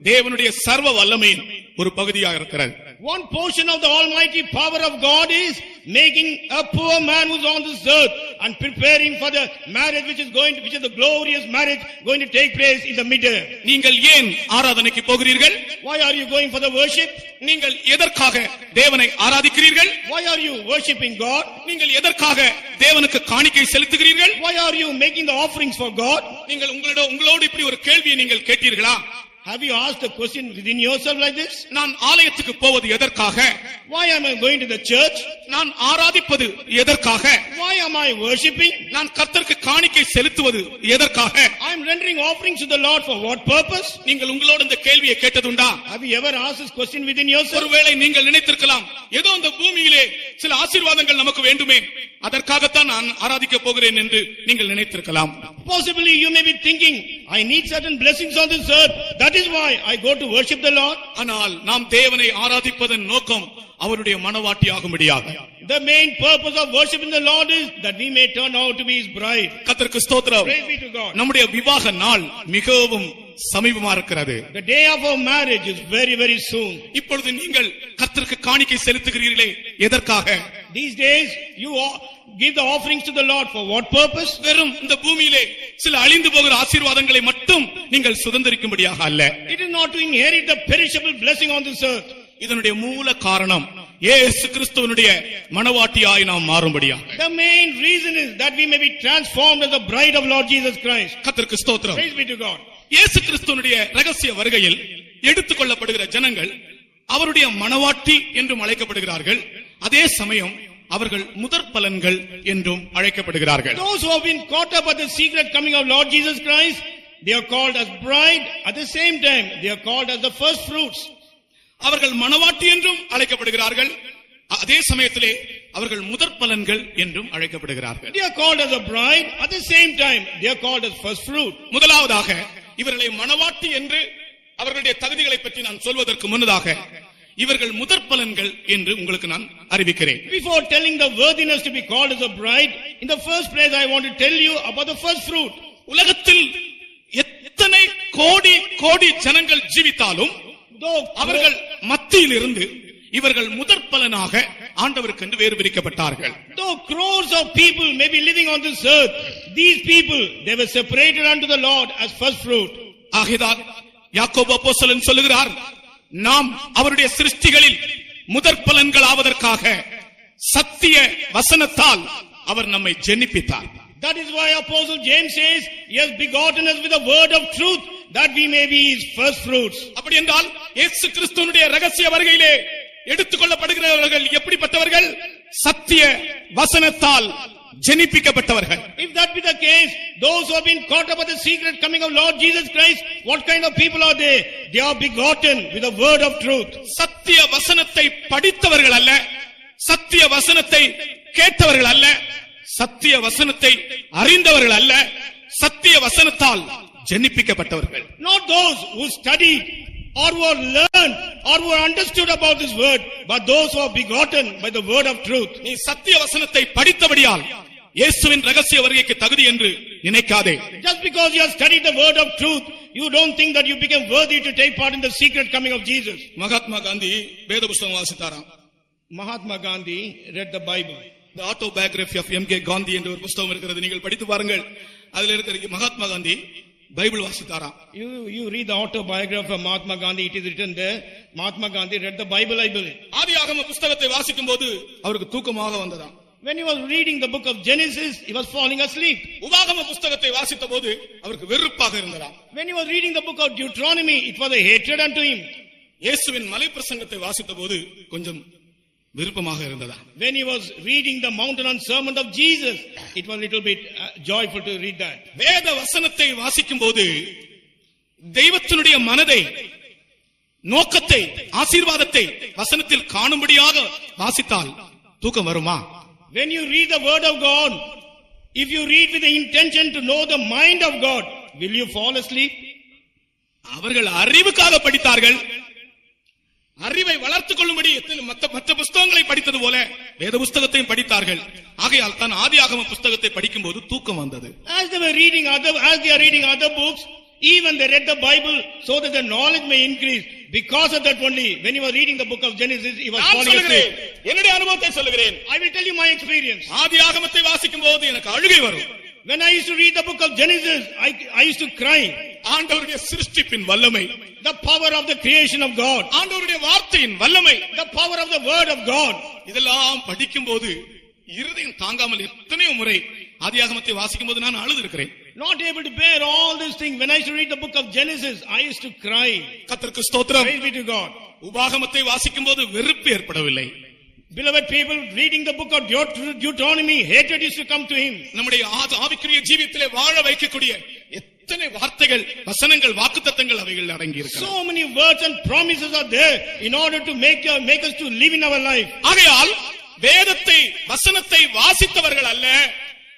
S1: தேவனுடைய சர்வ வல்லமையின் ஒரு பகுதியாக இருக்கிறது.
S2: One portion of the almighty power of God is making a poor man who's on this earth and preparing for the marriage which is the glorious marriage going to take place in the mid-air.
S1: நீங்கள் ஏன் ஆராதனைக்கு போகிறீர்கள்?
S2: Why are you going for the worship?
S1: நீங்கள் எதற்காக தேவனை ஆராதிக்கிறீர்கள்?
S2: Why are you worshiping God?
S1: நீங்கள் எதற்காக தேவனுக்கு காணிக்கை செலுத்துகிறீர்கள்?
S2: Why are you making the offerings for God?
S1: நீங்கள் உங்களோடு இப்படி ஒரு கேள்வியை நீங்கள் கேட்டீர்களா?
S2: Have you asked the question within yourself like this?
S1: நான் ஆலயத்துக்கு போவது எதற்காக?
S2: Why am I going to the church?
S1: நான் ஆராதிப்பது எதற்காக?
S2: Why am I worshiping?
S1: நான் கர்த்தருக்கு காணிக்கை செலுத்துவது எதற்காக?
S2: I am rendering offerings to the Lord for what purpose?
S1: நீங்கள் உங்களோடு இந்த கேள்வியை கேட்டதுண்டா?
S2: Have you ever asked this question within yourself?
S1: ஒருவேளை நீங்கள் நினைத்திருக்கலாம், ஏதோ இந்த பூமியிலே சில ஆசீர்வாதங்கள் நமக்கு வேண்டுமே, அதற்காகத்தான் நான் ஆராதிக்க போகிறேன் என்று நீங்கள் நினைத்திருக்கலாம்.
S2: Possibly you may be thinking, I need certain blessings on this earth. That is why I go to worship the Lord.
S1: ஆனால் நாம் தேவனை ஆராதிப்பதன் நோக்கம் அவருடைய மணவாட்டி ஆகும்படியாக.
S2: The main purpose of worshiping the Lord is that we may turn out to be his bride.
S1: கர்த்தருக்கு ஸ்தோத்திரம்.
S2: Praise be to God.
S1: நம்முடைய விவாக நாள் மிகவும் சமீபமா இருக்கிறது.
S2: The day of our marriage is very, very soon.
S1: இப்பொழுது நீங்கள் கர்த்தருக்கு காணிக்கை செலுத்துகிறீர்களே எதற்காக?
S2: These days you give the offerings to the Lord for what purpose?
S1: வெறும் இந்த பூமியிலே சில அழிந்து போகிற ஆசீர்வாதங்களை மட்டும் நீங்கள் சுதந்தரிக்கும்படியாக அல்ல.
S2: It is not to inherit the perishable blessing on this earth.
S1: இதனுடைய மூல காரணம் இயேசு கிறிஸ்துவினுடைய மணவாட்டியாய் நாம் மாறும்படியாக.
S2: The main reason is that we may be transformed as the bride of Lord Jesus Christ.
S1: கர்த்தருக்கு ஸ்தோத்திரம்.
S2: Praise be to God.
S1: இயேசு கிறிஸ்துவினுடைய ரகசிய வருகையில் எடுத்துக்கொள்ளப்படுகிற ஜனங்கள் அவருடைய மணவாட்டி என்றும் அழைக்கப்படுகிறார்கள். அதே சமயம் அவர்கள் முதற் பலன்கள் என்றும் அழைக்கப்படுகிறார்கள்.
S2: Those who have been caught up at the secret coming of Lord Jesus Christ, they are called as bride. At the same time, they are called as the first fruits.
S1: அவர்கள் மணவாட்டி என்றும் அழைக்கப்படுகிறார்கள். அதே சமயத்திலே அவர்கள் முதற் பலன்கள் என்றும் அழைக்கப்படுகிறார்கள்.
S2: They are called as a bride. At the same time, they are called as first fruit.
S1: முதலாவதாக இவர்களை மணவாட்டி என்று அவர்களுடைய தகுதிகளை பற்றி நான் சொல்வதற்கு முன்னதாக இவர்கள் முதற் பலன்கள் என்று உங்களுக்கு நான் அறிவிக்கிறேன்.
S2: Before telling the worthiness to be called as a bride, in the first place I want to tell you about the first fruit.
S1: உலகத்தில் எத்தனை கோடி கோடி ஜனங்கள் ஜீவித்தாலும் அவர்கள் மத்தியில் இருந்து இவர்கள் முதற் பலனாக ஆண்டவருக்கு என்று வேறு பிரிக்கப்பட்டார்கள்.
S2: Though crores of people may be living on this earth, these people they were separated unto the Lord as first fruit.
S1: ஆகையால் யாக்கோபு அப்போஸ்தலன் சொல்லுகிறார், நாம் அவருடைய சிருஷ்டிகளில் முதற் பலன்கள் ஆவதற்காக சத்திய வசனத்தால் அவர் நம்மை ஜெனிப்பித்தார்.
S2: That is why Apostle James says, he has begotten us with the word of truth, that we may be his first fruits.
S1: அப்படி என்றால் இயேசு கிறிஸ்துவினுடைய ரகசிய வருகையிலே எடுத்துக்கொள்ளப்படுகிறவர்கள் எப்படிப்பட்டவர்கள்? சத்திய வசனத்தால் ஜெனிப்பிக்கப்பட்டவர்கள்.
S2: If that be the case, those who have been caught up at the secret coming of Lord Jesus Christ, what kind of people are they? They are begotten with the word of truth.
S1: சத்திய வசனத்தை படித்தவர்கள் அல்ல, சத்திய வசனத்தை கேட்டவர்கள் அல்ல, சத்திய வசனத்தை அறிந்தவர்கள் அல்ல, சத்திய வசனத்தால் ஜெனிப்பிக்கப்பட்டவர்கள்.
S2: Not those who studied or who are learned or who are understood about this word, but those who are begotten by the word of truth.
S1: நீ சத்திய வசனத்தை படித்தபடியால் இயேசுவின் ரகசிய வருகைக்கு தகுதி என்று நினைக்காதே.
S2: Just because you have studied the word of truth, you don't think that you become worthy to take part in the secret coming of Jesus.
S1: Mahatma Gandhi வேத புத்தகம் வாசித்தாராம்.
S2: Mahatma Gandhi read the Bible.
S1: The Autobiography of M.K. Gandhi என்ற ஒரு புத்தகம் இருக்கிறது, நீங்கள் படித்து பாருங்கள். அதில் இருக்கிற மகாத்மா காந்தி பைபிள் வாசித்தாராம்.
S2: You read the autobiography of Mahatma Gandhi, it is written there, Mahatma Gandhi read the Bible, I believe.
S1: ஆதியாகம புத்தகத்தை வாசிக்கும் போது அவருக்கு தூக்கமாக வந்ததாம்.
S2: When he was reading the book of Genesis, he was falling asleep.
S1: உபாகம புஸ்தகத்தை வாசித்த போது அவருக்கு வெறுப்பாக இருந்ததாம்.
S2: When he was reading the book of Deuteronomy, it was a hatred unto him.
S1: இயேசுவின் மலை பிரசங்கத்தை வாசித்த போது கொஞ்சம் விருப்பமாக இருந்ததா.
S2: When he was reading the mountain on sermon of Jesus, it was a little bit joyful to read that.
S1: வேத வசனத்தை வாசிக்கும் போது தெய்வத்தினுடைய மனதை, நோக்கத்தை, ஆசீர்வாதத்தை வசனத்தில் காணும்படியாக வாசித்தால் தூக்கம் வருமா?
S2: When you read the word of God, if you read with the intention to know the mind of God, will you fall asleep?
S1: அவர்கள் அறிவுக்காக படித்தார்கள். அறிவை வளர்த்துக் கொள்ளும்படி மற்ற புஸ்தகங்களை படித்தது போல வேத புஸ்தகத்தையும் படித்தார்கள். ஆகையால் தான் ஆதியாகம புஸ்தகத்தை படிக்கும் போது தூக்கம் வந்தது.
S2: As they are reading other books, even they read the Bible so that the knowledge may increase. Because of that only, when he was reading the book of Genesis, he was falling asleep.
S1: என்னுடைய அனுபவத்தை சொல்லுகிறேன்.
S2: I will tell you my experience.
S1: ஆதியாகமத்தை வாசிக்கும் போது எனக்கு அழுகை வரும்.
S2: When I used to read the book of Genesis, I used to cry.
S1: ஆண்டவருடைய சிருஷ்டிப்பின் வல்லமை,
S2: the power of the creation of God,
S1: ஆண்டவருடைய வார்த்தையின் வல்லமை,
S2: the power of the word of God.
S1: இதெல்லாம் படிக்கும் போது இருதயம் தாங்காமல் எத்தனையோ முறை ஆதியாகமத்தை வாசிக்கும் போது நான் அழுது இருக்கிறேன்.
S2: Not able to bear all these things. When I used to read the book of Genesis, I used to cry.
S1: கர்த்தருக்கு ஸ்தோத்திரம்.
S2: Praise be to God.
S1: உபாகமத்தை வாசிக்கும் போது வெறுப்பு ஏற்படவில்லை.
S2: Beloved people, reading the book of Deuteronomy, hatred used to come to him.
S1: நம்முடைய ஆவிக்குரிய ஜீவியத்திலே வாழ வைக்கக்கூடிய எத்தனை வார்த்தைகள், வசனங்கள், வாக்குத்தத்தங்கள் அவைகள் அடங்கி இருக்கிறது.
S2: So many words and promises are there in order to make us to live in our life.
S1: ஆகையால் வேதத்தை, வசனத்தை வாசித்தவர்கள் அல்ல,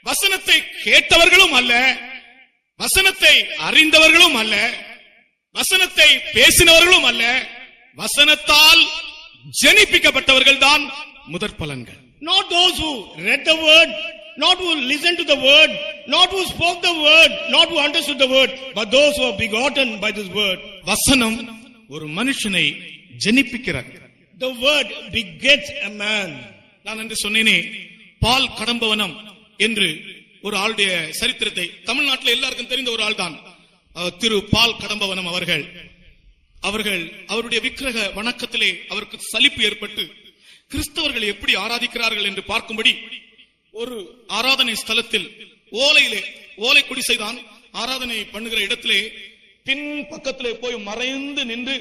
S1: வசனத்தை கேட்டவர்களும் அல்ல, வசனத்தை அறிந்தவர்களும் அல்ல, வசனத்தை பேசினவர்களும் அல்ல, வசனத்தால் ஜனிப்பிக்கப்பட்டவர்கள் தான் முதற் பலன்கள்.
S2: Not those who read the word, not who listened to the word, not who spoke the word, not who understood the word, but those who are begotten by this word.
S1: வசனம் ஒரு மனுஷனை ஜனிப்பிக்கிறது.
S2: The word begets a man.
S1: நான் என்று சொன்னேனே, பால் கடம்பவனம் என்று ஒரு ஆளுடைய சரித்திரத்தை தமிழ்நாட்டில் எல்லாருக்கும் தெரிந்த ஒரு ஆள் தான் திரு பால் கடம்பவனம் அவர்கள். அவருடைய விக்கிரக வணக்கத்திலே அவருக்கு சலிப்பு ஏற்பட்டு கிறிஸ்தவர்கள் எப்படி ஆராதிக்கிறார்கள் என்று பார்க்கும்படி ஒரு ஆராதனை ஸ்தலத்தில் ஓலை குடிசைதான் ஆராதனை பண்ணுகிற இடத்திலே பின் பக்கத்திலே போய் மறைந்து நின்று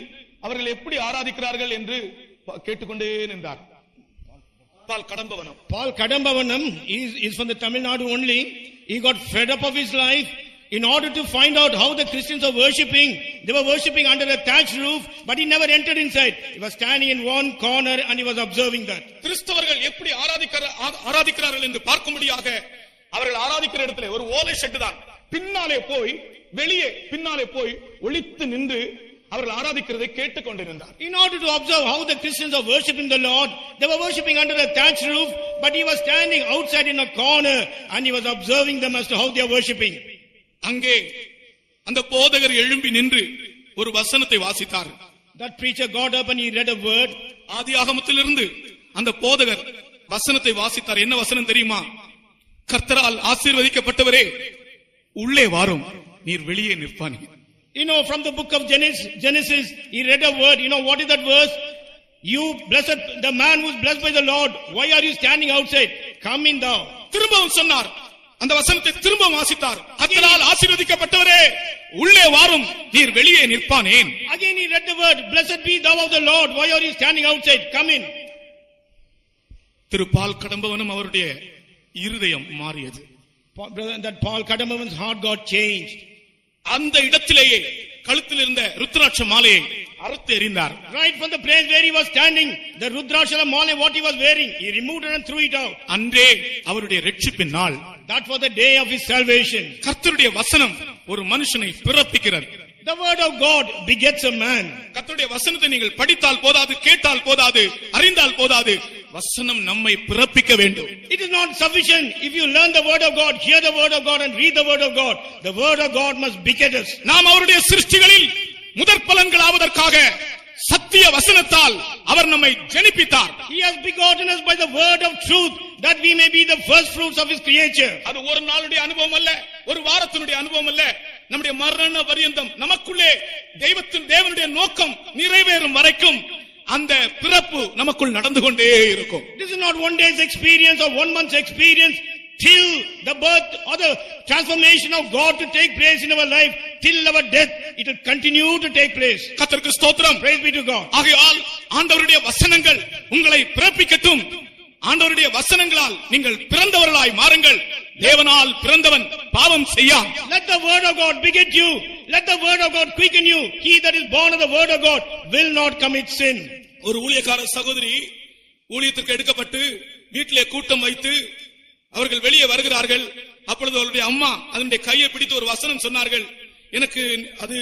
S1: அவர்கள் எப்படி ஆராதிக்கிறார்கள் என்று கேட்டுக்கொண்டே நின்றார்.
S2: Paul Kadambavanam is from the Tamil Nadu only. He got fed up of his life. In order to find out how the Christians are worshipping, they were worshipping under a thatched roof, but he never entered inside. He was standing in one corner and he was observing that.
S1: கிறிஸ்தவர்கள் எப்படி ஆராதிக்கிறார்கள் என்று பார்க்கும்படியாக அவர்கள் ஆராதிக்கிற இடத்திலே ஒரு ஓலை shed தான். பின்னாலே போய் ஒளித்து நின்று அவர்கள் ஆராதிக்கிறதை கேட்டுக்கொண்டிருந்தார்.
S2: In order to observe how the Christians are worshipping the Lord, they were worshipping under a thatched roof, but he was standing outside in a corner and he was observing them as to how they are worshipping.
S1: அங்கே அந்த போதகர் எழும்பி நின்று ஒரு வசனத்தை வாசித்தார்.
S2: That preacher got up and he read a word.
S1: ஆதியாகமத்திலிருந்து அந்த போதகர் வசனத்தை வாசித்தார். என்ன வசனம் தெரியுமா? கர்த்தரால் ஆசீர்வதிக்கப்பட்டவரே உள்ளே வாரும், நீர் வெளியே நிற்பானே.
S2: You know, from the book of Genesis, he read a word. You know what is that verse? You blessed, the man who is blessed by the Lord, why are you standing outside? Come in thou.
S1: திரும்பவும் சொன்னார். அந்த வசனத்தை திரும்ப வாசித்தார். கர்த்தரால் ஆசீர்வதிக்கப்பட்டவரே உள்ளே வாரும், நீர் வெளியே நிற்பானேன்.
S2: Again he read the word, blessed be thou of the Lord, why are you standing outside? Come in.
S1: திரு பால் கடம்பவனம் அவருடைய இருதயம் மாறியது.
S2: That Paul Kadambavan's heart got changed.
S1: அந்த இடத்திலேயே கழுத்தில் இருந்த ருத்ராட்ச மாலையை அறுத்து எறிந்தார்.
S2: Right from the place where he was standing, the rudraksha mala what he was wearing, he removed it and threw it out.
S1: அன்றே அவருடைய இரட்சிப்பின் நாள்.
S2: That was the day of his salvation.
S1: கர்த்தருடைய வசனம் ஒரு மனுஷனை பிறப்பிக்கிறது.
S2: The word of God begets a man.
S1: கர்த்தருடைய வசனத்தை நீங்கள் படித்தால் போதாது, கேட்டால் போதாது, அறிந்தால் போதாது, வசனம் நம்மை பிறப்பிக்க வேண்டும்.
S2: It is not sufficient if you learn the word of God, hear the word of God and read the word of God. The word of God must beget us.
S1: நாம் அவருடைய சிருஷ்டிகளில் முதற் பலன்களாவதற்காக சத்திய வசனத்தால் அவர் நம்மை ஜனிப்பித்தார்.
S2: He has begotten us by the word of truth, that we may be the first fruits of his creature.
S1: அது ஒரு நாளுடைய அனுபவம் அல்ல, ஒரு வாரத்தினுடைய அனுபவம் அல்ல, நம்முடைய மரண பரியந்தம் நமக்குள்ளே தேவனுடைய நோக்கம் நிறைவேறும் வரைக்கும் அந்த பிறப்பு நமக்குள் நடந்து கொண்டே இருக்கும்.
S2: This is not one day's experience or 1 month's experience. Till the birth or the transformation of God to take place in our life, till our death, it will continue to take place.
S1: கர்த்தருக்கு ஸ்தோத்திரம்.
S2: Praise be to God.
S1: ஆகையால் ஆண்டவருடைய வசனங்கள் உங்களை பிறப்பிக்கட்டும். ஆண்டவருடைய வசனங்களால் நீங்கள் பிறந்தவர்களாய் மாறுங்கள். தேவனால் பிறந்தவன் பாவம் செய்யான்.
S2: Let the word of God beget you. Let the word of God quicken you. He that is born of the word of God will not commit sin.
S1: ஒரு ஊழியக்கார சகோதரி ஊழியத்திற்கு எடுக்கப்பட்டு வீட்டிலே கூட்டம் வைத்து அவர்கள் வெளியே வருகிறார்கள். அப்பொழுது அவருடைய அம்மா அதனுடைய கையை பிடித்து ஒரு வசனம் சொன்னார்கள். எனக்கு அது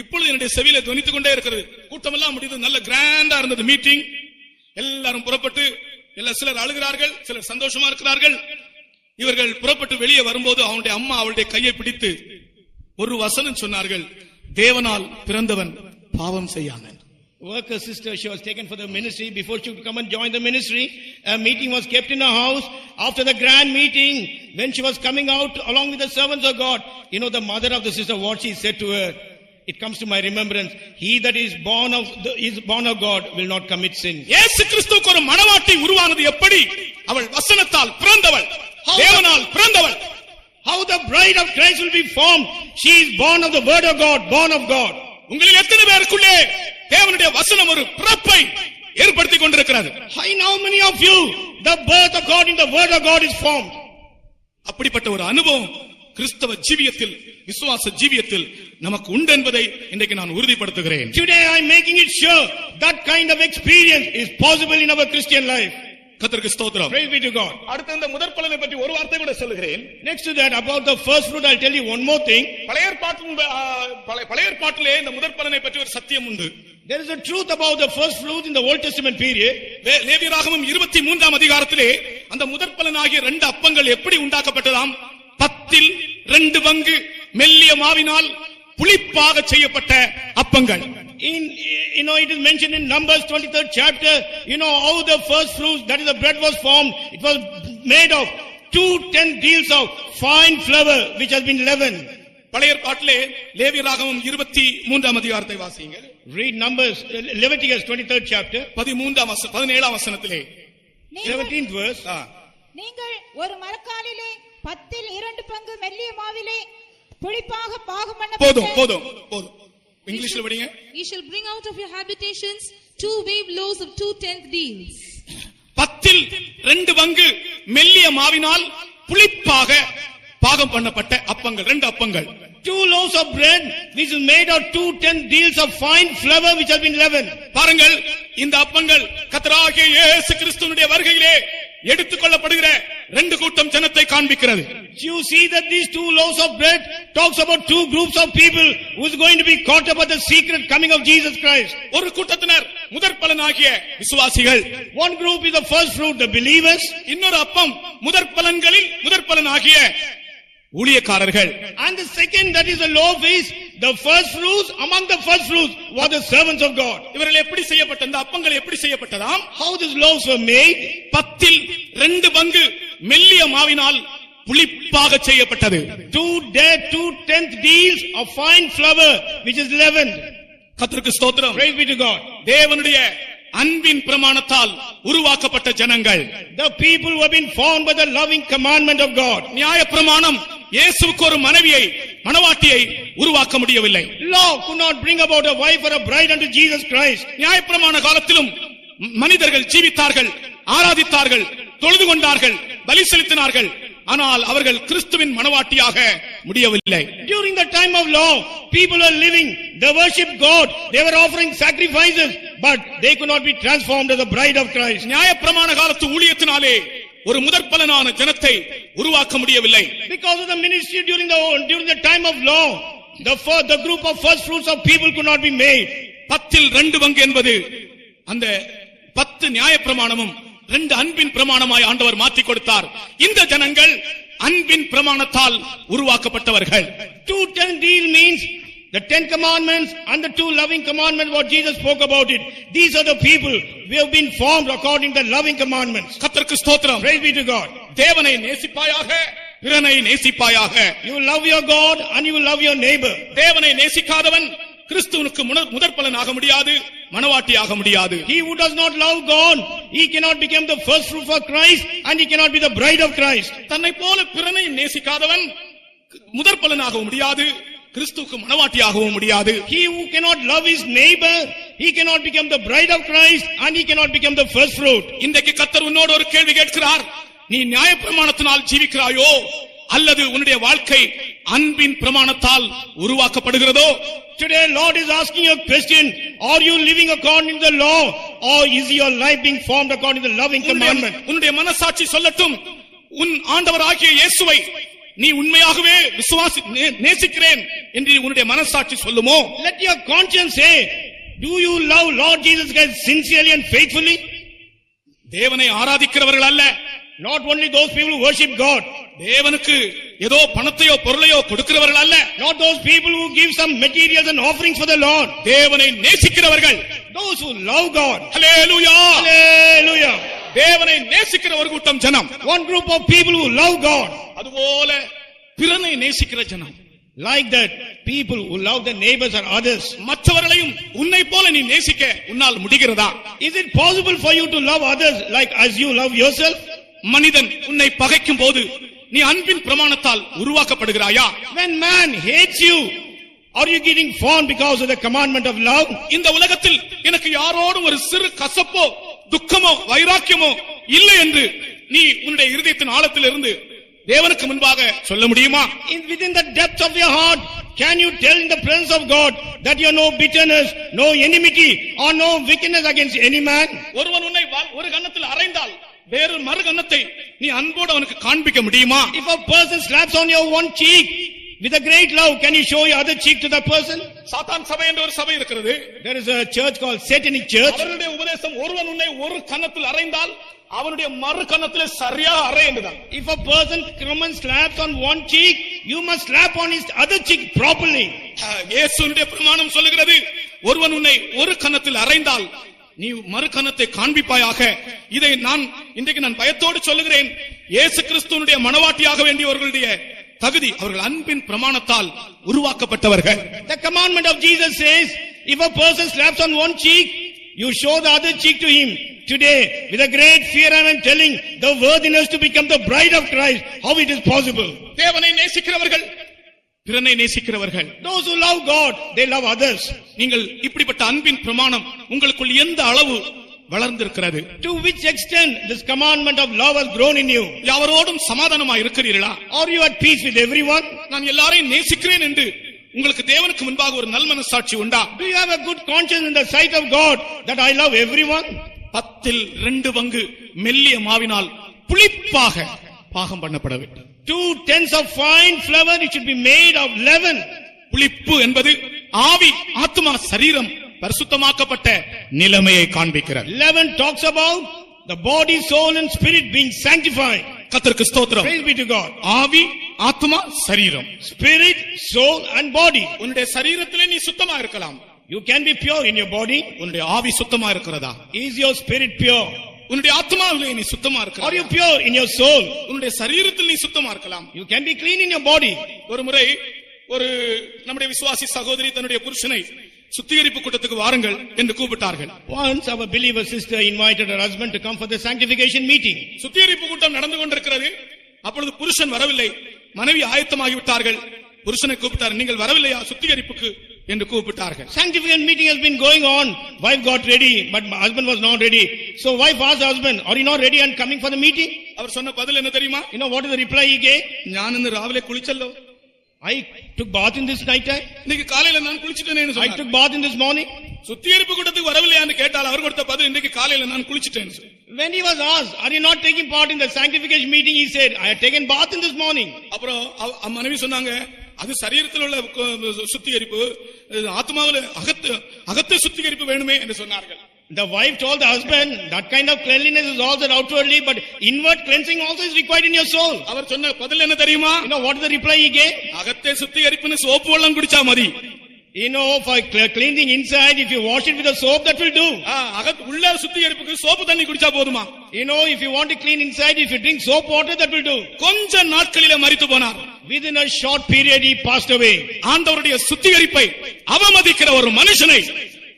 S1: இப்பொழுது என்னுடைய செவியில துணித்துக் கொண்டே இருக்கிறது. கூட்டம் எல்லாம் முடிந்து நல்ல கிராண்டா இருந்தது மீட்டிங். எல்லாரும் புறப்பட்டு சிலர் அழுகிறார்கள், சிலர் சந்தோஷமா இருக்கிறார்கள். இவர்கள் புறப்பட்டு வெளியே வரும்போது அவனுடைய அம்மா அவளுடைய கையை பிடித்து ஒரு வசனம் சொன்னார்கள். தேவனால் பிறந்தவன் பாவம் செய்யான்.
S2: Worker sister, she was taken for the ministry. Before she could come and join the ministry, a meeting was kept in her house. After the grand meeting, when she was coming out along with the servants of God, the mother of the sister, what she said to her, it comes to my remembrance. He that is born of God will not commit sin.
S1: இயேசு கிறிஸ்துவுக்கு ஒரு மணவாட்டி உருவானது எப்படி? அவள் வசனத்தால் பிறந்தவள், தேவனால் பிறந்தவள்.
S2: How the bride of Christ will be formed? She is born of the word of God, born of God.
S1: உங்களில் எத்தனை பேருக்குள்ளே தேவனுடைய வசனம் ஒரு பிறப்பை ஏற்படுத்திக் கொண்டிருக்கிறது?
S2: How many of you the birth according to the word of God is formed?
S1: அப்படிப்பட்ட ஒரு அனுபவம் கிறிஸ்தவ ஜீவியத்தில், விசுவாச ஜீவியத்தில் நமக்கு உண்டு என்பதை இன்றைக்கு நான் உறுதிப்படுத்துகிறேன்.
S2: Today I am making it sure that kind of experience is possible in our Christian life.
S1: கர்த்தருக்கு ஸ்தோத்திரம்.
S2: Praise be to God.
S1: அடுத்து இந்த முதற் பலனை பற்றி ஒரு வார்த்தை கூட சொல்கிறேன்.
S2: Next to that, about the first fruit, I'll tell you one more thing.
S1: பழைய ஏற்பாட்டிலே இந்த முதற் பலனை பற்றி ஒரு சத்தியம் உண்டு.
S2: There is a truth about the first fruit in the Old Testament period.
S1: லேவியராகமம் 23ஆம் அதிகாரத்திலே அந்த முதற் பலனாகிய 2 அப்பங்கள் எப்படி உண்டாக்கப்பட்டதாம்? 10ல் 2 பங்கு மெல்லிய மாவினால் புளிப்பாக செய்யப்பட்ட அப்பங்கள்.
S2: It is mentioned in Numbers 23rd chapter, how the first fruits, that is the bread was formed. It was made of 2 deals of fine flour which has been leavened.
S1: பழைய ஏற்பாட்டிலே லேவியராகமம் 23ஆம் அதிகாரத்தை வாசியுங்கள்.
S2: Read Numbers, Leviticus 23rd chapter.
S1: 17ஆம் வசனத்திலே
S2: 17th verse.
S3: நீங்கள் ஒரு மரக்காலிலே 10ல் 2 பங்கு மெல்லிய மாவிலே புளிப்பாக பாகம் பண்ணப்பட்ட
S1: போதும் இங்கிலீஷ்ல படிங்க.
S4: You shall bring out of your habitations 2 wave loaves of 2/10 deals.
S1: 10ல் 2 பங்கு மெல்லிய மாவினால் புளிப்பாக பாகம் பண்ணப்பட்ட அப்பங்கள், 2 அப்பங்கள்.
S2: 2 loaves of bread which is made of 2 deals of fine flour which has been leavened.
S1: பாருங்கள், இந்த அப்பங்கள் கர்த்தராகிய இயேசு கிறிஸ்துவினுடைய வருகையிலே எடுத்துக்கொள்ளப்படுகிற 2 கூட்டம் ஜனத்தை காண்பிக்கிறது.
S2: You see that these 2 loaves of bread talks about 2 groups of people who is going to be caught up at the secret coming of Jesus Christ.
S1: ஒரு கூட்டத்தினர் முதற் பலனாகிய விசுவாசிகள்.
S2: One group is the first fruit, the believers.
S1: இன்னொரு அப்பம் முதற் பலன்களில் முதற் பலனாகிய ஊழியக்காரர்கள்.
S2: And the second, that is the loaf, is the first fruits. Among the first fruits were the servants of God.
S1: இவர்கள் எப்படி செய்யப்பட்ட இந்த அப்பங்கள் எப்படி செய்யப்பட்டதாம்?
S2: How these loaves were made?
S1: 10ல் 2 பங்கு மெல்லிய மாவினால் புளிப்பாக செய்யப்பட்டது.
S2: 2/10 deals of fine flour which is leavened.
S1: கர்த்தருக்கு ஸ்தோத்திரம்.
S2: Praise be to God.
S1: தேவனுடைய அன்பின் பிரமாணத்தால் உருவாக்கப்பட்ட ஜனங்கள்.
S2: The people who have been formed by the loving commandment of God.
S1: நியாயப்பிரமாணம் இயேசுவுக்கு ஒரு மணவாட்டியை உருவாக்க முடியவில்லை.
S2: Law could not bring about a wife or a bride unto Jesus Christ.
S1: நியாயப்பிரமாண காலத்திலும் மனிதர்கள் ஜீவித்தார்கள், ஆராதித்தார்கள், தொழுது கொண்டார்கள், பலி செலுத்தினார்கள். ஆனால் அவர்கள் கிறிஸ்துவின் மணவாட்டியாக முடியவில்லை.
S2: During the time of law, people were living, they worshiped God, they were offering sacrifices, but they could not be transformed as the bride of Christ.
S1: நியாயப்பிரமாண காலத்து ஊழியத்தினாலே ஒரு முதற்பலனான ஜனத்தை உருவாக்க முடியவில்லை.
S2: Because of the ministry during the time of law, the group of first fruits of people could not be made.
S1: 10ல் 2 பங்கு என்பது அந்த 10 நியாயப்பிரமாணமும் 2 அன்பின் பிரமாணமாய் ஆண்டவர் மாற்றி கொடுத்தார். இந்த ஜனங்கள் அன்பின் பிரமாணத்தால் உருவாக்கப்பட்டவர்கள்.
S2: 2/10 deal means the 10 commandments and the 2 loving commandments what Jesus spoke about it. These are the people we have been formed according to the loving commandments.
S1: கர்த்தருக்கு ஸ்தோத்திரம்.
S2: Praise be to God.
S1: தேவனை நேசிப்பாயாக, பிறனை நேசிப்பாயாக.
S2: You will love your God and you will love your neighbor.
S1: தேவனை நேசிக்காதவன் கிறிஸ்துவுக்கு முதற் பலன் ஆக முடியாது, மனவாட்டி ஆக முடியாது.
S2: He who does not love God, he cannot become the first fruit for Christ and he cannot be the bride of Christ.
S1: தன்னை போல பிறனை நேசிக்காதவன் முதற் பலனாக முடியாது, கிறிஸ்துவுக்கு மனவாட்டியாகவும் முடியாது.
S2: He who cannot love his neighbor, he cannot become the bride of Christ and he cannot become the first fruit.
S1: இன்றைக்கு கர்த்தர் உன்னோடு ஒரு கேள்வி கேட்கிறார். நீ நியாயப்பிரமாணத்தினால் ஜீவிக்கிறாயோ அல்லது உன்னுடைய வாழ்க்கை அன்பின் பிரமாணத்தால் உருவாக்கப்படுகிறதோ?
S2: Today Lord is asking you a question. Are you living according to the law or is your life being formed according to the loving commandment?
S1: உன்னுடைய மனசாட்சி சொல்லட்டும், உன் ஆண்டவராகிய இயேசுவை நீ உண்மையாகவே நேசிக்கிறேன் என்று உன்னுடைய மனசாட்சி சொல்லுமோ?
S2: Let your conscience say, do you love Lord Jesus Christ sincerely and faithfully?
S1: தேவனை ஆராதிக்கிறவர்கள் அல்ல,
S2: not only those people who worship God,
S1: தேவனுக்கு ஏதோ பணத்தையோ பொருளையோ கொடுக்கிறவர்கள் அல்ல,
S2: not those people who give some materials and offerings for the Lord,
S1: தேவனை நேசிக்கிறவர்கள்,
S2: those who love God.
S1: Hallelujah,
S2: Hallelujah.
S1: தேவனை நேசிக்கிற ஒரு கூட்டம் ஜனம்,
S2: one group of people who love God.
S1: அதுபோல பிறனை நேசிக்கிற ஜனம்,
S2: like that people who love their neighbors or others.
S1: மற்றவர்களையும் உன்னை போல நீ நேசிக்க உன்னால் முடிகிறதா?
S2: Is it possible for you to love others like as you love yourself?
S1: மனிதன் உன்னை பகைக்கும் போது நீ அன்பின் பிரமாணத்தால் உருவாக்கப்படுகிறாயா?
S2: When man hates you, are you getting formed because of the commandment of love?
S1: இந்த உலகத்தில் எனக்கு யாரோடும் ஒரு சிறு கசப்போ துக்கமோ வைராக்கியமோ இல்லை என்று நீ உன்னுடைய இருதயத்தின் ஆழத்திலிருந்து தேவனுக்கு முன்பாக சொல்ல முடியுமா?
S2: Within the depth of your heart, can you tell in the presence of God that you have no bitterness, no enmity or no wickedness against any man?
S1: ஒருவன் உன்னை ஒரு கன்னத்தில் அறைந்தால் வேறு மறு கன்னத்தை நீ அன்போடு அவனுக்கு காண்பிக்க முடியுமா?
S2: If a person slaps on your one cheek with a great love, can you show your other cheek to that person?
S1: சாத்தான் சபை என்ற ஒரு சபை இருக்கிறது.
S2: There is a church called Satanic Church.
S1: அவருடைய உபதேசம் ஒருவன் உன்னை ஒரு கன்னத்தில் அறைந்தால் அவனுடைய மறு கன்னத்திலே சரியா அறை என்றுதான்.
S2: If a person comes and slaps on one cheek, you must slap on his other cheek properly.
S1: இயேசுவினுடைய பிரமாணம் சொல்லுகிறது, ஒருவன் உன்னை ஒரு கன்னத்தில் அறைந்தால் நீ மறு கன்னத்தை காண்பிப்பாயாக. இதை இன்றைக்கு நான் பயத்தோடு சொல்லுகிறேன். இயேசு கிறிஸ்துவினுடைய மனவாட்டியாக வேண்டியவர்களுடைய தகுதி அவர்கள் அன்பின் பிரமாணத்தால் உருவாக்கப்பட்டவர்கள்.
S2: The commandment of Jesus says, if a person slaps on one cheek, you show the other cheek to him. Today, with a great fear, I am telling the worthiness to become the bride of Christ. How it is possible?
S1: தேவனை நேசிக்கிறவர்கள், பிறனை நேசிக்கிறவர்கள்,
S2: those who love God, they love others.
S1: நீங்கள் இப்படிப்பட்ட அன்பின் பிரமாணம் உங்களுக்குள் எந்த அளவு வளர்ந்திருக்கிறது?
S2: To which extent this commandment of love has grown in you?
S1: யாவரோடும் சமாதானமாக இருக்கிறீர்களா?
S2: Are you at peace with everyone?
S1: நான் எல்லாரையும் நேசிக்கிறேன் என்று உங்களுக்கு தேவனுக்கு முன்பாக ஒரு நல்மனசாட்சி உண்டா?
S2: Do you have a good conscience in the sight of God that I love everyone?
S1: 10% மெல்லிய மாவினால் புளிப்பாக பாகம் பண்ணப்பட வேண்டும்.
S2: 2/10 of fine flour, it should be made of leaven.
S1: புளிப்பு என்பது ஆவி, ஆத்மா, சரீரம் பரிசுத்தமாக்கப்பட்ட நிலைமையை காண்பிக்கிறது.
S2: Leaven talks about the body, soul and spirit being sanctified.
S1: கர்த்தருக்கு ஸ்தோத்திரம்.
S2: Praise be to God.
S1: ஆவி, ஆத்மா, சரீரம்,
S2: spirit, soul and body.
S1: உன்னுடைய சரீரத்திலே நீ சுத்தமா இருக்கலாம்.
S2: You can be pure in your body.
S1: உன்னுடைய ஆவி சுத்தமா இருக்கிறதா?
S2: Is your spirit pure?
S1: உன்னுடைய ஆத்மாவிலே நீ சுத்தமா இருக்கிறாய்.
S2: Are you pure in your soul?
S1: உன்னுடைய சரீரத்தில் நீ சுத்தமா இருக்கலாம்.
S2: You can be clean in your body.
S1: ஒரு முறை ஒரு நம்முடைய விசுவாசி சகோதரி தன்னுடைய புருஷனை சுத்திகரிப்பு கூட்டத்துக்கு வாருங்கள் என்று கூப்பிட்டார்கள்.
S2: Once our believer sister invited her husband to come for the sanctification meeting.
S1: சுத்திகரிப்பு கூட்டம் நடந்து கொண்டிருக்கிறது. அப்பொழுது புருஷன் வரவில்லை, மனைவி ஆயத்தமாகி விட்டார்கள். புருஷனை கூப்பிட்டார், நீங்கள் வரவில்லையா சுத்திகரிப்புக்கு என்று கூப்பிட்டார்கள்.
S2: Sanctification meeting has been going on. Wife got ready, but my husband was not ready. So wife asked husband, are you not ready and coming for the meeting?
S1: அவர் சொன்ன பதில் என்ன தெரியுமா?
S2: You know what is the reply he gave?
S1: நான் இந்த ராவிலே குளிச்சல்லோ,
S2: I took bath in this night time.
S1: இன்னைக்கு காலையில நான் குளிச்சிட்டேனே
S2: I took bath in this morning.
S1: சுத்திகரிப்பு கூட்டத்துக்கு வரவில்லையான்னு கேட்டால் அவர் கொடுத்த பதில், இன்னைக்கு காலையில நான் குளிச்சிட்டேன்னு.
S2: When he was asked, are you not taking part in the sanctification meeting, he said, I had taken bath in this morning.
S1: அப்புறம் மனைவி சொன்னாங்க, அது சரீரத்தில் உள்ள சுத்திகரிப்பு, ஆத்மாவில் அகத்த சுத்திகரிப்பு வேணுமே என்று சொன்னார்கள்.
S2: The wife told the husband, that kind of cleanliness is also outwardly, but inward cleansing also is required in your soul.
S1: அவர் சொன்ன பதில் என்ன தெரியுமா?
S2: You know what is the reply he gave?
S1: அகத்தே சுத்திகரிப்புன்னு சோப்பு வெள்ளம் குடிச்சா மதி.
S2: You know, for cleansing inside, if you wash it with a soap, that will do.
S1: உள்ள சுத்திகரிப்புக்கு soap தண்ணி குடிச்சா போதுமா?
S2: You know, if you want to clean inside, if you drink soap water, that will do.
S1: கொஞ்ச நாட்களிலே மரித்து போனார்.
S2: within a short period he passed away.
S1: ஆண்டவருடைய சுத்திகரிப்பை அவமதிக்கிற ஒரு மனுஷனை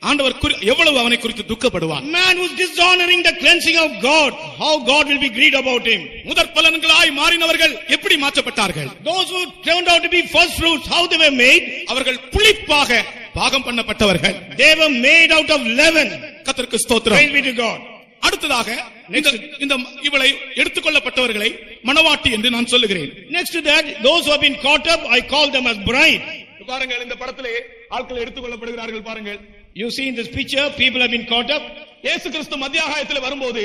S1: ஆண்டவர் எவ்வளவு அவனை குறித்து துக்கப்படுவார்.
S2: Man who is dishonoring the cleansing of God, how God will be grieved about him.
S1: முதற் பலன்களாய் மாறினவர்கள் எப்படி மாற்றப்பட்டார்கள்?
S2: Those who turned out to be first fruits, how they were made?
S1: அவர்கள் புளிப்பாக பாகம் பண்ணப்பட்டவர்கள்.
S2: They were made out of leaven.
S1: கர்த்தருக்கு ஸ்தோத்திரம்.
S2: Praise be to God.
S1: அடுத்ததாக இந்த இவளை எடுத்துக்கொள்ளப்பட்டவர்களை மணவாட்டி என்று நான் சொல்லுகிறேன்.
S2: Next to that, those who have been caught up, I call them as bride.
S1: பாருங்கள், இந்த படத்திலே ஆட்கள் எடுத்துக்கொள்ளப்படுகிறார்கள். பாருங்கள்,
S2: you see in this picture, people have been caught up.
S1: இயேசு கிறிஸ்து மத்தியாகாயத்தில் வரும்போது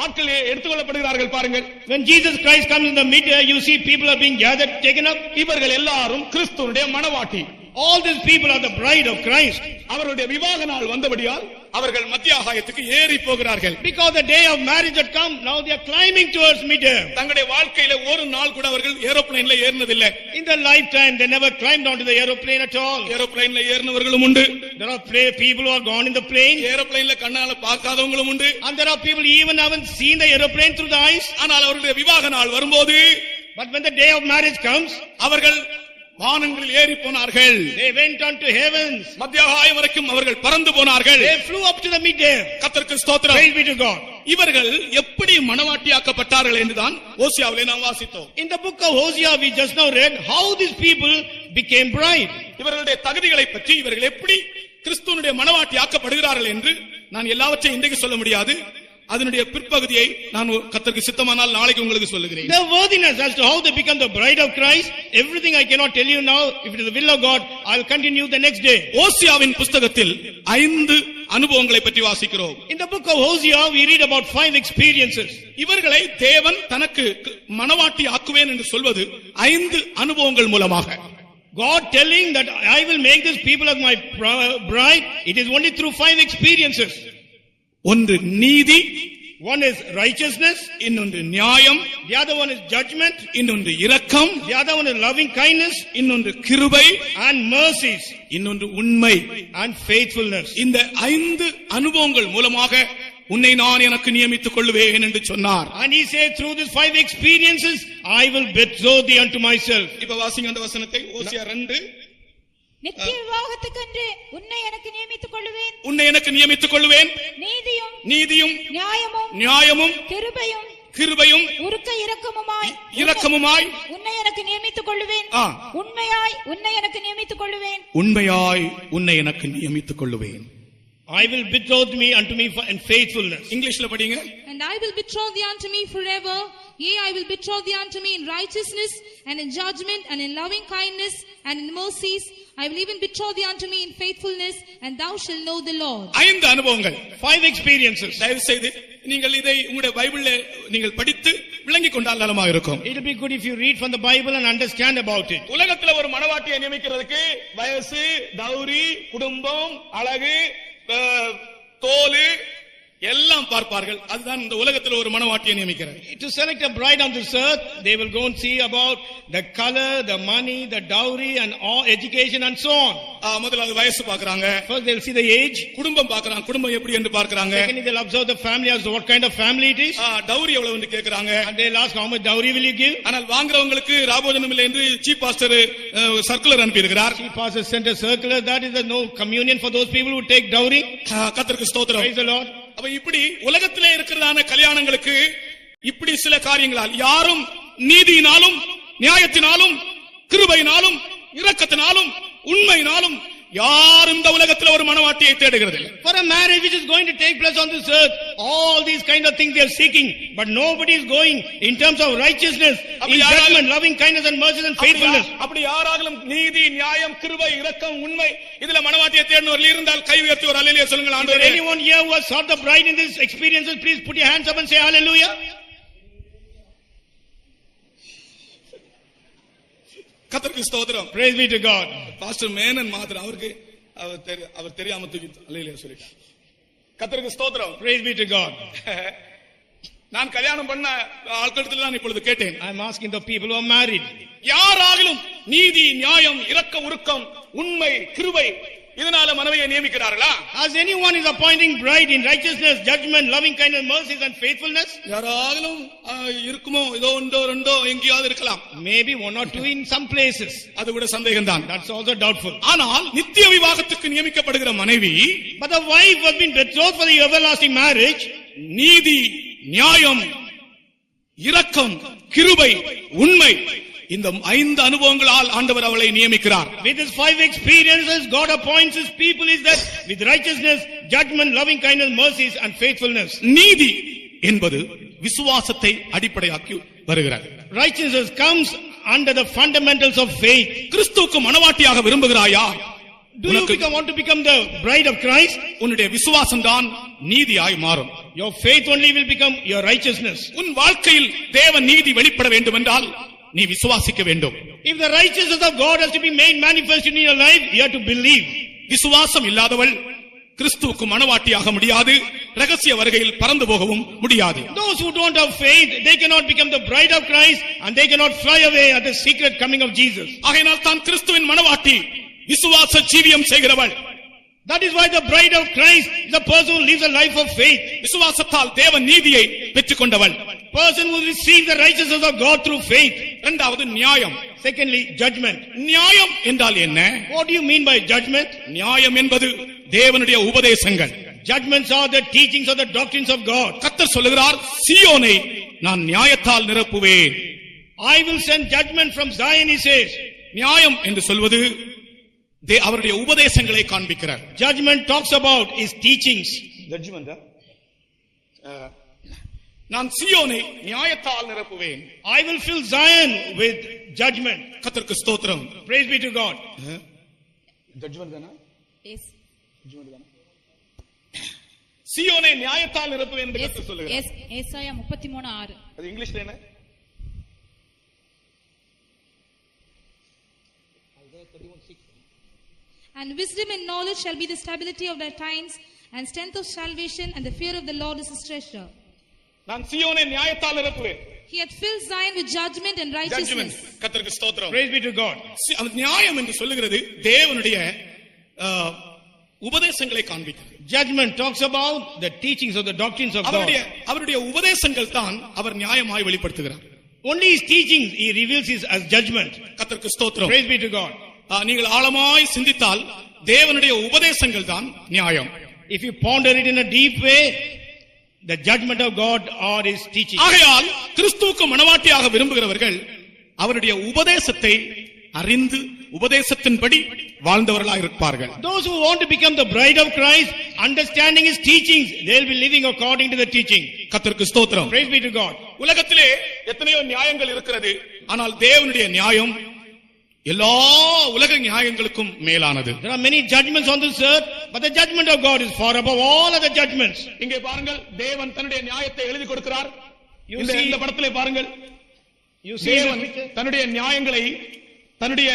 S1: ஆட்கள் எடுத்துக்கொள்ளப்படுகிறார்கள். பாருங்கள்,
S2: when Jesus Christ comes in the middle, you see people are being gathered, taken up.
S1: இவர்கள் எல்லாரும் கிறிஸ்துவுடைய மணவாட்டி.
S2: All these people are the bride of Christ.
S1: அவருடைய விவாக நாள் வந்தபடியால் அவர்கள் மத்தியாகாயத்துக்கு ஏறி போகிறார்கள்.
S2: Because the day of marriage had come, now they are climbing towards midair.
S1: தங்களுடைய வாழ்க்கையில ஒரு நாள் கூட அவர்கள் ஏரோப்ளேன்ல ஏறினதில்லை.
S2: In their lifetime they never climbed onto the aeroplane at all.
S1: ஏரோப்ளேன்ல ஏறினவர்களும் உண்டு.
S2: There are people who are gone in the plane.
S1: ஏரோப்ளேன்ல கண்ணால பார்க்காதவங்களும் உண்டு.
S2: And there are people even haven't seen the aeroplane through the eyes.
S1: ஆனால் அவருடைய விவாக நாள் வரும்போது,
S2: but when the day of marriage comes,
S1: அவர்கள் வானங்களில் ஏறி போனார்கள்.
S2: They went on to heavens.
S1: மத்தியாகாயம் வரைக்கும் அவர்கள் பறந்து போனார்கள்.
S2: They flew up to the midair.
S1: கர்த்தருக்கு ஸ்தோத்திரம்.
S2: Praise be to God.
S1: இவர்கள் எப்படி மணவாட்டியாக்கப்பட்டார்கள் என்றுதான் ஓசியாவிலே நாம் வாசித்தோம்.
S2: In the book of Hosea we just now read how these people became bride.
S1: இவர்களுடைய தகுதிகளை பற்றி, இவர்கள் எப்படி கிறிஸ்துவினுடைய மணவாட்டியாக்கப்படுகிறார்கள் என்று நான் எல்லாவற்றையும் இன்றைக்கு சொல்ல முடியாது. அதனுடைய பிற்பகுதியை நான் கர்த்தருக்கு சித்தமானால் நாளைக்கு உங்களுக்கு சொல்லுகிறேன்.
S2: The worthiness as to how they become the bride of Christ, everything I cannot tell you now. If it is the will of God, I will continue the next day.
S1: ஓசியாவின் புத்தகத்தில் 5 அனுபவங்களை பற்றி வாசிக்கிறோம்.
S2: In the book of Hosea we read about 5 experiences.
S1: இவர்களை தேவன் தனக்கு மணவாட்டி ஆக்குவேன் என்று சொல்வது 5 அனுபவங்கள் மூலமாக.
S2: God telling that I will make these people as my bride, it is only through 5 experiences.
S1: ஒன்று நீதி,
S2: one is righteousness,
S1: இன்னொன்று நியாயம்,
S2: the other one is judgment,
S1: இன்னொன்று இரக்கம்,
S2: the other one is loving kindness,
S1: இன்னொன்று கிருபை,
S2: and mercies,
S1: இன்னொன்று உண்மை,
S2: and faithfulness.
S1: இந்த 5 அனுபவங்கள் மூலமாக உன்னை நான் எனக்கு நியமித்துக் கொள்வேன் என்று சொன்னார்.
S2: And he said through these 5 experiences I will betroth thee unto myself.
S1: இப்ப வாசிங்க அந்த வசனத்தை. ஓசியா 2.
S3: நித்திய விவாகத்துக்கென்று உன்னை எனக்கு நியமித்துக் கொள்வேன்.
S1: உன்னை எனக்கு நியமித்துக் கொள்வேன். நீதியும் நியாயமும் கிருபையும்
S3: உருக்க
S1: இரக்கமுமாய்
S3: உன்னை எனக்கு நியமித்துக் கொள்வேன். உண்மையாய் உன்னை எனக்கு நியமித்துக் கொள்வேன்.
S1: உண்மையாய் உன்னை எனக்கு நியமித்துக் கொள்வேன்.
S2: I will betroth me unto me in faithfulness.
S1: இங்கிலீஷ்ல படிங்க.
S4: And I will betroth thee unto me forever. Yea, I will betroth thee unto me in righteousness and in judgment and in loving kindness and in mercies. I will even betroth thee unto me in faithfulness, and thou shalt know the Lord.
S1: 5 அனுபவங்கள்,
S2: 5 experiences.
S1: தயவு செய்து நீங்கள் இதை உங்களுடைய பைபிள்ல நீங்கள் படித்து விளங்கிக் கொண்டால் நலமாக இருக்கும்.
S2: It will be good if you read from the Bible and understand about it.
S1: உலகத்துல ஒரு மணவாட்டியை நியமிக்கிறதுக்கு வயசு, தௌரி, குடும்பம், அழகு, தோலு எல்லாம் பார்ப்பார்கள். அதுதான் இந்த உலகத்தில் ஒரு மணவாட்டியை நியமிக்கிறார்.
S2: To select a bride on this earth, they will go and see about the color, the money, the dowry and all education and so on.
S1: முதல்ல வயசு பார்க்கறாங்க.
S2: First they will see the age.
S1: குடும்பம் பார்க்கறாங்க. குடும்பம் எப்படி என்று பார்க்கறாங்க.
S2: Secondly they will observe the family as to what kind of family it is.
S1: Dowry எவ்வளவு என்று கேக்குறாங்க.
S2: And they will ask how much dowry will you give.
S1: ஆனால் வாங்குறவங்களுக்கு ராபோஜனம் இல்லை என்று சீஃப் பாஸ்டர் சர்க்குலர் அனுப்பி இருக்கிறார்.
S2: Chief pastor sent a circular that is no communion for those people who take dowry.
S1: கர்த்தருக்கு ஸ்தோத்திரம்.
S2: Praise the Lord.
S1: அப்ப இப்படி உலகத்திலே இருக்கிறதான கல்யாணங்களுக்கு இப்படி சில காரியங்களால் யாரும் நீதியினாலும் நியாயத்தினாலும் கிருபையினாலும் இரக்கத்தினாலும் உண்மையினாலும் யாரும் இந்த உலகத்தில் ஒரு மணவாட்டியை தேடுகிறது.
S2: For a marriage which is going to take place on this earth, all these kind of things they are seeking, but nobody is going in terms of righteousness, in judgment, loving kindness and mercy and faithfulness.
S1: அப்படி யாராலும் நீதி, நியாயம், கிருபை, இரக்கம், உண்மை இதுல மணவாட்டியை தேடுனவர்கள் இருந்தால் கை உயர்த்தி ஒரு அல்லேலூயா சொல்லுங்கள். ஆண்டவரே,
S2: anyone here who has sought the bride in these experiences, please put your hands up and say hallelujah.
S1: கர்த்தருக்கு ஸ்தோத்திரம்.
S2: Praise be to God.
S1: Pastor Menon மாதிரி அவருக்கு அவர் தெரியாம தூக்கி அல்லேலூயா சொல்லிட்டார். கர்த்தருக்கு ஸ்தோத்திரம்.
S2: Praise be to God.
S1: நான் கல்யாணம் பண்ண ஆட்களிடத்தில் நான் இப்பொழுது கேட்டேன்.
S2: I am asking the people who are married.
S1: யாராகிலும் நீதி, நியாயம், இரக்கம், உருக்கம், உண்மை, கிருபை இதனால மனைவியை நியமிக்கிறார்களா?
S2: As anyone is appointing bride in righteousness, judgment, loving kindness, mercies and faithfulness?
S1: யாராலும் இருக்குமோ, ஏதோ ஒன்றோ ரெண்டோ எங்கேயாவது இருக்கலாம்.
S2: Maybe one or two in some places.
S1: அது கூட சந்தேகம்தான்.
S2: That's also doubtful.
S1: ஆனால் நித்திய விவாகத்துக்கு நியமிக்கப்படுகிற மனைவி,
S2: But the wife has been betrothed for the everlasting marriage.
S1: நீதி, நியாயம், இரக்கம், கிருபை, உண்மை, இந்த 5 அனுபவங்களால் ஆண்டவர் அவளை நியமிக்கிறார்.
S2: With his 5 experiences, God appoints his people is that with righteousness, judgment, loving kindness, mercies and faithfulness.
S1: நீதி என்பது விசுவாசத்தை அடிப்படையாக்கி வருகிறது.
S2: Righteousness comes under the fundamentals of faith.
S1: கிறிஸ்துவுக்கு மனவாட்டியாக விரும்புகிறாயா?
S2: Do you want to become the bride of Christ?
S1: உன்னுடைய விசுவாசம் தான் நீதியாய் மாறும்.
S2: Your faith only will become your righteousness.
S1: உன் வாழ்க்கையில் தேவ நீதி வெளிப்பட வேண்டும் என்றால் நீ விசுவாசிக்க வேண்டும்.
S2: If the righteousness of God has to be made manifest in your life, you have to believe.
S1: விசுவாசம் இல்லாதவள் கிறிஸ்துவுக்கு மனவாட்டியாக முடியாது, ரகசிய வருகையில் பறந்து போகவும் முடியாது.
S2: Those who don't have faith, they cannot become the bride of Christ and they cannot fly away at the secret coming of Jesus.
S1: ஆகையால் தான் கிறிஸ்துவின் மனவாட்டி விசுவாச ஜீவியம் செய்கிறவள்.
S2: That is why the bride of Christ is the person who lives a life of faith.
S1: விசுவாசத்தால் தேவ நீதியை பெற்றுக்கொண்டவள்.
S2: Person who receives the righteousness of God through faith.
S1: இரண்டாவது நியாயம்.
S2: Secondly, judgment.
S1: நியாயம் என்றால் என்ன?
S2: What do you mean by judgment?
S1: நியாயம் என்பது தேவனுடைய உபதேசங்கள்.
S2: Judgments are the teachings of the doctrines of God.
S1: கர்த்தர் சொல்லுகிறார், சீயோனை நான் நியாயத்தால் நிரப்புவேன்.
S2: I will send judgment from Zion, he says.
S1: நியாயம் என்று சொல்வது அவருடைய உபதேசங்களை காண்பிக்கிறார்.
S2: Judgment talks about his teachings.
S1: Judgement. நான் சீயோனை நியாயத்தால் நிரப்புவேன்.
S2: I will fill Zion with judgment.
S1: கர்த்தருக்கு ஸ்தோத்திரம்.
S2: Praise be to God.
S1: Judgement தானா?
S3: Yes.
S1: ஜட்ஜ்மென்ட் தானா? சீயோனை நியாயத்தால் நிரப்புவேன் என்று கர்த்தர் சொல்லுகிறார்.
S3: Yes. ஏசாயா 33:6.
S1: அது இங்கிலீஷ்ல என்ன?
S4: And wisdom and knowledge shall be the stability of thy times, and strength of salvation, and the fear of the Lord is his treasure.
S1: நான் சீயோனை நியாயத்தால் நிரப்புவேன்.
S4: He hath filled Zion with judgment and righteousness.
S1: கர்த்தருக்கு ஸ்தோத்திரம்.
S2: Praise be to God.
S1: அந்த நியாயம் என்று சொல்லுகிறது தேவனுடைய உபதேசங்களை காண்பிக்கிறது.
S2: Judgment talks about the teachings of the doctrines of God.
S1: அவருடைய உபதேசங்கள் தான் அவர் நியாயமாய் வெளிப்படுத்துகிறார்.
S2: Only his teachings he reveals as judgment.
S1: கர்த்தருக்கு ஸ்தோத்திரம்.
S2: Praise be to God.
S1: நீங்கள் ஆழமாய் சிந்தித்தால் தேவனுடைய உபதேசங்கள் தான் நியாயம்.
S2: If you ponder it in a deep way, the judgment of God or his teaching.
S1: ஆகையால் கிறிஸ்துவுக்கு மனவாட்டியாக விரும்புகிறவர்கள் அவருடைய உபதேசத்தை அறிந்து உபதேசத்தின்படி வாழ்ந்தவர்களாக இருப்பார்கள்.
S2: Those who want to become the bride of Christ, understanding his teachings, they will be living according to the teaching.
S1: கர்த்தருக்கு ஸ்தோத்திரம்.
S2: Praise be to God.
S1: உலகத்திலே எத்தனையோ நியாயங்கள் இருக்கிறது, ஆனால் தேவனுடைய நியாயம் எல்லா உலக நியாயங்களுக்கும் மேலானது.
S2: There are many judgments on this earth, but the judgment of God is far above all other judgments.
S1: இங்கே பாருங்கள், தேவன் தன்னுடைய நியாயத்தை எழுதி கொடுக்கிறார். இந்த படத்திலே பாருங்கள், தேவன் தன்னுடைய நியாயங்களை, தன்னுடைய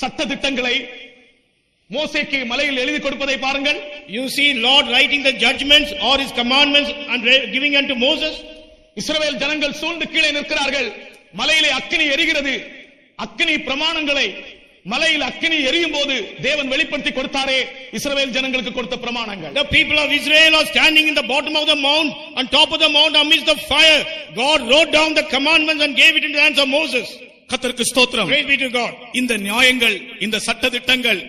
S1: சட்ட திட்டங்களை மோசேக்கு மலையில் எழுதி கொடுப்பதை பாருங்கள்.
S2: You see Lord writing the judgments or his commandments and giving unto Moses.
S1: இஸ்ரவேல் ஜனங்கள் சூழ்ந்து கீழே நிற்கிறார்கள். மலையிலே அக்கினி எரிகிறது. அக்கினி பிரமாணங்களை மலையில் அக்கினி எரியும் போது தேவன் வெளிப்படுத்தி கொடுத்தாரே இஸ்ரவேல் ஜனங்களுக்கு கொடுத்த பிரமாணங்கள்.
S2: The people of Israel are standing in the bottom of the mount, on top of the mount amidst the fire. God wrote down the commandments and gave it into the hands of Moses.
S1: கர்த்தருக்கு ஸ்தோத்திரம்.
S2: Praise be to God.
S1: இந்த நியாயங்கள், இந்த சட்ட திட்டங்கள்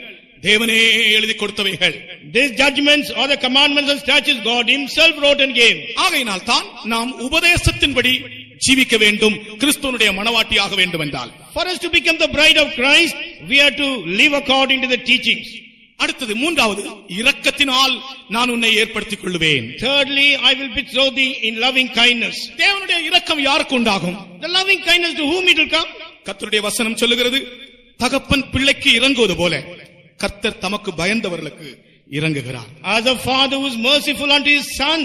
S1: தேவனே எழுதி கொடுத்தவைகள்.
S2: These judgments or the commandments and statutes God himself wrote and gave.
S1: ஆகையினால் தான் நாம் உபதேசத்தின்படி ஜீவிக்க வேண்டும், கிறிஸ்துவனுடைய மனவாட்டியாக வேண்டும் என்றால்.
S2: For us to become the bride of Christ, we have to live according to the teachings.
S1: அடுத்தது மூன்றாவது, இரக்கத்தினால் நான் உன்னை ஏற்படுத்திக் கொள்வேன்.
S2: Thirdly, I will betroth thee in loving kindness.
S1: தேவனுடைய இரக்கம் யாருக்கு உண்டாகும்?
S2: The loving kindness to whom it will come?
S1: கர்த்தருடைய வசனம் சொல்லுகிறது, தகப்பன் பிள்ளைக்கு இறங்குவது போல கர்த்தர் தமக்கு பயந்தவர்களுக்கு இறங்குகிறார்.
S2: As a father who is merciful unto his son,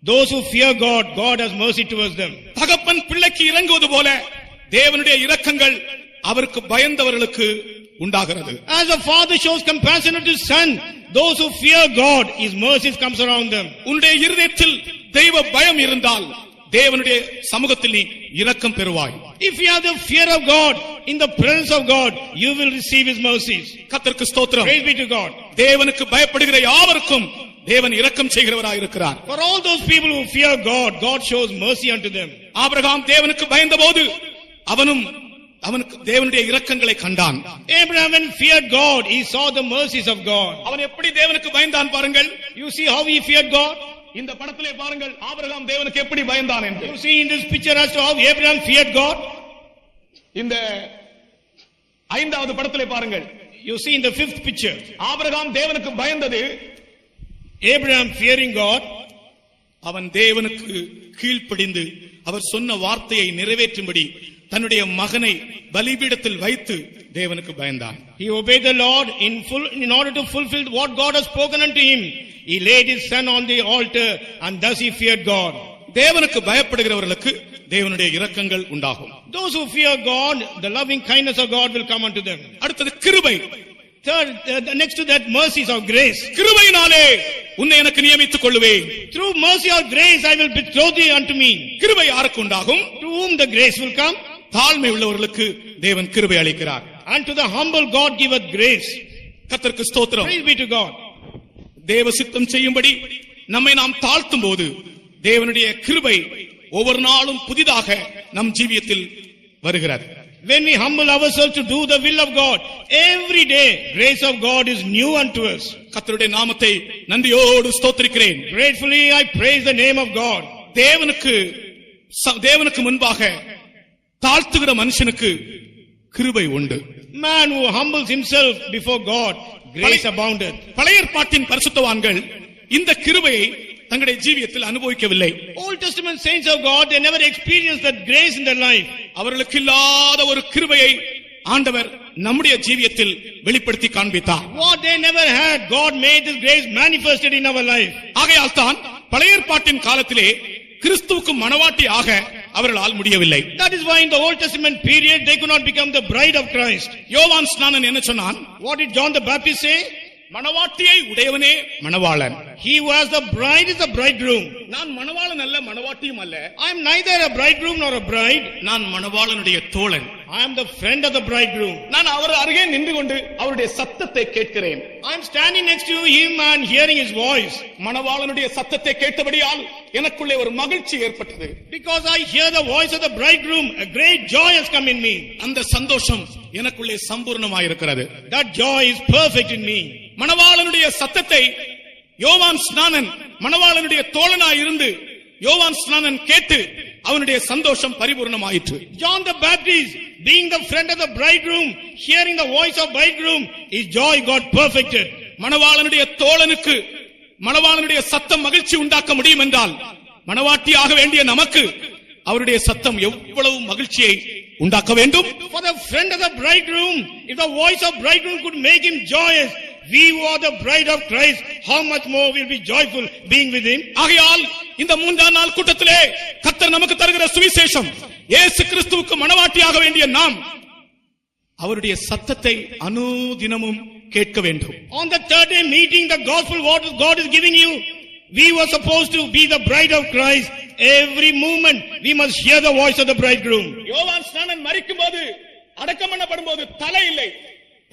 S2: those who fear God, God has mercy towards them.
S1: தகப்பன் பிள்ளைக்கு இறங்குவது போல தேவனுடைய இரக்கங்கள் அவருக்கு பயந்தவர்களுக்கு உண்டாகிறது.
S2: As a father shows compassion unto his son, those who fear God, his mercies comes around them.
S1: உன்னுடைய இருதயத்தில் தெய்வ பயம் இருந்தால் தேவனுடைய சமூகத்தில் நீ இரக்கம் பெறுவாய்.
S2: If you have the fear of God, in the presence of God, you will receive His mercies.
S1: கர்த்தருக்கு ஸ்தோத்திரம்.
S2: Praise be to God.
S1: தேவனுக்கு பயப்படுகிற யாவருக்கும் தேவன் இரக்கம் செய்கிறவராய் இருக்கிறார்.
S2: For all those people who fear God, God shows mercy unto them.
S1: Abraham தேவனுக்கு பயந்தபோது அவனுக்கு தேவனுடைய இரக்கங்களை கண்டான்.
S2: Abraham, when feared God, he saw the mercies of God.
S1: அவன் எப்படி தேவனுக்கு பயந்தான் பாருங்கள்.
S2: You see how he feared God?
S1: இந்த படத்திலே பாருங்கள் ஆபிரகாம் தேவனுக்கு எப்படி பயந்தான் என்று.
S2: You see in this picture as to how Abraham feared God.
S1: இந்த 5வது படத்திலே பாருங்கள்.
S2: You see in the 5th picture,
S1: Abraham தேவனுக்கு பயந்தது,
S2: Abraham fearing God.
S1: அவன் தேவனுக்கு கீழ்ப்படிந்து அவர் சொன்ன வார்த்தையை நிறைவேற்றும்படி தன்னுடைய மகனை பலிபீடத்தில் வைத்து தேவனுக்கு பயந்தான்.
S2: He obeyed the Lord in order to fulfill what God has spoken unto him. He laid his son on the altar and thus he feared God.
S1: தேவனுக்கு பயப்படுகிறவர்களுக்கு தேவனுடைய இரக்கங்கள் உண்டாகும்.
S2: Those who fear God, the loving kindness of God will come unto them.
S1: அடுத்தது கிருபை.
S2: Third, next to that, mercies of grace.
S1: கிருபையினாலே உன்னை எனக்கு நியமித்துக் கொள்ளுவேன்.
S2: Through mercy or grace I will betroth thee unto me.
S1: கிருபை யாருக்கு உண்டாகும்?
S2: To whom the grace will come?
S1: தாழ்மை உள்ளவர்களுக்கு தேவன் கிருபை அளிக்கிறார்.
S2: Unto the humble God giveth grace.
S1: கர்த்தருக்கு ஸ்தோத்திரம்.
S2: Praise be to God.
S1: தேவ சித்தம் செய்யும்படி நம்மை நாம் தாழ்த்தும் போது தேவனுடைய கிருபை ஒவ்வொரு நாளும் புதிதாக நம் ஜீவியத்தில் வருகிறது.
S2: When we humble ourselves to do the will of God, every day grace of God is new unto us.
S1: கர்த்தருடைய நாமத்தை நன்றியோடு ஸ்தோத்திரிக்கிறேன்.
S2: Gratefully I praise the name of God.
S1: தேவனுக்கு முன்பாக தாழ்த்துகிற மனுஷனுக்கு கிருபை உண்டு.
S2: Man who humbles himself before God, grace aboundeth.
S1: பழைய ஏற்பாட்டின் பரிசுத்தவான்கள் இந்த கிருபையை தங்களுடைய ஜீவியத்தில் அனுபவிக்கவில்லை.
S2: Old Testament saints of God, they never experienced that grace in their life.
S1: அவர்களுக்கு இல்லாத ஒரு கிருபையை ஆண்டவர் நம்முடைய ஜீவியத்தில் வெளிப்படுத்தி காண்பித்தார்.
S2: What they never had, God made this grace manifested in our life.
S1: ஆகையால் தான் பழைய ஏற்பாட்டின் காலத்திலே கிறிஸ்துவுக்கு மணவாட்டி ஆக அவர்களால் முடியவில்லை.
S2: That is why in the Old Testament period they could not become the bride of Christ.
S1: யோவான் ஸ்நானன் என்ன சொன்னான்?
S2: What did John the Baptist say?
S1: மணவாட்டியை உடையவனே மணவாளன்.
S2: He who has the bride is the bridegroom.
S1: நான் மணவாளன் அல்ல, மணவாட்டியும் அல்ல.
S2: I am neither a bridegroom nor a bride.
S1: நான் மணவாளனுடைய தோழன்.
S2: I am the friend of the bridegroom.
S1: நான் அவர் அருகே நின்று கொண்டு அவருடைய சத்தத்தை கேட்கிறேன்.
S2: I am standing next to him and hearing his voice.
S1: மணவாளனுடைய சத்தத்தை கேட்டபடியால் எனக்குள்ளே ஒரு மகிழ்ச்சி ஏற்பட்டது.
S2: Because I hear the voice of the bridegroom, a great joy has come in me.
S1: அந்த சந்தோஷம் எனக்குள்ளே சம்பூர்ணமாய் இருக்கிறது.
S2: That joy is perfect in me.
S1: மணவாளனுடைய சத்தத்தை யோவான் ஸ்நானன் மணவாளனுடைய தோழனாய் இருந்து யோவான் ஸ்நானன் கேட்டு அவனுடைய சந்தோஷம் பரிபூர்ணமாயிற்று.
S2: John the Baptist, being the friend of the bridegroom, hearing the voice of bridegroom, his joy got perfected.
S1: மணவாளனுடைய தோழனுக்கு மணவாளனுடைய சத்தம் மகிழ்ச்சி உண்டாக்க முடியும் என்றால் மணவாட்டியாக வேண்டிய நமக்கு அவருடைய சத்தம் எவ்வளவு மகிழ்ச்சியை உண்டாக்க வேண்டும்.
S2: For the friend of the bridegroom, if the voice of bridegroom could make him joyous, we who are the bride of Christ, how much more will be joyful being with him?
S1: ஆகையால் இந்த 3ஆம் நாள் கூட்டத்திலே கர்த்தர் நமக்கு தருகிற சுவிசேஷம், இயேசு கிறிஸ்துவுக்கு மணவாட்டியாக வேண்டிய நாம் அவருடைய சத்தத்தை அனுதினமும் கேட்க வேண்டும்.
S2: On the third day meeting, the gospel what God is giving you, we were supposed to be the bride of Christ. Every moment we must hear the voice of the bridegroom.
S1: யோவான் ஸ்நானன் மரிக்கும்போது அடக்கம் பண்ணப்படும்போது தலை இல்லை,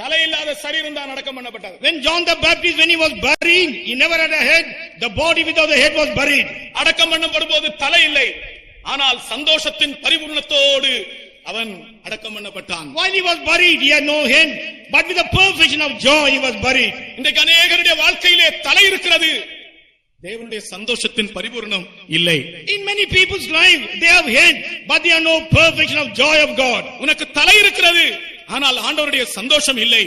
S1: தலை இல்லாத சரீரம் தான் அடக்கம் பண்ணப்பட்டது.
S2: When John the Baptist, when he was buried, he never had a head. The body without the head was buried.
S1: அடக்கம் பண்ணப்படும்போது தலை இல்லை, ஆனால் சந்தோஷத்தின் பரிபூர்ணத்தோடு அவன் அடக்கம் பண்ணப்பட்டான்.
S2: While he was buried, he had no head, but with the perfection of joy he was buried.
S1: இன்றைக்கு அநேகருடைய வாழ்க்கையிலே தலை இருக்கிறது, தேவனுடைய சந்தோஷத்தின் பரிபூர்ணம் இல்லை.
S2: In many people's life, they have head, but they have no perfection of joy of God.
S1: உனக்கு தலை இருக்கிறது, ஆனால் ஆண்டவருடைய சந்தோஷம் இல்லை.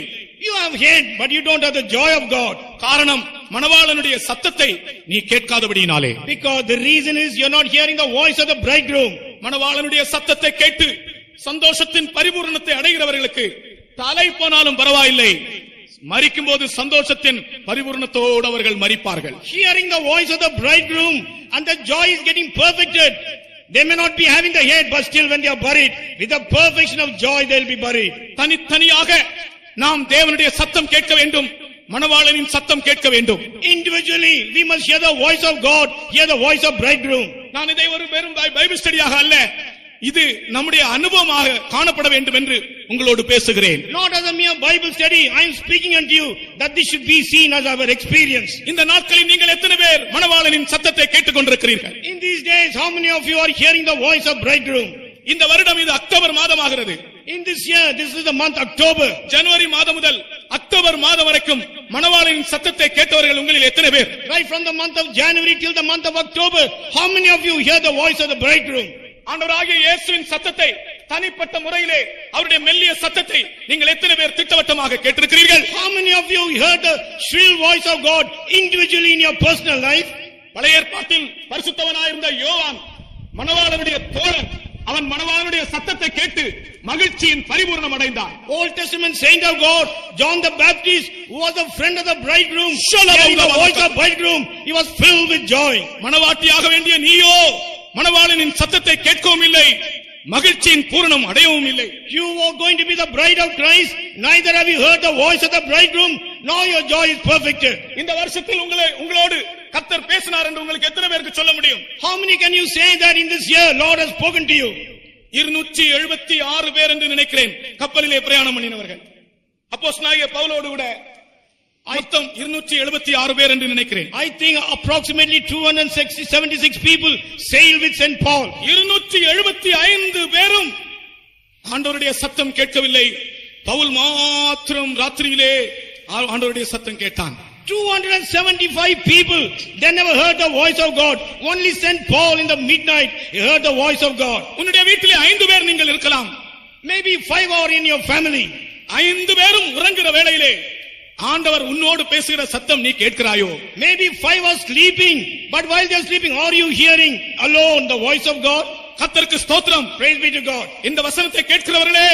S2: You have head, but you don't have the joy of God.
S1: காரணம் மணவாளனுடைய சத்தத்தை நீ கேட்காதபடியினாலே.
S2: Because the reason is you're not hearing the voice of the bridegroom.
S1: மணவாளனுடைய சத்தத்தை கேட்டு சந்தோஷத்தின் பரிபூரணத்தை அடைகிறவர்களுக்கு தலை போனாலும் பரவாயில்லை, மரிக்கும் போது சந்தோஷத்தின் பரிபூரணத்தோடு அவர்கள் மரிப்பார்கள்.
S2: Hearing the voice of the bridegroom and the joy is getting perfected. They may not be having the head, but still when they are buried, with the perfection of joy they will be buried.
S1: தனித்தனியாக நாம் தேவனுடைய சத்தம் கேட்க வேண்டும், மணவாளனின் சத்தம் கேட்க வேண்டும்.
S2: Individually we must hear the voice of God, hear the voice of bridegroom.
S1: நான் இதை ஒரு வெறும் பைபிள் ஸ்டடியாக அல்ல, இது நம்முடைய அனுபவமாக காணப்பட வேண்டும் என்று உங்களோடு பேசுகிறேன்.
S2: Not as a mere Bible study, I am speaking unto you that this should be seen as our experience.
S1: இந்த நாட்களில் நீங்கள் எத்தனை பேர் மணவாளனின் சத்தத்தை கேட்டுக்கொண்டிருக்கிறீர்கள்?
S2: In these days, how many of you are hearing the voice of bridegroom?
S1: இந்த வருடம் இது அக்டோபர் மாதமாகிறது.
S2: In this year, this is the month October.
S1: ஜனவரி மாதம் முதல் அக்டோபர் மாதம் வரைக்கும் மணவாளனின் சத்தத்தை கேட்டவர்கள் உங்களில் எத்தனை பேர்?
S2: Right from the month of January till the month of October, how many of you hear the voice of the bridegroom?
S1: ஆண்டவராகிய இயேசுவின் சத்தத்தை தனிப்பட்ட முறையிலே அவருடைய மெல்லிய சத்தத்தை நீங்கள் எத்தனை பேர் திட்டவட்டமாக கேட்டிருக்கிறீர்கள்?
S2: How many of you heard the shrill voice of God individually in your personal life?
S1: பழைய ஏற்பாட்டில் பரிசுத்தவனாயிருந்த யோவான் மணவாளனுடைய தோழன், அவன் மணவாளனுடைய சத்தத்தை கேட்டு மகிழ்ச்சியின் பரிபூரணம் அடைந்தான்.
S2: Old Testament saint of God, John the Baptist, who was a friend of the bridegroom, hearing the voice of bridegroom, he was filled with joy.
S1: மணவாட்டியாக வேண்டிய நீயோ மணவாளனின் சத்தத்தை கேட்கவும் இல்லை, மகிழ்ச்சியின் பூரணம் அடையவும் இல்லை.
S2: You are going to be the bride of Christ, neither have you heard the voice of the bridegroom, nor your joy is perfected.
S1: இந்த வருஷத்தில் உங்களோடு கர்த்தர் பேசினார் என்று உங்களுக்கு எத்தனை பேருக்கு சொல்ல முடியும்?
S2: How many can you say that in this year Lord has spoken to you?
S1: 276 பேர் என்று நினைக்கிறேன் கப்பலிலே பிரயாணம் பண்ணினவர்கள். அப்போஸ்தலனாகிய பவுலோடு கூட மொத்தம் 276 பேர் என்று நினைக்கிறேன்.
S2: I think approximately 276 people sailed with St. Paul.
S1: 275 பேரும் ஆண்டவருடைய சத்தம் கேட்கவில்லை. பவுல் மாத்திரம் ராத்திரியிலே ஆண்டவருடைய சத்தம் கேட்டான்.
S2: 275 people, they never heard the voice of God. Only St. Paul in the midnight, he heard the voice of God.
S1: உன்னுடைய வீட்டிலே 5 பேர் நீங்கள் இருக்கலாம்.
S2: Maybe 5 are in your family.
S1: 5 பேரும் உறங்குற வேளையிலே ஆண்டவர் உன்னோடு பேசுகிற சத்தம் நீ கேட்கிறாயோ?
S2: Maybe 5 are sleeping, but while they are sleeping, are you hearing alone the voice of God?
S1: கர்த்தருக்கு ஸ்தோத்திரம்.
S2: Praise be to God.
S1: இந்த வசனத்தை கேட்கிறவர்களே,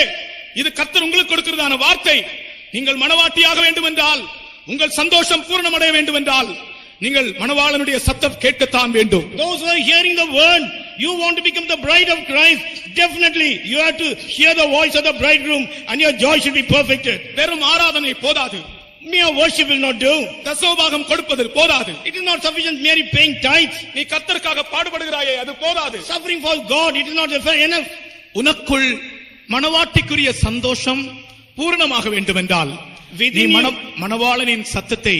S1: இது கர்த்தர் உங்களுக்கு கொடுக்கிறதான வார்த்தை. நீங்கள் மணவாட்டியாக வேண்டும் என்றால், உங்கள் சந்தோஷம் பூரணமடைய வேண்டும் என்றால், நீங்கள் மணவாளனுடைய சத்தம் கேட்கத்தான் வேண்டும்.
S2: Those who are hearing the word, you want to become the bride of Christ, definitely you have to hear the voice of the bridegroom and your joy should be perfected.
S1: வெறும் ஆராதனை போதாது.
S2: Mere worship will not do.
S1: தசமபாகம் கொடுப்பது போதாது.
S2: It is not sufficient merely paying tithes.
S1: நீ கர்த்தருக்காக பாடுபடுகிறாயே, அது போதாது.
S2: Suffering for God, it is not enough.
S1: உனக்குள் மணவாட்டிக்குரிய சந்தோஷம் பூரணமாக வேண்டும் என்றால், நீ மணவாளனின் சத்தத்தை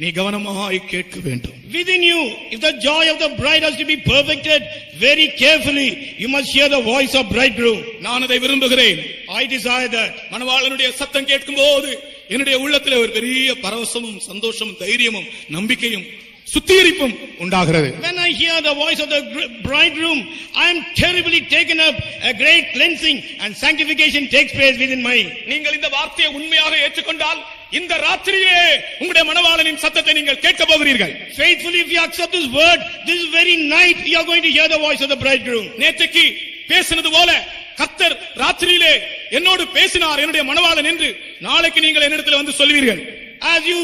S1: நீ கவனமாய் கேட்க வேண்டும்.
S2: Within you, if the joy of the bride has to be perfected, very carefully you must hear the voice of bridegroom.
S1: நான் அதை விரும்புகிறேன்.
S2: I desire that.
S1: மணவாளனுடைய சத்தம் கேட்கும்போது என்னுடைய உள்ளத்திலே ஒரு பெரிய பரவசமும் சந்தோஷமும் தைரியமும் நம்பிக்கையும் சுத்திகரிப்பும் உண்டாகிறது.
S2: When I hear the voice of the bridegroom, I am terribly taken up. A great cleansing and sanctification takes place within my.
S1: நீங்கள் இந்த வார்த்தையை உண்மையாக ஏற்றுக்கொண்டால் இந்த ராத்திரியிலே உங்களுடைய மணவாளனின் சத்தத்தை நீங்கள் கேட்க போகிறீர்கள்.
S2: Faithfully, if you accept this word, this very night you are going to hear the voice of the bridegroom.
S1: நேற்றைக்கு பேசினது போல கர்த்தர் ராத்திரியிலே என்னோடு பேசினார் என்னுடைய மணவாளன் என்று நாளைக்கு நீங்கள் என்னிடத்தில் வந்து சொல்வீர்கள்.
S2: As you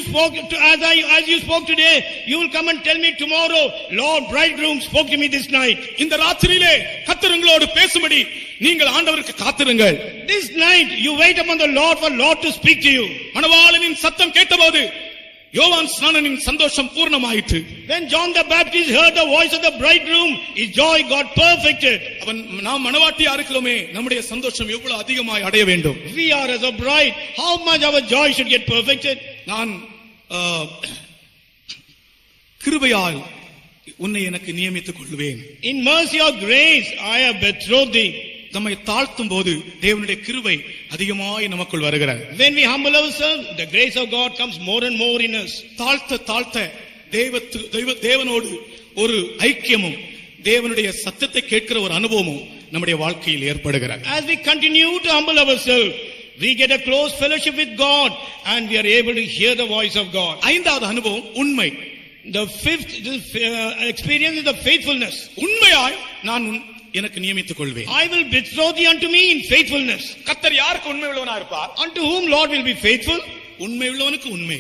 S2: spoke today, you will come and tell me tomorrow, Lord, bridegroom spoke to me this night.
S1: இந்த ராத்திரியிலே கர்த்தர் உங்களோடு பேசும்படி நீங்கள் ஆண்டவருக்கு காத்திருங்கள்.
S2: This night you wait upon the Lord for Lord to speak to you.
S1: மணவாளனின் சத்தம் கேட்டபோது யோவான் ஸ்நானனின் சந்தோஷம் பூர்ணமாயிற்று.
S2: When John the Baptist heard the voice of the bridegroom, his joy got perfected.
S1: அவன் நாம் மணவாட்டியா இருக்கிறோமே, நம்முடைய சந்தோஷம் எவ்வளவு அதிகமாய் அடைய வேண்டும்.
S2: We are as a bride, how much our joy should get perfected.
S1: நான் கிருபையால் உன்னை எனக்கு நியமித்துக் கொள்வேன்.
S2: In mercy or grace I have betrothed thee.
S1: நம்மை தாழ்த்தும் போது தேவனுடைய கிருபை அதிகமாய் நமக்குள் வருகிறது.
S2: When we humble ourselves, the grace of God comes more and more in us.
S1: தாழ்த்த தேவனோடு ஒரு ஐக்கியமும் தேவனுடைய சத்தத்தை கேட்கிற ஒரு அனுபவமும் நம்முடைய வாழ்க்கையில் ஏற்படுகிறது.
S2: As we continue to humble ourselves, we get a close fellowship with God and we are able to hear the voice of God.
S1: ஐந்தாவது அனுபவம் உண்மை.
S2: The fifth experience is the faithfulness.
S1: உண்மையாய் நான் எனக்கு நியமித்துக் கொள்வேன்.
S2: I will betroth thee unto me in faithfulness.
S1: கர்த்தர் யாருக்கு உண்மை உள்ளவனா இருப்பார்?
S2: Unto whom Lord will be faithful?
S1: உண்மை உள்ளவனுக்கு உண்மை.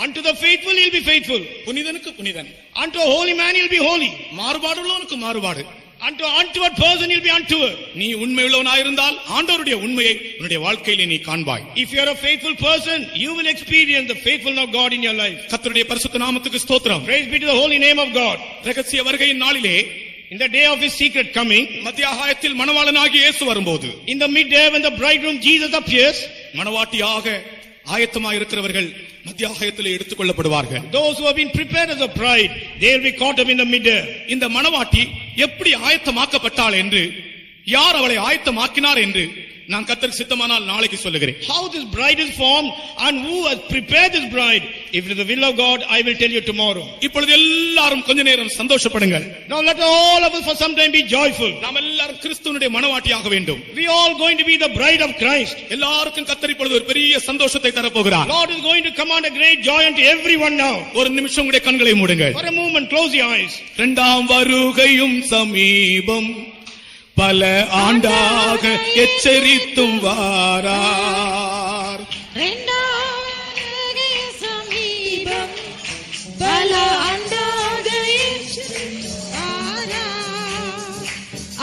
S2: Unto the faithful he will be faithful.
S1: புனிதனுக்கு Punithan.
S2: Unto a holy man he will be holy.
S1: மாறுபாடு உள்ளவனுக்கு மாறுபாடு.
S2: Unto untoward person he will be untoward.
S1: நீ உண்மை உள்ளவனாயிருந்தால் ஆண்டவருடைய உண்மையை உன்னுடைய வாழ்க்கையிலே நீ காண்பாய்.
S2: If you are a faithful person, you will experience the faithfulness of God in your life.
S1: கர்த்தருடைய பரிசுத்த நாமத்துக்கு ஸ்தோத்திரம்.
S2: Praise be to the holy name of God.
S1: ரகசிய வருகையின் நாளிலே
S2: In the day of his secret coming,
S1: மத்தியாகாயத்தில் மணவாளனாகிய இயேசு வரும்போது,
S2: in the midday when the bridegroom Jesus appears,
S1: மணவாட்டியாக ஆயத்தமாக இருக்கிறவர்கள் மத்தியாகாயத்திலே எடுத்துக் கொள்ளப்படுவார்கள்.
S2: those who have been prepared as a bride, they will be caught up in the midday.
S1: இந்த மணவாட்டி எப்படி ஆயத்தமாக்கப்பட்டாள் என்று, யார் அவளை ஆயத்தமாக்கினார் என்று நான் கர்த்தருக்கு சித்தமானால் நாளைக்கு சொல்லுகிறேன்.
S2: How this bride is formed and who has prepared this bride, if it is the will of God, I will tell you tomorrow.
S1: இப்பொழுது எல்லாரும் கொஞ்ச நேரம் சந்தோஷப்படுங்கள்.
S2: Now let all of us for some time be joyful.
S1: நாம் எல்லாரும் கிறிஸ்துவினுடைய மணவாட்டியாக வேண்டும்.
S2: We all going to be the bride of Christ.
S1: எல்லாருக்கும் கர்த்தர் இப்பொழுது ஒரு பெரிய சந்தோஷத்தை தரப்போகிறார்.
S2: God is going to command a great joy unto everyone now.
S1: ஒரு நிமிஷம் உங்களுடைய கண்களை மூடுங்கள்.
S2: For a moment close your eyes.
S1: இரண்டாம் வருகையும் சமீபம், பல ஆண்டாக எச்சரித்தும் வாரார்.
S3: இரண்டாம் வருகை சமீபம், பல ஆண்டாக எச்சரித்தும் வாரார்.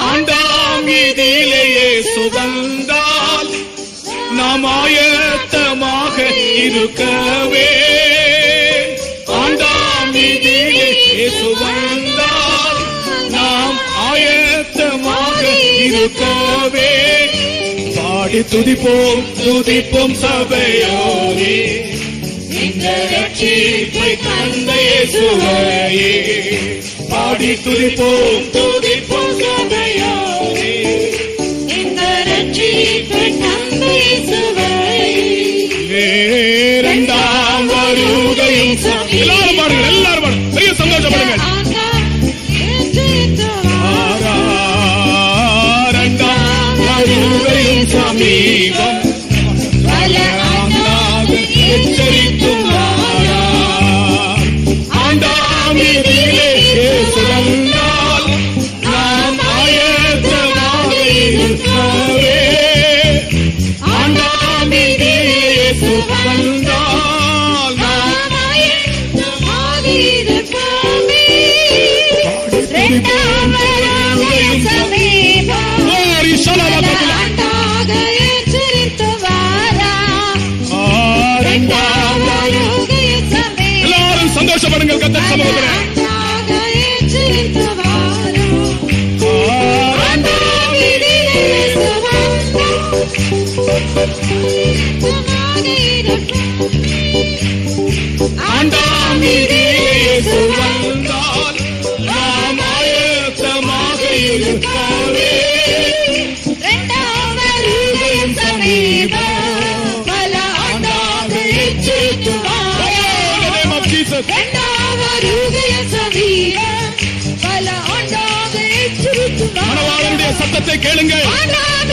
S1: ஆண்டாம் இதிலேயே சுகந்தால் நாம் ஆயத்தமாக இருக்கவே. ஆண்டாம் இதிலேயே சுகந்தால் நாம் ஆயத்தமாக இருக்கவே. பாடி துதிப்போம் துதிப்போம் சபையோரே, இந்த ரட்சிப்பை தந்த இயேசுவையே. பாடி துதிப்போம் துதிப்போம் சபையோரே,
S3: இந்த ரட்சிப்பை தந்த இயேசுவையே.
S1: இரண்டாம் வருகையும் எல்லாரும் பாருங்கள், எல்லாரும் பாருங்கள், பெரிய சந்தோஷப்படுங்கள். வருகையும் சமீபம்,
S3: பல ஆண்டாக
S1: எச்சரித்தும் வாரார். ஆண்டாம் இதிலே சுகந்தால் நாம் ஆயத்தமாக இருக்கவே. ஆண்டாம் இதிலே சுகந்தால் நாம்
S3: ஆயத்தமாக இருக்கவே. இரண்டாம் வருகை சமீபம், ஆண்டாக எச்சரித்து வாரார். இரண்டாம் வருகை சமீபம்,
S1: எல்லாரும் சந்தோஷப்படுங்கள் கர்த்தர் சமூகத்திலே.
S3: ஆண்டாக எச்சரித்து வாரார். ஆண்டாம் இதிலே சுகந்தால்
S1: ஆண்டாம் இதிலே சுகந்தால் நாம் ஆயத்தமாக இருக்கவே.
S3: இரண்டாம் வருகை சமீபம், பல ஆண்டாக எச்சரித்து வாரார். இரண்டாம் வருகை சமீபம், பல ஆண்டாக எச்சரித்து வாரார்.
S1: மணவாளனுடைய சத்தத்தை கேளுங்கள்.
S3: ஆண்டாம்